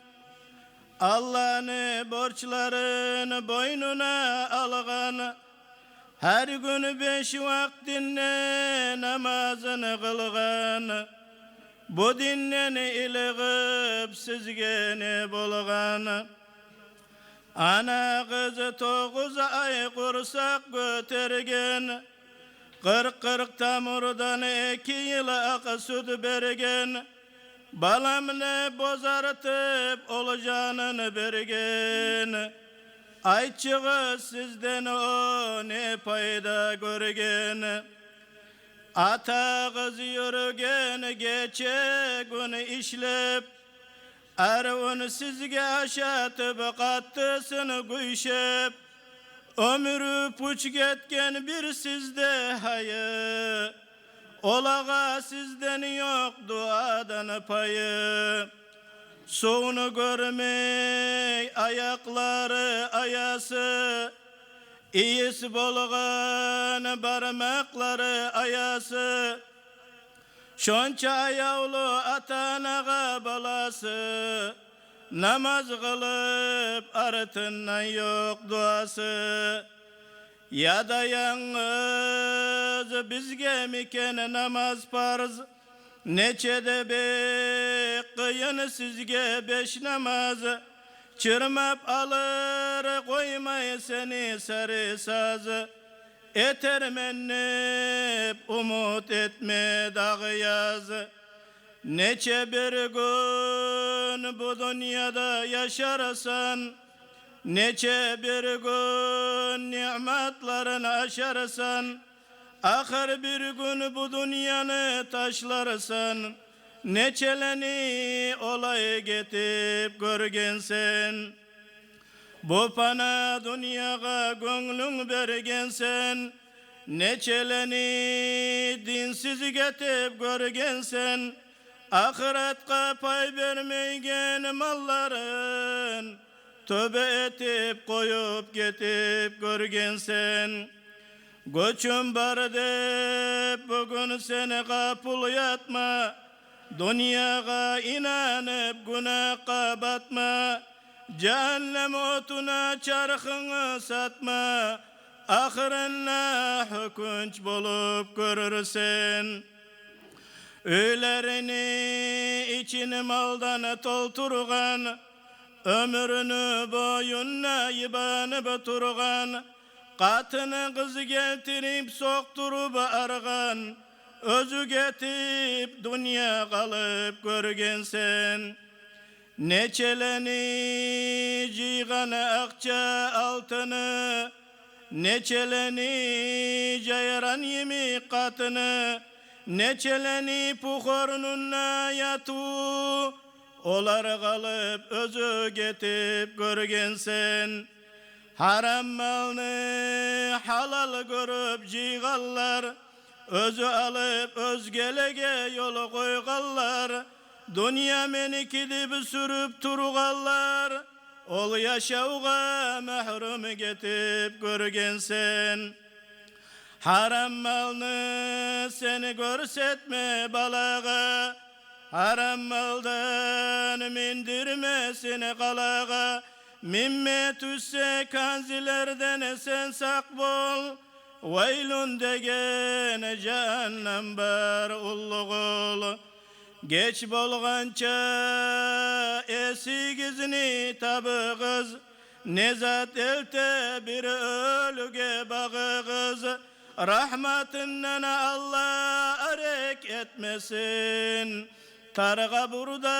Allah'ın borçlarını boynuna algan Her gün 5 vaktinde namazını kılgan Bu dinden ilgip sizge ne bolgan Ana kızı 9 ay kursak götergen 40 tamurdan 2 yıl ak süt bergen Balam ne bozartıp olacağını bergen Ayçığı sizden o ne payda görgen Ata kız yürügen geçe gün işlep Arvun sizge aşatıp kattısını güyşep Ömrü puç getken bir sizde hayı Olağa sizden yok duadan payı Soğunu görmey ayakları ayası İyisi bolgan parmakları ayası Şonça ayavlu atanağa balası Namaz kılıp artından yok duası Ya da yalnız bizge miken namaz farz Neçede bek kıyın sizge beş namaz, çırmap alır koymay seni sarı sazı. Etermennip umut etme dağı yazı. Neçe bir gün bu dünyada yaşarsan, neçe bir gün nimetlerini aşarsan, ahir bir gün bu dünyanı taşlarsan, neçeleni olay getip görgensen. Bu pana dünyaya gönlün bergensen, neçeleni dinsiz getip görgensen, ahiretke pay vermeygen malların, tövbe etip koyup getip görgensen. Göçüm var deyip bugün seni kapul yatma, dünyaya inanıp günaha batma, cehennem otuna çarkını satma, ahirine hükünç bulup görürsen. Öylerini içini maldan tolturgan, ömrünü boyunna yibanıp turgan, katını kızı getirip sokturup argan, özü getip dünya kalıp görgensen. Neçeleni ciğan akça altını, neçeleni cayran yemi katını, neçeleni puhorununa yatu, olar kalıp özü getip görgensen. Haram malını halal görüp ciğallar, özü alıp özgelege yolu koygallar, dünya meniki dip sürüp turgallar, ol yaşauğa mahrum getip görgensen. Haram malını seni görsetme balağa, haram maldan mindirme seni kalağa, mimme tüsse kanzilerden sen sak bol, veylun degen cehennem bar ulluğul. Geç bolgança esigizni tabığız, nezat elte bir ölüge bağığız, rahmetinden Allah arek etmesin, targa burada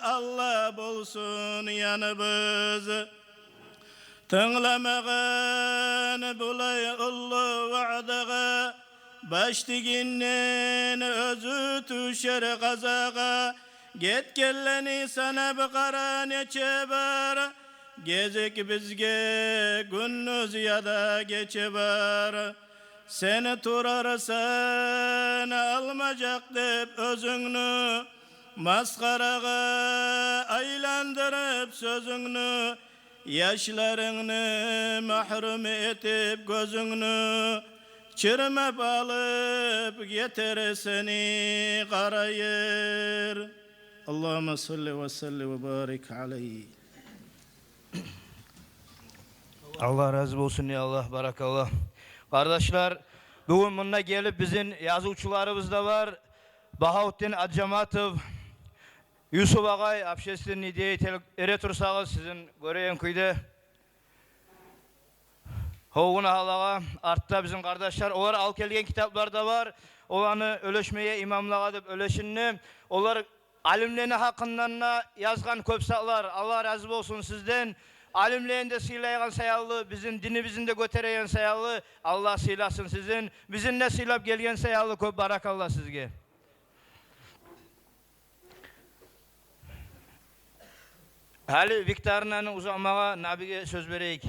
Allah bolsun yanımız. Tınlamağın bulay ullu va'daga, baştiginnen özü tüşer gazaga, get kelleni sana bir kara neçe bar, gezek bizge günnüz ya da geçe bar. Seni turarsan almacak dep özüngnü, maskaraga aylandırıp sözüngnü, yaşlarını mahrum etip gözüngnü, çırmap alıp getir seni karayır. Allahümme salli ve selli ve barik aleyhi. Allah razı olsun ya Allah, barakallah. Kardeşler, bugün bununla gelip bizim yazıcılarımız da var. Bahavuddin Adjamatov, Yusuf Ağay, Abşestin Nidiye'yi ere tursağız sizin göreyen kuydu. Hoğuna halağa, artta bizim kardeşler, onlar al kelgen kitaplar da var. Olanı öleşmeye imamlığa edip öleşinni, onlar alimlerini hakkından yazgan köp sağlar. Allah razı olsun sizden. Alimlerini de sıylayan sayallı, bizim dinimizin de götüreyen sayallı. Allah sıylasın sizin. Bizim de sıylap gelgen sayallı köp barakallah sizge. Hali Viktorina'nın uzamağa Nabi'ye söz vereyik.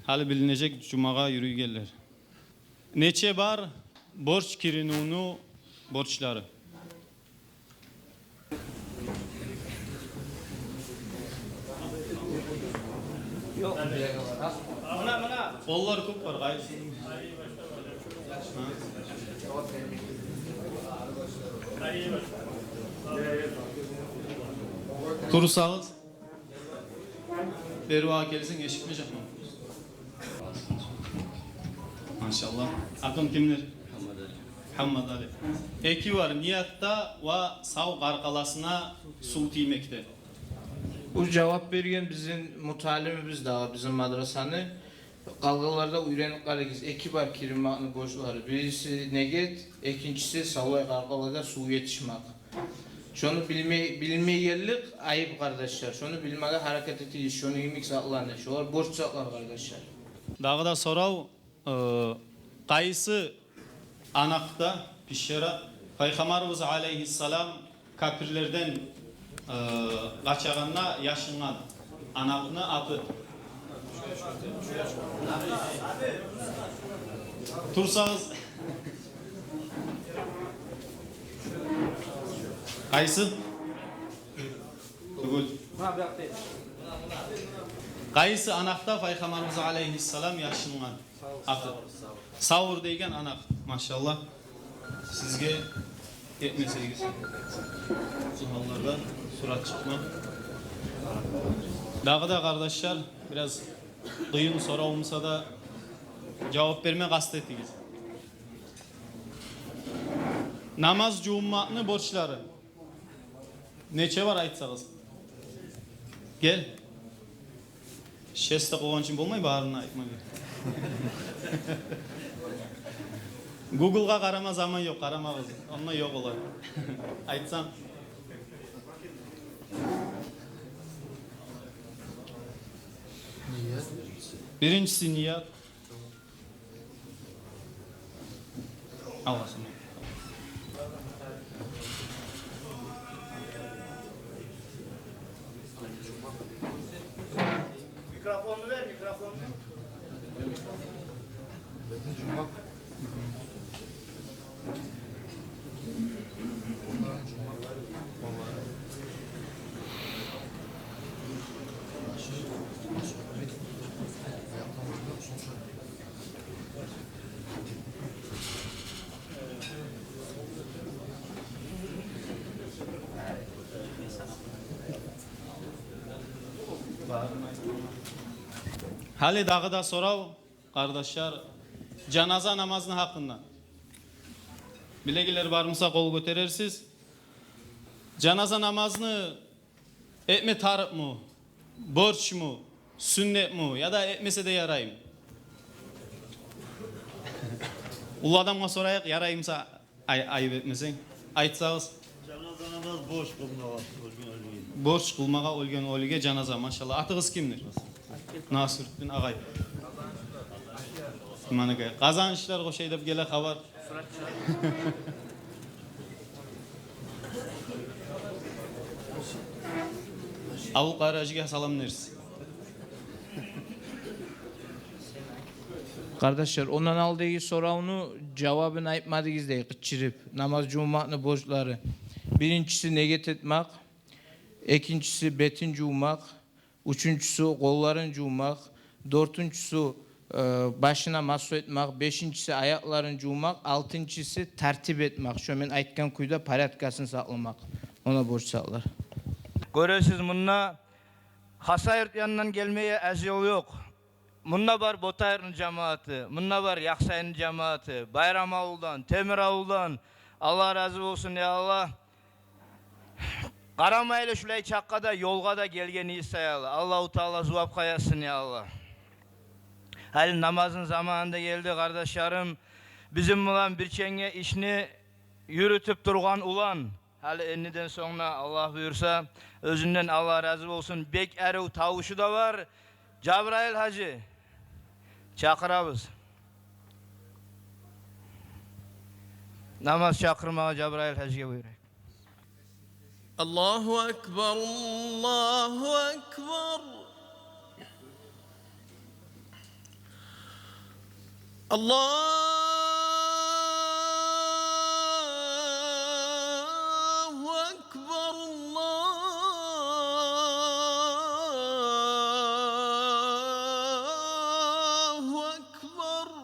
Hali bilinecek cumağa yürüygeller. Neçe bar borç kirinunu borçları. Yok. Mana. Kollar köp var gayet. Tursanız Berva gelsin eşitmeyecek mi? Maşallah. Akın kimler? Muhammed Ali. Eki var niyatta ve sağ qarqalasına su tiymekte. Bu cevap bergen bizim mutalimimiz daha bizim madrasanı. Qalqalarda uyrenip qaragız. Eki var kirimaqni boşları. Birisi neget, ikincisi savay qalqalarda su yetişmek. Şunu bilmeyenlik ayıp kardeşler. Şunu bilmeye hareket ettiyiz. Şunu yemek saklanır. Şular boş saklar kardeşler. Dağı da sorav, qaysı anaqda pişera Peygamberimiz aleyhisselam kapirlerden qaçağanna yaşıngan anaqını atı. Tursanız qaysı? Qaysı anaqda Peygamberimiz aleyhisselam yaşıngan atı. Savur deygen anaq. Maşallah. Sizge etmeseygiz. Zuhallarda surat çıkma. Dağı da kardeşler biraz kıyın soru olmasa da cevap verme kastettiğiz. Namaz cuma'nın borçları. Neçe var aytsanız? Gel. Şeste kovan için bulmayı bağırına aytma gel. Google'a karama zaman yok, karama kızım. Onunla yok olur. Aytsan. Birincisi niyet. Allah'ım. Mikrofonu ver, mikrofonu. Hali dağı da sorav kardeşler cenaze namazının hakkında. Bilegiler var mısa kol götürürsüz. Cenaze namazını etme tarık mı, borç mu, sünnet mu ya da etmese de yarayım. Ulu adamga sorayak yarayımsa ayıp etmesin. Aytsağız. Cenaze namaz boş kılmağa Borç kılmağa olgen olge cenaze maşallah. Atığız kimdir? Nasırüddin ağay. Manıgay. Kazanışlar o şeyde gele haber. Avul qarajıga salam versin. Kardeşler ondan aldığı sorunu cevabını aytmadınız diye kıçırıp namaz cuma'nın borçları. Birincisi neget etmek, ikincisi betin cumak, üçüncüsü kolların cumak, dördüncüsü başına masu etmek, beşincisi ayakların cumak, altıncısı tertip etmek. Şu ben aytkan kuyda paratkasını saklamak. Ona borç saklar. Görüyorsunuz bununla Hasayırt yanından gelmeye ez yol yok. Bununla var Botayır'ın cemaati, bununla var Yaksay'ın cemaati, Bayram Avul'dan, Temir Avul'dan. Allah razı olsun ya Allah. Karamayla şulay çakkada yolga da gelgeni istayalı. Allah-u Teala zuvap kayasın ya Allah. Hali namazın zamanında geldi kardeşlerim. Bizim ulan bir çenge işini yürütüp durgan ulan. Hali enniden sonra Allah buyursa özünden Allah razı olsun. Bek Erev tavuşu da var. Cabrail Hacı. Çakırabız. Namaz çakırmağa Cabrail Hacı'ya buyuruyor. Allahu Ekber, Allahu Ekber. Allahu Ekber, Allahu Ekber.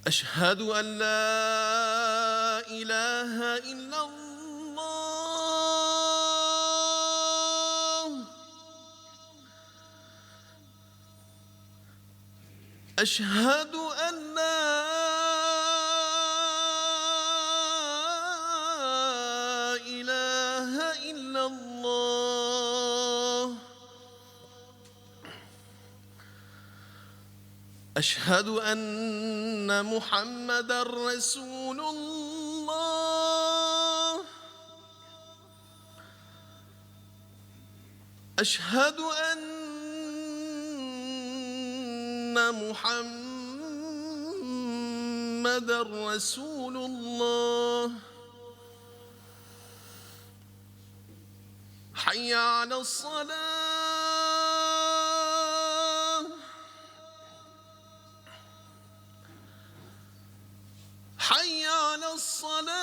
أشهد أن لا إله إلا الله أشهد أن لا إله إلا الله أشهد أن محمدا رسول الله أشهد أن محمدا رسول الله حي على الصلاة حي على الصلاة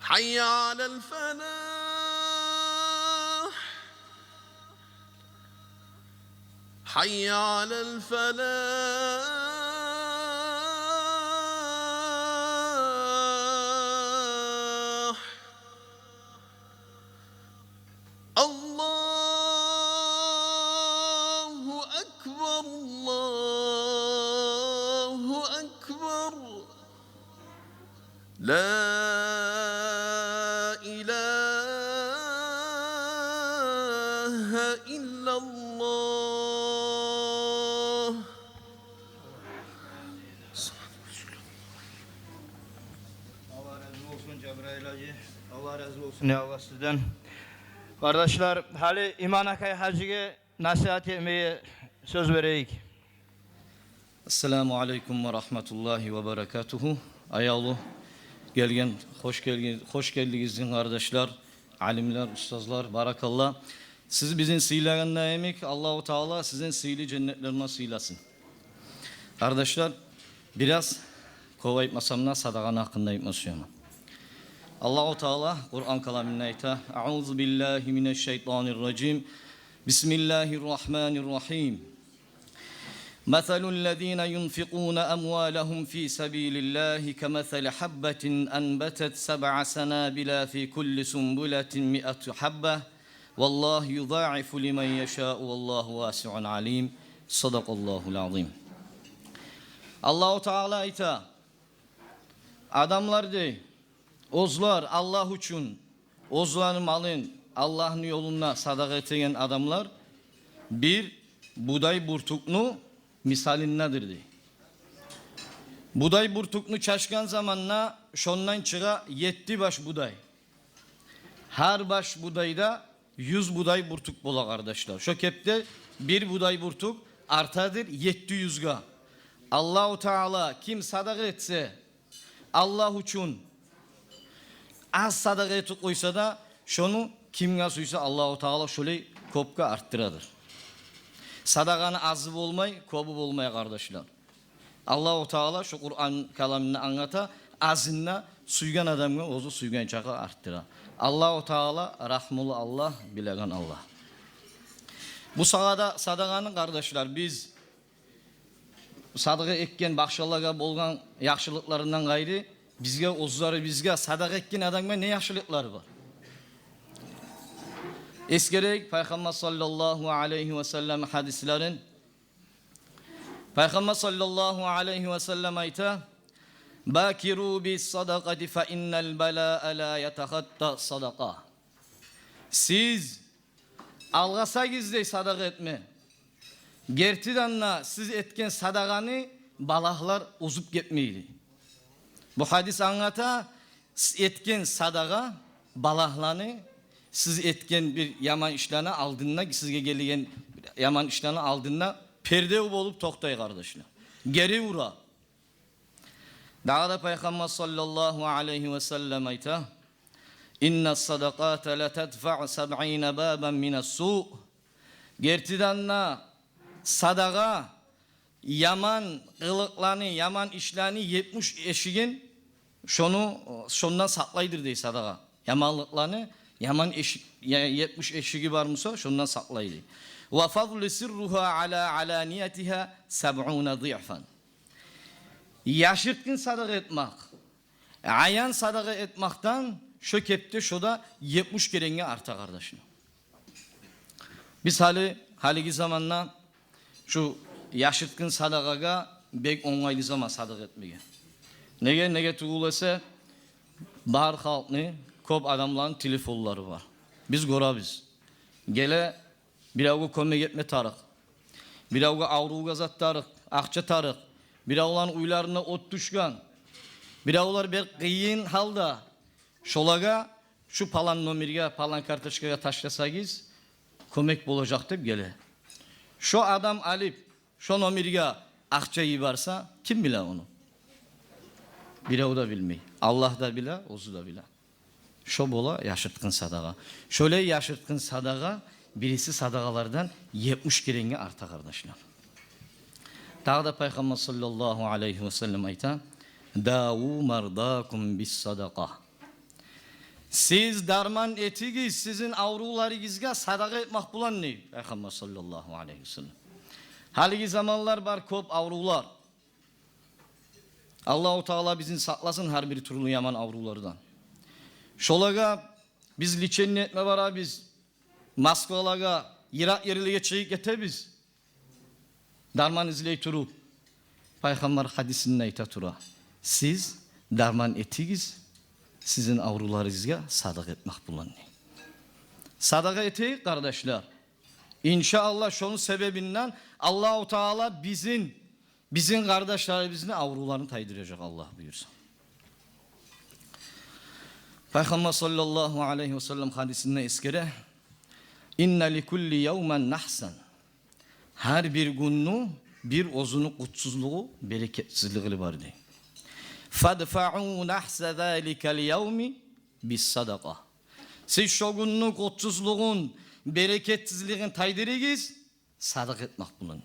حي على الفلاح حي على الفلاح الله أكبر الله أكبر لا إله إلا الله Allah razı olsun Cebrail Hacı. Allah razı olsun ya Allah sizden. Kardeşler, hali İman Akay Hacı'ya nasihat etmeye söz vereyik. Assalamu alaikum ve rahmetullahi ve berekatuhu. Ayalı gelgen, hoş geldiniz kardeşler, alimler, ustazlar, barakallah. Siz bizim sıylarına emek, Allahu Teala sizin sıylı cennetlerine sıylasın. Kardeşler, biraz kova etmasamla sadakan hakkında etmesiyorum. Allahu Teala Kur'an kalamına ayta. Euzu billahi mineşşeytanirracim. Bismillahirrahmanirrahim. مثل الذين ينفقون أموالهم في سبيل الله كمثل حبة أنبتت 7 سنابل في كل سنبلة 100 حبة والله يضاعف لمن يشاء والله واسع عليم صدق الله العظيم. Allahu Teala ita adamlar de ozlar Allah için ozlarını malın Allah'ın yoluna sadaka eten adamlar bir buğday burtuknu misalin nedir de. Buğday burtuknu çaşkan zamanla şondan çığa 7 baş buğday. Her baş buğdayda 100 buğday burtuk bola kardeşler. Şu kepte bir buğday burtuk artadır 700 ga. Allahu Teala kim sadaka etse Allah için az sadaka etip koysa da şonu kim gasuysa Allahu Teala şöyle kopka arttıradır. Sadakanı azı olmay, kobu olmay kardeşler. Allahu Teala şu Kur'an kalamını anlata azınla suygan adamı ozu suygan çaka arttıra. Allahu Teala rahmulu Allah bilegan Allah. Bu sahada sadakanın kardeşler biz sadaka ekken bakşalarga bolgan yaxşılıklarından gayrı bizge ozları bizge sadaka ekken adamga ne yaxşılıkları var? Eskerek Peygamber sallallahu aleyhi ve sellem hadislerin Peygamber sallallahu aleyhi ve sellem ayta Bakiru bis sadakati fe innel belâ'a la yetehatta sadaka. Siz algasa gizli sadaka etme. Gertidanla siz etken sadakanı balahlar uzup gitmeydi. Bu hadis anlata etken sadaka balahlarını siz etken bir yaman işlerine aldığında sizge gelen yaman işlerine aldığında perde olup toktay kardeşler. Geri vura. Daha da Peygamber sallallahu aleyhi ve sellem ayta İnne sadakate le tedfa'u 70 baben mine's-su. Gertidanla sadaka yaman kılıklarını, yaman işlerini 70 eşigin şondan saklaydır diye sadaka. Yamanlıklarını yaman 70 eşigi var mısa şondan saklaydı. Ve fadlu sirruha ala alaniyetiha 70 ضعفan. Yaşırtkın sadaka etmek, ayan sadaka etmekten şu kepte şoda 70 kerenge arta kardeşim. Biz haligi zamanla şu yaşıtkın sadakaga bek onaylı zaman sadak etmegen. Nege tuğulese bar halkını kop adamların telefonları var. Biz görabız. Gele biravga kömek etme tarık. Biravga avruga zat tarık, akça tarık. Biravların uylarına ot düşkan. Biravlar bir kıyın halda. Şolaga şu palan nomirga, palan kartaşkaga taşlasagiz kömek bolacak dep gele. Şu adam alip, şu nomirga akçayı varsa kim bile onu? Birav da bilmey. Allah da bile, ozu da bile. Şu bola yaşırtkın sadaka. Şöyle yaşırtkın sadaka birisi sadakalardan 70 kerenge arta kardeşler. Daha da Peygamber sallallahu aleyhi ve sellem ayta davu mardakum bis sadaka. Siz darman etigiz, sizin avrularınızga sadaka etmek bulan ne? Peygamber sallallahu aleyhi ve sellem. Haligi zamanlar var kop avrular. Allah-u Teala bizi saklasın her bir türlü yaman avrulardan. Şolaga biz liçenini etme var biz. Maskalaga, yirak yeriliğe çeyik ete biz. Darman izley turu. Peygamber hadisinde ayta tura. Siz darman etigiz, sizin avrularınızga sadaka etmek bulan. Sadaka eti kardeşler. İnşallah şunun sebebinden Allah-u Teala bizim kardeşlerimizin avrularını taydıracak Allah buyursun. Peygamber sallallahu aleyhi ve sellem hadisinde eskere İnne li kulli yevmen nahsan. Her bir günü bir ozunu kutsuzluğu, bereketsizliği var diye. Fadfa'u nahsa zâlikel yevmi bis sadaka. Siz şu günün kutsuzluğun, bereketsizliğin taydırıgiz, sadaka etmek bulun.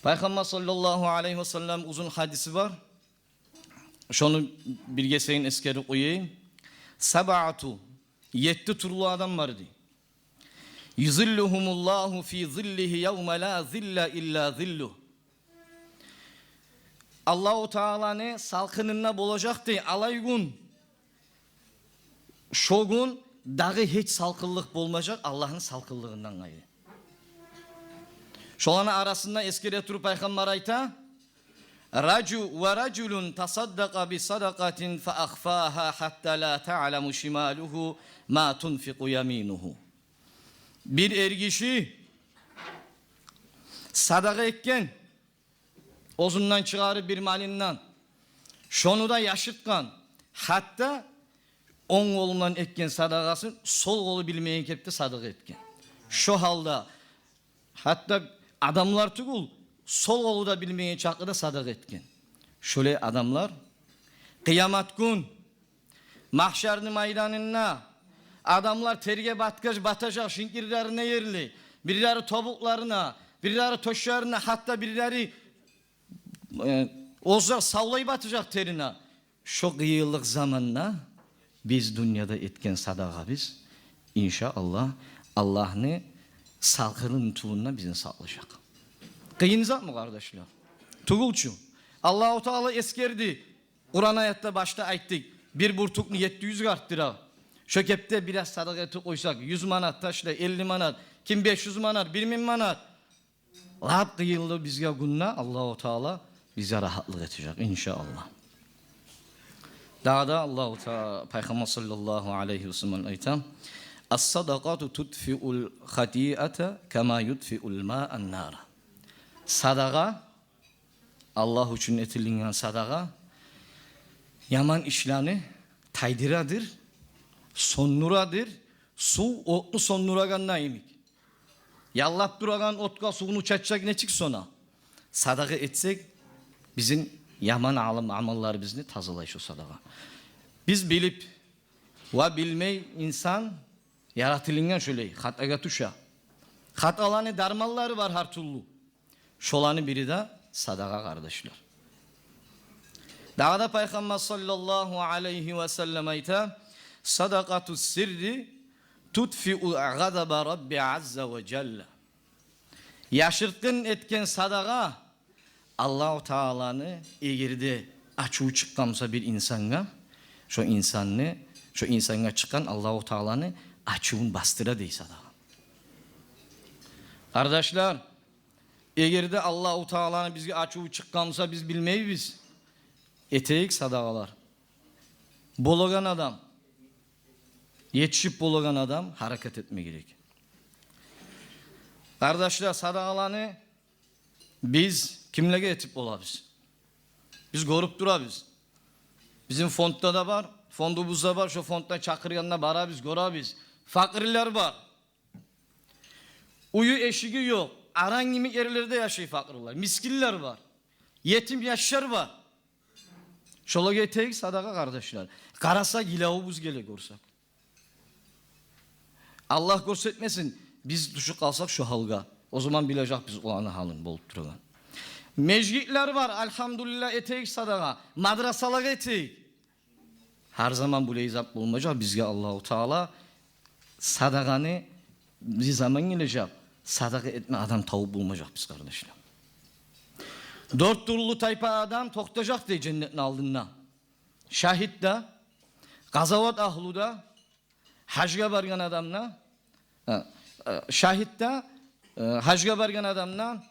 Peygamber sallallahu aleyhi ve sellem uzun hadisi var. Şunu bir geseyin eskeri koyayım. Sab'atu 7 türlü adam vardı. Yuzilluhumullahu fi zillihi yevme la zilla illa zilluh. Allah-u Teala'nın salkınına bolacaktı alay gün. Şu gün dağı hiç salkınlık bulmayacak Allah'ın salkınlığından gayrı. Şolanın arasında eskere turup Peygamber ayta Racu ve raculun tasaddaqa bi sadaqatin fa akhfaha hatta la ta'lamu shimaluhu ma tunfiqu yaminuhu. Bir ergişi sadaka etken ozundan çıkarı bir malinden şonu da yaşıtkan hatta on kolundan etken sadakasın sol kolu bilmeyen kepte sadaka etken. Şu halda hatta adamlar tugul sol kolu da bilmeyen çakıda sadaka etken. Şöyle adamlar kıyamet gün mahşerli meydanına adamlar terge batacak şinkirlerine yerli. Birileri topuklarına, birileri toşlarına hatta birileri ozak savlayıp atacak terine. Şu kıyılık zamanla biz dünyada etken sadaka biz inşallah Allah'ını salkının tuğununa bizi sağlayacak. Kıyınacak mı kardeşler? Tugulçu. Allah-u Teala eskerdi. Kur'an ayette başta ayttık. Bir burtuklu 700 arttıra. Şökepte biraz sadaka eti koysak 100 manat taşla 50 manat. Kim 500 manat 1000 manat. Lab kıyıldı bizge gününe Allah-u Teala bize rahatlık edecek inşallah. Daha da Allah-u Teala Peygamber sallallahu aleyhi ve sellem aytam. As-sadakatu tudfi'ul hati'ata kema yudfi'ul ma'an nara. Sadaka Allah için etilingen sadaka yaman işlerini taydıradır, sonnuradır, su otlu sonnuragan naimik. Yallap duragan otka suyunu çatacak ne çık sona. Sadaka etsek bizim yaman amallar bizni tazalay şu sadaka. Biz bilip ve bilmey insan yaratılingen şöyle hataga tuşa. Hatalanı darmalları var her türlü. Şolanı biri de sadaka kardeşler. Daha da Peygamber sallallahu aleyhi ve sellem ayta sadakatu sirri tutfi'u gadaba Rabbi azza ve celle. Yaşırtkın etken sadaka Allah-u Teala'nı eğirdi açığı çıkkansa bir insana, şu insana çıkan Allah-u Teala'nı açığın bastıra dey sadaqa. Kardeşler, eğer de Allah-u Teala'nın bizge açığı çıkkansa biz bilmeyiz. Eteyik sadaqalar. Bolagan adam, yetişip bolagan adam hareket etme gerek. Kardeşler, sadaqalarını biz kimlege etip olabız? Biz korup durabız. Bizim fondda da var, fondumuzda var, şu fonddan çakır yanına barabız, korabız. Fakirler var. Uyu eşiği yok. Aran gibi yerlerde yaşayı fakirler. Miskinler var. Yetim yaşlar var. Şola geteyik sadaka kardeşler. Karasa gilavuz gele görsak. Allah görsetmesin. Biz düşük kalsak şu halga. O zaman bilecek biz olanı halın bolup duran. Mecgitler var. Elhamdülillah eteyik sadaka. Madrasalar eteyik. Her zaman bu leyzat bulunacak. Bizge Allah-u Teala sadakanı bir zaman gelecek. Sadaka etme adam tavuk bulmayacak biz kardeşler. 4 turlu tayfa adam toktacak diye cennetin aldığına. Şahit de, gazavat ahlu da, hacga bargan adamla, şahit de, hacga bargan adamla,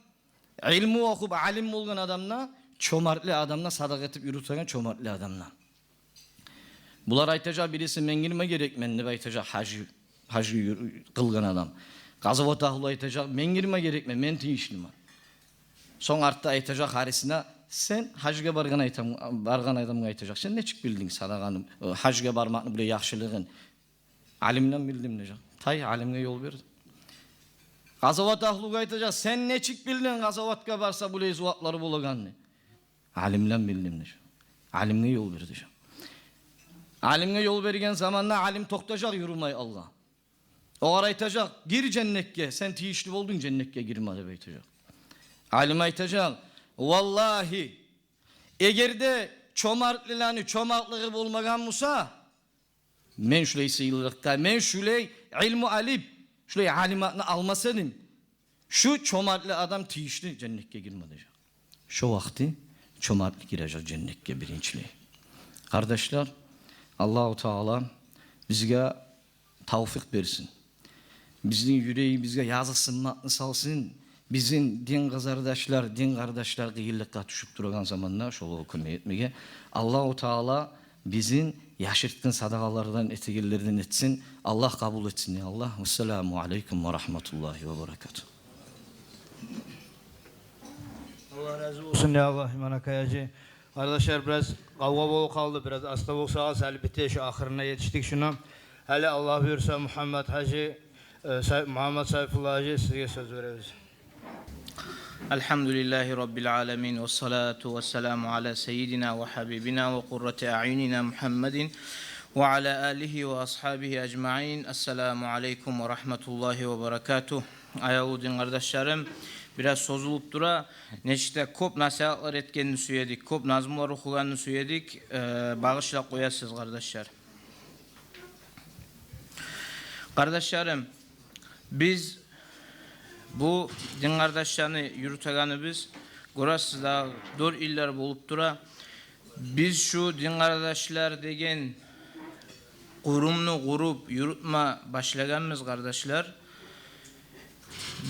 ilmi okup alim olgan adamla, çomartlı adamla, sadaka etip yürütülen çomartlı adamla. Bular aytacak birisi mengilme gerek menni aytacak hacı kılgan adam. Gazavat ahlu aytacak mengilme gerek men tiyişlime. Son artta aytacak harisine sen hacga bargan adamga aytacak. Sen ne çık bildin sadaqanı, hacga barmakны bile yaxşılığın. Alimden bildim diyecek. Tay alimge yol verdi. Gazavat ahluga aytacak sen ne çık bildin gazavatga barsa bu leyzuatları bulaganını. Alimden bildim diyecek. Alimge yol verdi diyecek. Alimge yol vergen zamanla alim toktacak yürümay Allah. O ara aytacak gir cennetke sen tiyişli oldun cennetke girme de aytacak. Alim aytacak vallahi eğer de çomartlığı bulmagan Musa men şuley sıyılıkta men şuley ilmu alip şuley alimatını almasaydım şu çomartlı adam tiyişli cennetke girme diyecek. Şu vakti çomartlı girecek cennetke birinçliği. Kardeşler Allah-u Teala bizge tavfik versin. Bizim yüreği bizge yazısın matını salsın. Bizim din kardeşler kıyılıkka düşüp durgan zamanlar şolu okuma etmege. Allah-u Teala bizim yaşırtkın sadakalardan etegillerden etsin. Allah kabul etsin ya Allah. Vesselamu aleyküm ve rahmetullahi ve berekatuhu. Allah razı olsun ya Allah İmana Kayacı. Kardeşler biraz kavga bol kaldı. Biraz hasta olsanız elbette şu ahırına yetiştik şuna. Hele Allah buyursa Muhammed Hacı, Muhammed Sayfullah Hacı size söz veririz. Elhamdülillahi Rabbil alemin ve salatu ve selamu ala seyyidina ve habibina ve kurrate a'yunina Muhammedin ve ala alihi ve ashabihi ecma'in. Esselamu aleyküm ve rahmetullahi ve berekatuh. Ayavudin kardeşlerim, biraz sozulup dura. Neçte kop nasihatlar etkenini söyledik, kop nazımlar okuganını söyledik. Bağışla koyasız kardeşler. Kardeşlerim, biz bu din kardeşlerini yürüteganı biz görəsiz da 4 iller bolup dura. Biz şu din kardeşler degen kurumunu kurup yürütme başlaganımız kardeşler.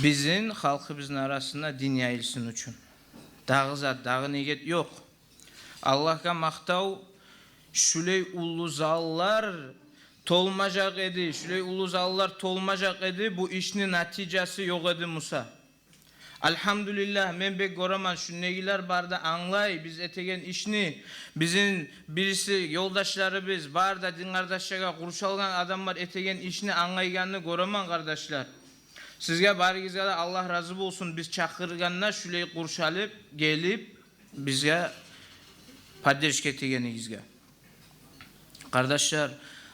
Bizim halkımızın arasında din yayılsın üçün. Dağı neget yok. Allah'a maqtav şuley ulu zallar tolmacak edi, şuley ulu zallar tolmacak edi, bu işinin neticesi yok edi Musa. Elhamdülillah men bek goraman şu negiler barda anlay biz etegen işini bizim birisi yoldaşları biz barda din kardeşlerine kuruşalgan adamlar etegen işini anlayganını goraman kardeşler. Sizge barigizge de Allah razı olsun biz çakırganlar şuley kurşalıp gelip bizge paddeşke etegenigizge. Kardeşler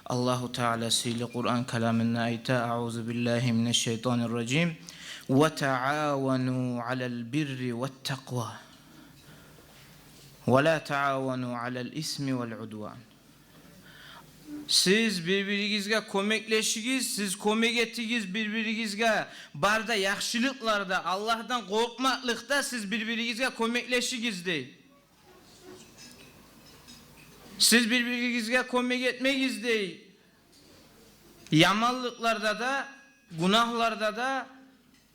Allahu Teala sili Kur'an kelamına ayta Euzu billahi mineşşeytanirracim ve taavanu alel birri vet takva ve la taavanu alel ismi vel udvan. Siz birbirinizge kömekleşigiz, siz kömek etigiz birbirinizge barda yaxşılıklarda Allah'tan korkmaklıkta siz birbirinizge kömekleşigiz dey. Siz birbirinizge kömek etmeyiz dey. Yamanlıklarda da, günahlarda da,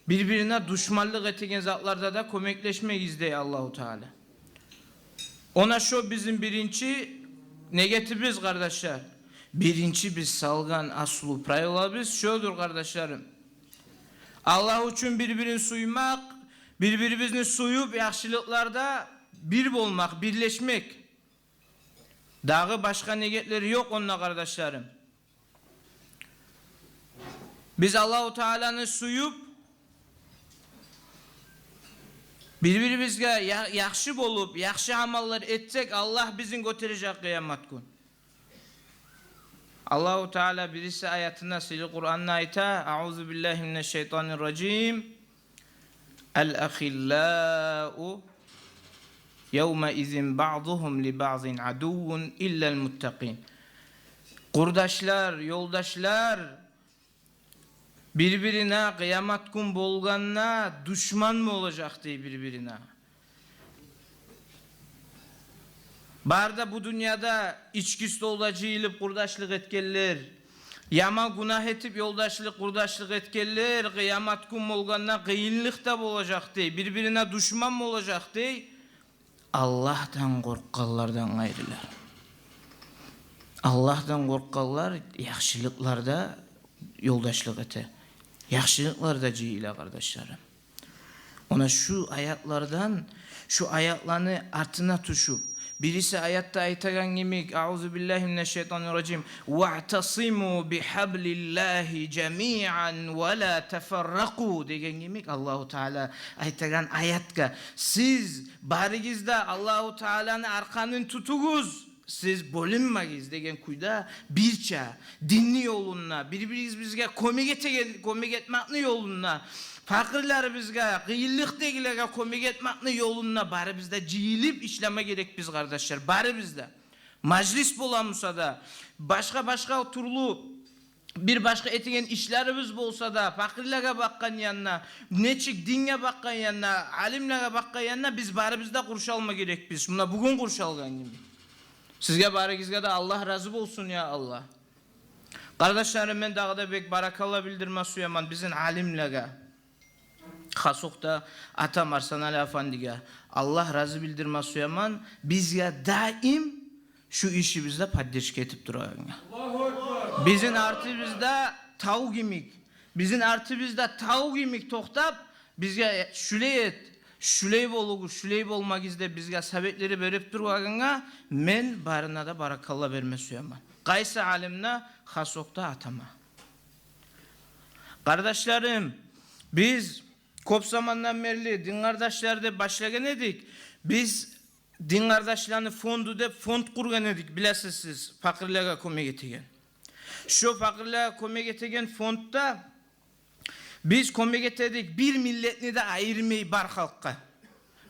birbirine düşmanlık etigen zatlarda da kömekleşmeyiz dey Allahu Teala. Ona şu bizim birinci negatifimiz kardeşler. Birinci biz salgan aslı prayola şudur kardeşlerim. Allah için birbirini suymak, birbirimizin suyup yaxşılıklarda bir olmak, birleşmek. Dağı başka negetleri yok onunla kardeşlerim. Biz Allahu Teala'nı suyup birbirimizge yaxşı bolup, yaxşı amallar etsek Allah bizim götürecek kıyamet gün. Allahu Teala birisi ayetinde Sili Kur'an'da ayta Euzu billahi mineşşeytanirracim. El-ahillâ'u yevme izin ba'duhum li ba'zin aduvun illel muttaqin. Kurdaşlar, yoldaşlar birbirine kıyamet gün bolganına düşman mı olacak diye birbirine. Barda bu dünyada içkisi olacağıyılıp kurdaşlık etkenler, yama günah etip yoldaşlık, kurdaşlık etkenler, kıyamet gün bolganına kıyınlık da olacak diye, birbirine düşman mı olacak diye, Allah'tan korkanlardan ayrılar. Allah'tan korkanlar yaxşılıklarda yoldaşlık ete. Yaxşılıklarda cihile kardeşlerim. Ona şu ayetlerden, şu ayetlerini artına tuşup, birisi ayette aytagan gibi Euzubillahimineşşeytanirracim ve'tasimu bihablillahi cemi'an ve la teferraku degen gibi Allahu Teala aytagan ayetka siz barigizde Allahu Teala'nın arkanın tutuguz siz bölünmeyiz degen kuyda birça dinli yoluna birbiriniz bizge komik etmekni yoluna fakirler bizge kıyıllık degilerge komik etmekni yoluna bari bizde cihilip işleme gerek biz kardeşler bari bizde majlis bulamsa da başka turlu bir başka etigen işlerimiz bolsa da fakirlere bakkan yanına neçik dinge bakkan yanına alimlere bakkan yanına biz bari bizde kurşalma gerek biz buna bugün kurşalgan gibi. Sizge barigizge de Allah razı olsun ya Allah. Kardeşlerim ben dağda bek barakallah bildirme suyaman bizim alimlere. Hasukta atam Arsan Ali Efendi'ge Allah razı bildirme suyaman bizge daim şu işi bizde paddeşke etip durayın. Bizim artı bizde tav gimik. Bizim artı bizde tav gimik toktap bizge şüley et. Şüley bolmak izde bizge sebepleri verip durğanına men barına da barakallah verme suyaman. Kaysa alimne hasokta atama. Kardeşlerim biz kop zamandan beri din kardeşlerde başlayan edik. Biz din kardeşlerini fondu de fond kurgan edik bilesiz siz fakirlere kömek etigen. Şu fakirlere kömek etigen fondda biz kömek etedik bir milletini de ayırmayı bar halkka.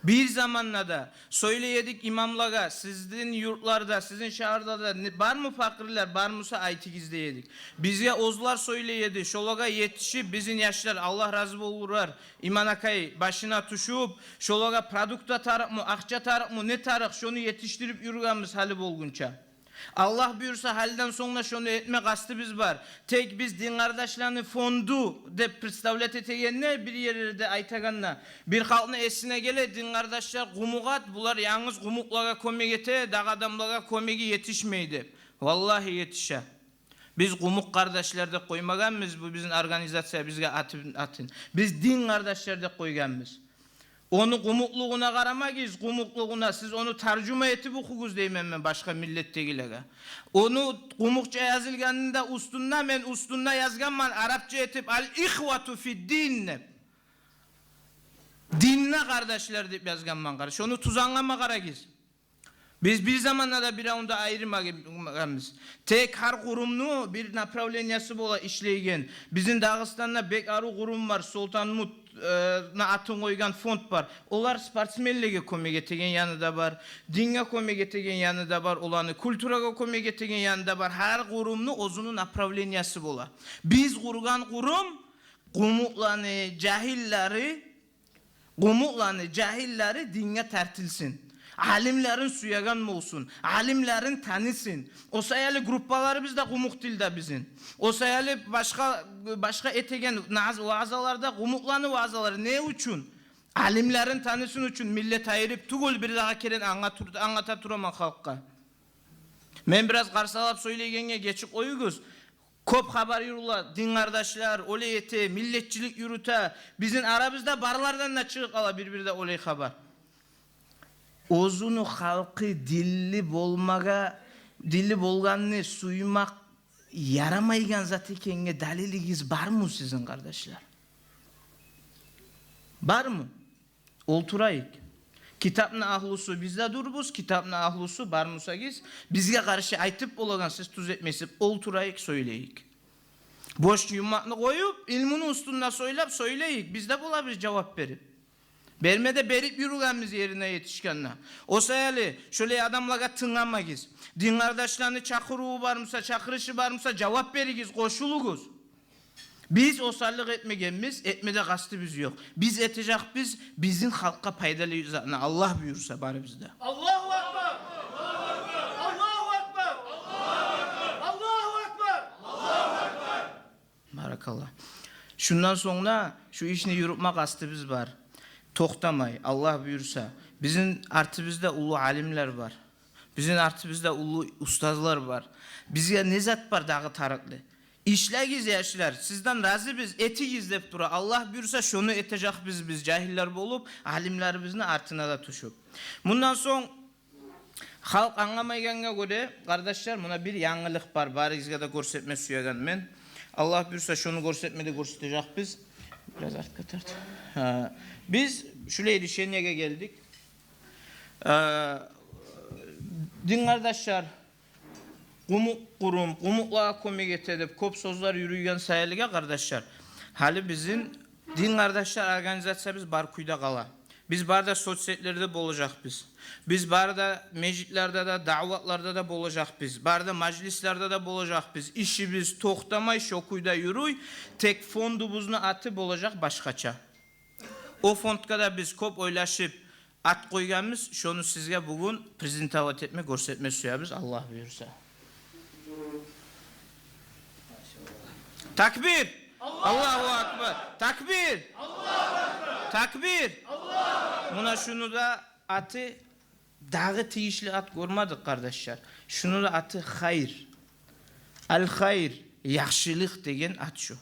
Bir zamanla da söyleyedik imamlara sizin yurtlarda sizin şehirde da var mı fakirler var mısa aytik izleyedik. Bize ozlar söyleyedi şolaga yetişip bizim yaşlar Allah razı olurlar iman akay başına tuşup şolaga produkta tarık mı akça tarık mı ne tarık şunu yetiştirip yürüyenimiz hali bolgunça. Allah buyursa halden sonra şunu etme kastı biz var. Tek biz din kardeşlerini fondu de представлять etegenler bir yerde aytaganna. Bir halkına esine gele din kardeşler gumugat bular yalnız gumuklara kömek ete dağ adamlara kömegi yetişmeydi. Vallahi yetişe. Biz gumuk kardeşlerde koymaganmız bu bizim organizasyon bizge atın. Biz din kardeşlerde koyganmız. Onu gumukluğuna karamayız, gumukluğuna siz onu tercüme etip okuyuz deyim ben başka millettegilere. Onu gumukça yazılganında ustunna men ustunna yazganman Arapça etip al-ihvatu fid-din. Dinle kardeşler deyip yazganman kardeş. Onu tuzanlama karagiz. Biz bir zamanlarda bir onda ayırmamız. Tek her kurumlu bir направлениясы bola işleygen. Bizim Dağıstan'da bek arı kurum var. Sultan Mut atın koygan fond var. Onlar sportsmenlere kömek etegen yanı da var. Dinge kömek etegen yanı da var. Olanı kültüraga kömek etegen yanı da var. Her kurumlu ozunun направлениясы bola. Biz kurgan kurum gumuklanı cahilleri dinge tertilsin. Alimlerin suyagan olsun. Alimlerin tanısın. O sayılı gruppaları bizde kumuk dilde bizim. O sayılı başka etegen vazalarda kumuklanı vazaları ne için? Alimlerin tanısın için millet ayırıp tugul bir daha keren anlata turaman halkka. Men biraz karsalap söyleyegenge geçip oyuguz. Kop haber yürüla, din kardeşler, olay ete, milletçilik yürüte. Bizim aramızda barlardan da çıkıp ala birbirine olay haber. Ozunu halkı dilli bolganını suymak yaramaygan zat ekenge daliligiz var mı sizin kardeşler? Var mı? Olturayık. Kitapın ahlusu bizde durubuz, kitapın ahlusu var mı giz? Bizge karşı aytıp olagan siz tuz etmesip olturayık söyleyik. Boş yumakını koyup ilmini üstünde söyleyik. Bizde bula bir cevap verip. Vermede berip yürügenimiz yerine yetişkenler. O sayılı şöyle adamlara tınlamagiz. Din kardeşlerini çakırığı varmısa, çakırışı varmısa cevap verigiz, koşuluguz. Biz osallık etmede kastı biz yok. Biz etecek bizim halka paydalı yüzüne Allah buyursa bari bizde. Allahu Ekber! Allahu Ekber! Allahu Ekber! Allahu Ekber! Barakallah. Şundan sonra şu işini yürütme kastı biz var. Toktamay Allah buyursa. Bizim artı bizde ulu alimler var. Bizim artı bizde ulu ustazlar var. Bizge ne zat var dağı tarıklı. İşlegiz yaşlar. Sizden razı biz eti gizlep dura. Allah buyursa şunu etecek biz cahiller bolup alimler bizin artına da tuşup. Bundan son halk anlamayganga göre kardeşler buna bir yanlılık var. Barizge de görsetme suyagan men. Allah buyursa şunu görsetecek biz. Biraz arka tart. Biz şöyle Şenye'ye geldik. Din kardeşler kumukla komik etedip kop sözler yürüyen sayılıga kardeşler. Hali bizim din kardeşler organizasyamız Barkuy'da kala. Biz barda sosyetlerde bolacak biz. Biz barda meclitlerde de davatlarda da bolacak biz. Barda majlislerde de bolacak biz. İşimiz toktamay şokuyda yürüy. Tek fondumuzunu atıp olacak başkaça. O fondka da biz kop oylaşıp at koyganımız şunu sizge bugün prezentavat etme görsetme suyabız Allah buyursa. Takbir! Allahu Ekber! Takbir! Allahu Ekber! Takbir! Allahu Buna şunu da atı dağı tiyişli at görmedik kardeşler. Şunu da atı hayır. Al hayır. Yaxşılık degen at şu.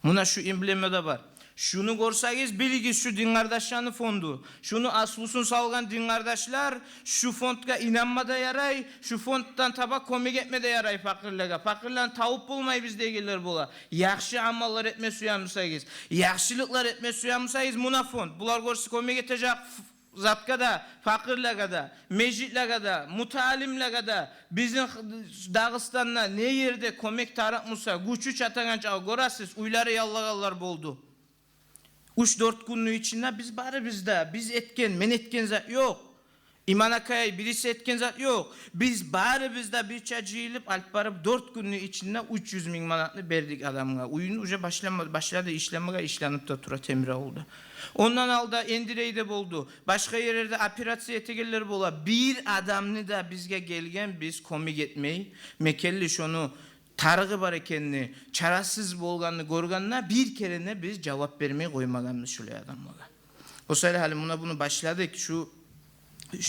Buna şu emblemede var. Şunu görseğiz bilgiz şu din kardeşlerini fondu. Şunu aslusun salgan din kardeşler şu fondga inanmada yaray. Şu fonddan tabak komik etmede yaray fakirlere. Fakirlerin tavuk bulmayı bizde gelir bula. Yaxşı amallar etme suyanmışsayız. Yaxşılıklar etme suyanmışsayız buna fond. Bular görse komik etecek zatka da, fakirlere da, meclitlere da, mutalimlere da, bizim Dağıstan'da ne yerde komik tarakmışsa, güçü çatanca görəsiz, uyları yallağalar boldu. 3-4 günlük içinde biz etken, men etken zat yok. İman Akay birisi etken zat yok. Biz bari bizde bir çacıyılıp alıp barıp 4 günlük içinde 300 bin manatını verdik adamına. Oyun uca başladı işlenip da tura temire oldu. Ondan aldı endireyde boldu. Başka yerlerde operasyon etegeller bola. Bir adamını da bizge gelgen biz komik etmeyi. Mekelli şunu tarığı var ekenini, çarasız bolganını görganına bir kerene biz cevap vermeyi koymaganımız şöyle adamlara. O sayede halim bunu başladık şu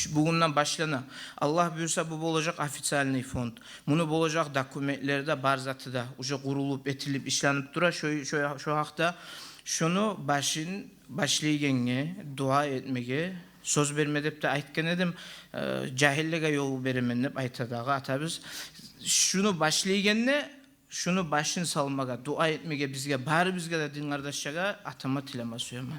bugünden başlana. Allah buyursa bu olacak ofisyalni fond. Bunu olacak dokumentlerde barzatı da uca kurulup etilip işlenip dura şu hakta şunu başlayıgenge dua etmege söz vermedip de aytken edim cahillige yol veremen dep aytadağı atabız. Şunu başlayıgenne şunu başın salmaga dua etmege bizge bari bizge de din kardeşlere atama tilema suyman.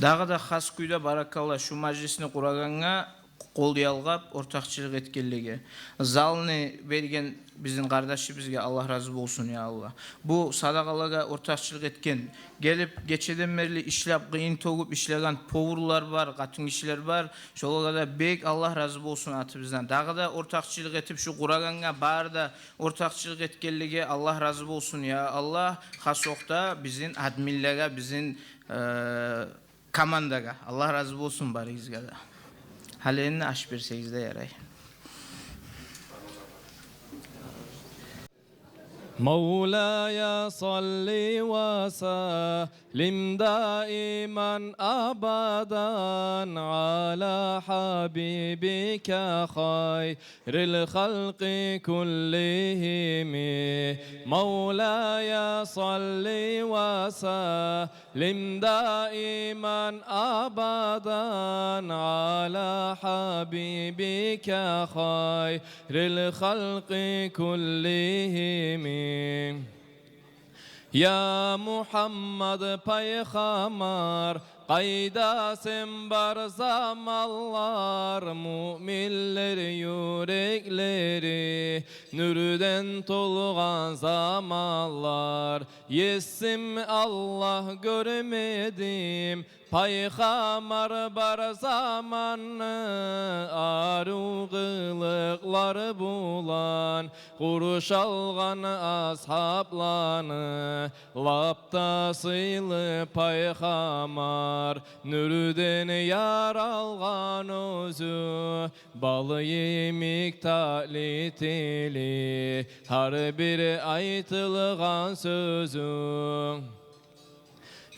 Dağı da has kuyda barakallah şu majlisini kuraganga kol yalgap ortakçılık etkenligi. Zalını bergen bizim kardeşimizge Allah razı olsun ya Allah. Bu sadakalarga ortakçılık etken gelip geçeden merli işlep kıyın togup işlegen povurlar var, katın kişiler var. Şolara da bek Allah razı olsun atı bizden. Dağı da ortakçılık etip şu kuraganga bar da ortakçılık etkenligi Allah razı olsun ya Allah. Hasokta bizim adminlere, bizim komandaga Allah razı olsun barizge da. Halini aş berseyizde yaray. مولاي صل وسلم دائما أبدا على حبيبك خير الخلق كلهم مولاي صل وسلم دائما أبدا على حبيبك خير الخلق كلهم Ya Muhammed Peygamber Kaydasın bar zamallar Müminler yürekleri Nürden tolgan zamallar Yesim Allah görmedim Peygamber bar zamanı arugılıklar bulan Kuruş algan ashablanı Laptasıylı Peygamber Nürden yar algan özü Balı yemik talitili Her bir aytılgan sözü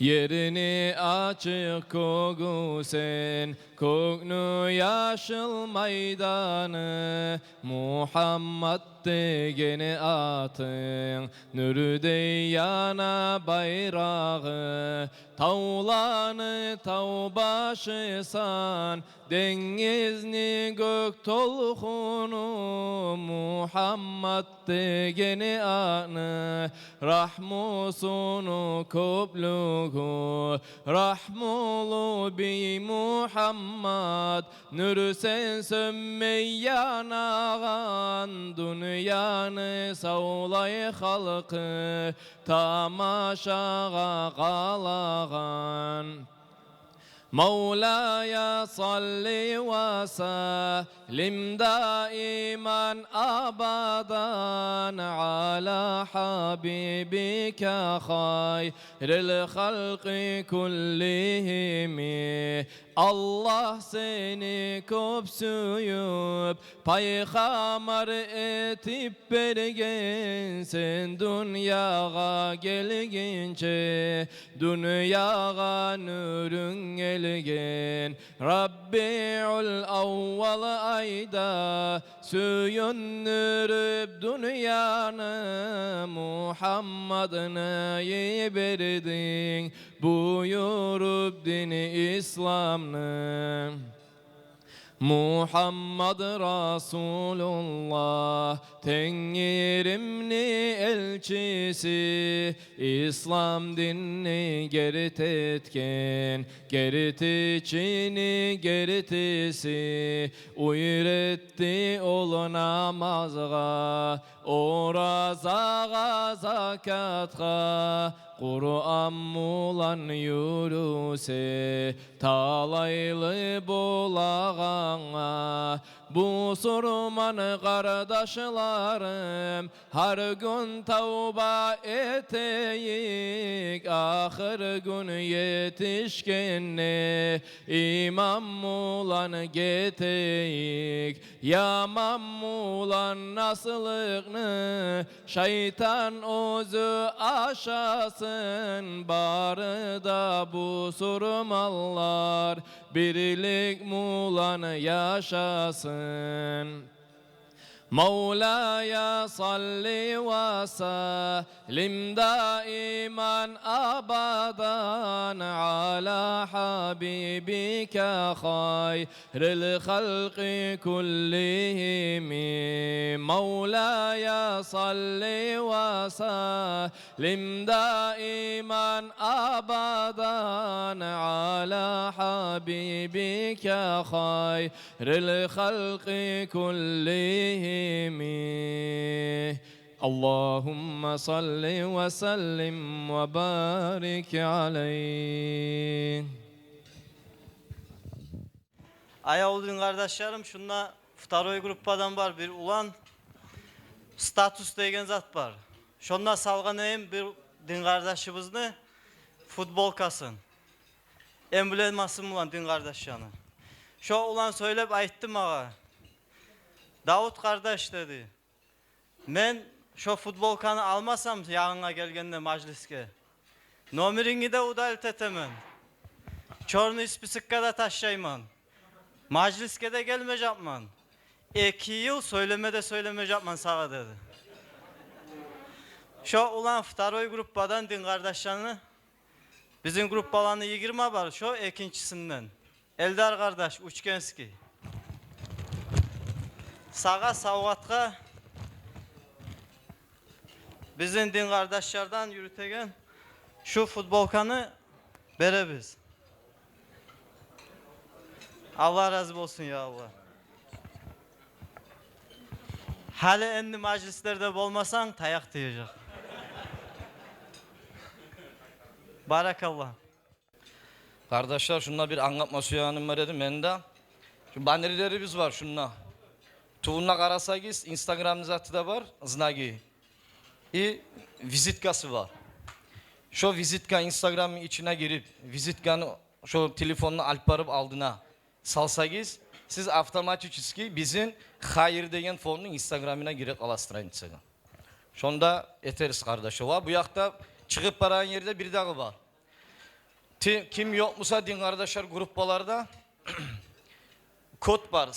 Yerini açık kogu sen Koknu yaşıl maydanı Muhammed degeni atın Nürde yana bayrağı Tavlanı tavbaşı san Dengizni gök tolhunu Muhammed degeni anı Rahmusunu kopluğu Rahmulu bi Muhammed Nürsen sömmey yanağan Dünyanı savlay halkı Tamaşağa kalağan مولاي صل وسلم دائما أبدا على حبيبك خير الخلق كلهم Allah seni köpsüyüp Peygamber etip bergen Sen dünyaya gelgince Dünyaya nürün gelgen Rabbi'ül avval ayda Süyünürüp dünyanı Muhammed'ine yiberdin Buyurup dini İslam'ını Muhammed Resulullah Tengirimni elçisi İslam dinini gerit etken Gerit içini geritisi Uyretti ol namazga Orazaga zakatga Kur'an mulan yürüse Talaylı bolağana Bu sorman kardeşlerim Her gün tavba eteyik Ahir gün yetişkenne İmam mulan geteyik Yaman mulan nasılıkını Şeytan özü aşasın Bari da bu sormallar Birlik mulan yaşasın مولاي صل وسلم دائما أبدا على حبيبك خير الخلق كلهم مولاي صل وسلم دائما أبدا على حبيبك خير الخلق كلهم اللهم صل وسلم وبارك عليه. Ayavudun kardeşlerim şunla Ftaroy gruppadan var bir ulan status degen zat var. Şonda salgan eyim bir din kardeşimizni futbolkasın. Emblemasın ulan din kardeşyanı. Şu ulan söylep ayttım ağa. Davut kardeş dedi. Men şu futbolkanı almasam yanına gelgende majliske. Nomerini de udalit etemen. Çornu ispisikka da taşıyman. Majliske de gelmeyecekman. 2 yıl söylemeyecekman sağa dedi. Şu ulan Ftaroy gruppadan din kardeşlerini bizim gruppalarını 20 var şu ikincisinden. Eldar kardeş Uçkenski. Sağa Savgat'a bizim din kardeşlerden yürütegen şu futbolkanı berebiz. Allah razı olsun ya Allah. Hali endi majlislerde bolmasan tayak diyecek. Barakallah. Kardeşler şunla bir anlatma suyanım var dedim ben de. Şu banerlerimiz var şunla. Tuğuna karasagiz Instagram zatı da var znagi. Vizitkası var. Şu vizitka Instagram'ın içine girip vizitkanı şu telefonunu alparıp aldığına salsagiz siz avtomatik bizim hayır degen fonun Instagram'ına girip alastıran içsene. Şonda eteriz kardeşi var. Bu yakta çıkıp paran yerde bir dağı var. Kim yok musa din kardeşler gruppalarda kod var.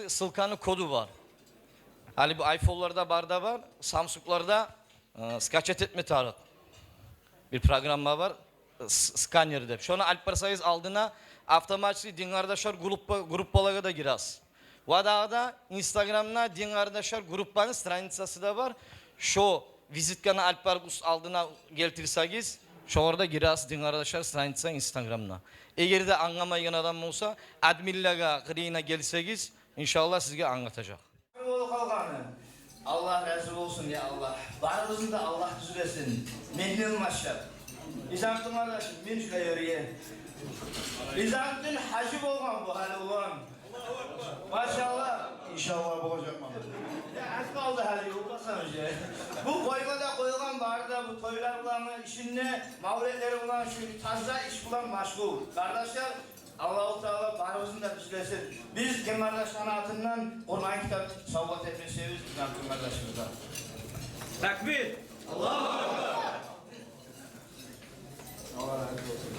Sılkanın kodu var. Hani bu iPhone'larda barda var. Samsung'larda skaçet etme tarık. Bir program var. Skannerde. Şunu alparsayız aldığına avtomatik din kardeşler gruppalara da giras. Vadağda Instagram'da din kardeşler gruppanın stranicası da var. Şu vizitkanı alpargus aldığına geltirsagiz şu orada giras din kardeşler stranicası Instagram'da. Eğer de anlamayan adam olsa adminlere kırığına gelsegiz inşallah sizge anlatacak. Allah razı olsun ya Allah. Varımızın da Allah düzlesin. Memnun maşallah. İzamtın kardeşim, ben şuraya yürüye. İzamtın hacı olman bu hali ulan. Maşallah. İnşallah olacak mı? Ya az kaldı hali yolbasan önce. Bu koygada koyulan barda bu toylar bulanı işinle, mavretleri bulan şu tazda iş bulan maşgul. Kardeşler, Allah-u Teala barımızın da düzlesin. Biz kim kardeş sanatından Kur'an kitap savvat etmeyi seviyoruz bizim kardeşimizden. Takbir. Allahu Ekber. Allah razı olsun.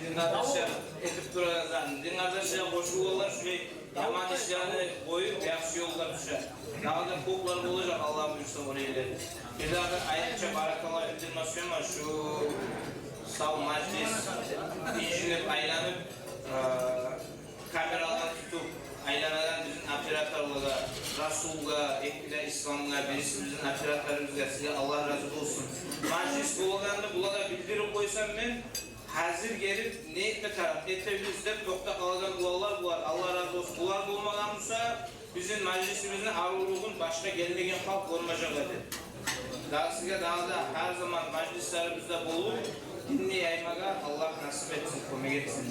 Din kardeşler etip duracağız. Din kardeşler koşulurlar şurayı yaman işlerini koyup yaxşı yollar düşer. Daha da koklar olacak Allah'ım buyursa oraya da. Bir daha da ayrıca barakallah bildirmasyon var şu sağ majlis incinip aylanıp kameradan tutup aylanadan bizim operatörlüğe, Rasul'a, ekliler İslam'a, birisi bizim operatörümüzle size Allah razı olsun. Majlis bulağında bildirip koysam ben hazır gelip ne etme taraf etebiliriz de tokta kalan dualar var. Allah razı olsun. Dualar bulmadan olsa bizim majlisimizin ağırlığın başka gelmegen halk olmayacak dedi. Daha size daha da her zaman majlislerimizde bolu dinleyi yaymaga Allah nasip etsin, kömek etsin.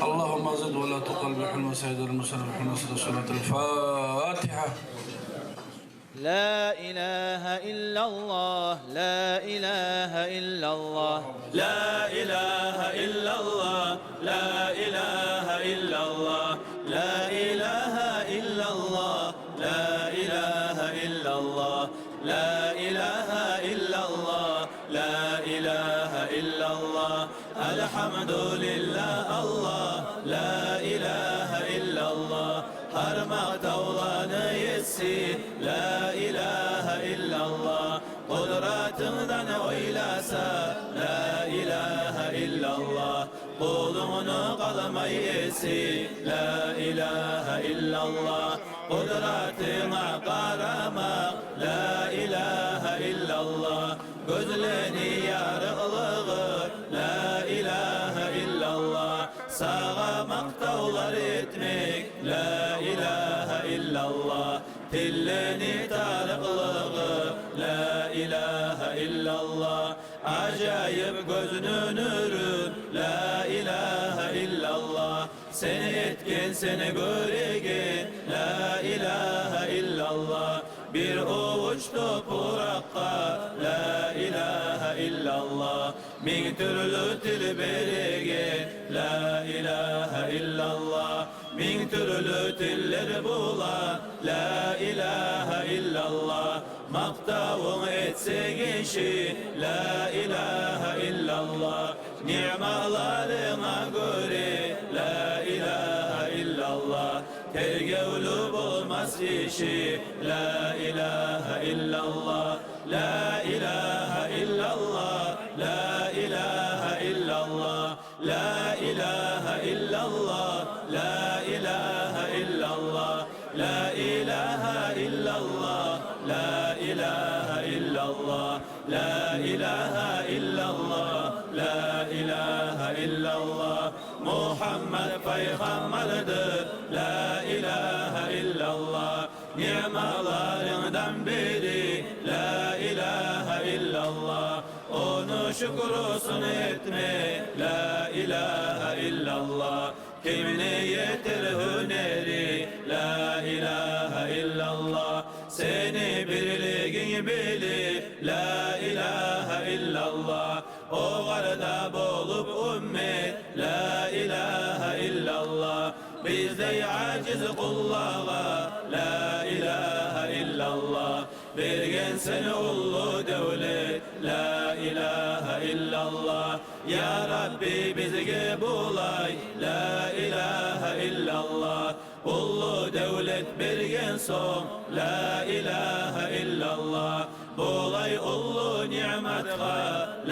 اللهم زد ولا تقل بحلم سيد المسلم بحلم سورة الفاتحة. لا إله إلا الله لا إله إلا الله لا إله إلا الله لا إله إلا الله لا إله elhamdülillah Allah, la ilahe illallah. Harmak tavlanı yetsin, la ilahe illallah. Kudratından oylasa, la ilahe illallah. Kulunu kalmay yesin, la ilahe illallah. Kudratına karamak, la ilahe illallah. Gözlerini yarıklığı, la ilahe illallah. Sağamak tavlar etmek, la ilahe illallah. Tilleni tarıklığı, la ilahe illallah. Acayip gözünün ürün, la ilahe illallah. Seni etken seni göregen, la ilahe illallah. Bir ovuç toprakka, la ilahe illallah. Bin türlü til beregen, la ilahe illallah. Bin türlü tiller bulan, la ilahe illallah. Maktavun etse kişi, la ilahe illallah. Ni'malarına göre, la ilahe illallah. Tergevlü olmaz işi, la ilahe illallah. La ilahe illallah, la ilahe illallah. La ilahe illallah, la ilahe illallah. La ilahe illallah, la ilahe illallah. La ilahe illallah, la ilahe illallah. Muhammed peygamberdir, la ilahe illallah. Ni'malarından biri, la ilahe illallah. Onu şükrosun etme, la ilahe illallah. Kimine yeter hüneri, la ilahe illallah. Seni birliğin bilir, la ilahe illallah. O garda bulup ümmet, la ilahe illallah. Bizde aciz kullağa, la ilahe illallah. Bergen seni ullu devlet, la ilahe illallah. Ya Rabbi bizge bulay, la ilahe illallah. Ullu devlet bergen son, la ilahe illallah. Bulay ullu ni'matga,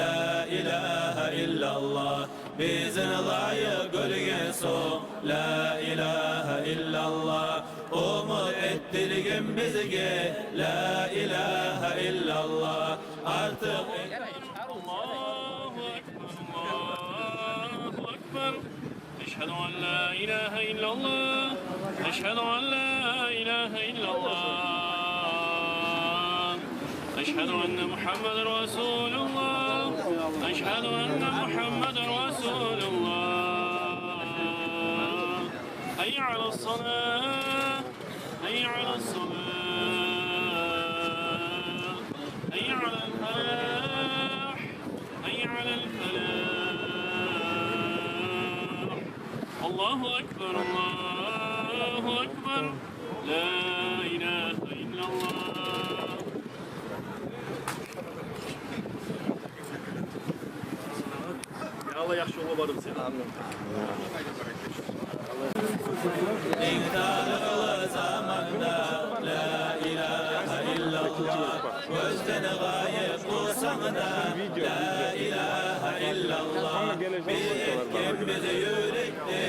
la ilahe illallah. Bizin layık görgen son, la ilahe illallah. Umut ettirgen bizge, la ilahe illallah. Artık أشهد أن لا إله إلا الله أشهد أن لا إله إلا الله أشهد أن محمد رسول الله أشهد أن محمد رسول الله حي على الصلاة حي على الصلاة حي على الفلاح حي على الفلاح الله أكبر الله أكبر لا إله إلا الله Ya Allah yaxşı ola barım seni. İntarıklı zamanda la ilahe illallah. Gözden gayet olsan da la ilahe illallah. Bir etken bizi yürekte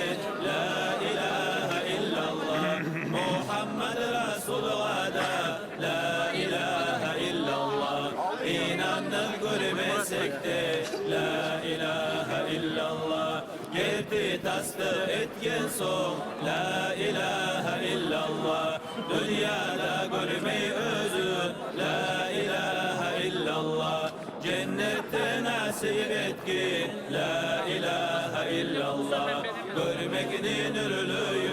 la ilahe illallah. Muhammed Resulullah da la ilahe illallah. İnandık görmesek de la ilahe illallah. Gerdi tasdik etken son la ilahe illallah. Dünyada görmey özün la ilahe illallah. Cennette nasip et ki la ilahe illallah. Görmekinin ürülü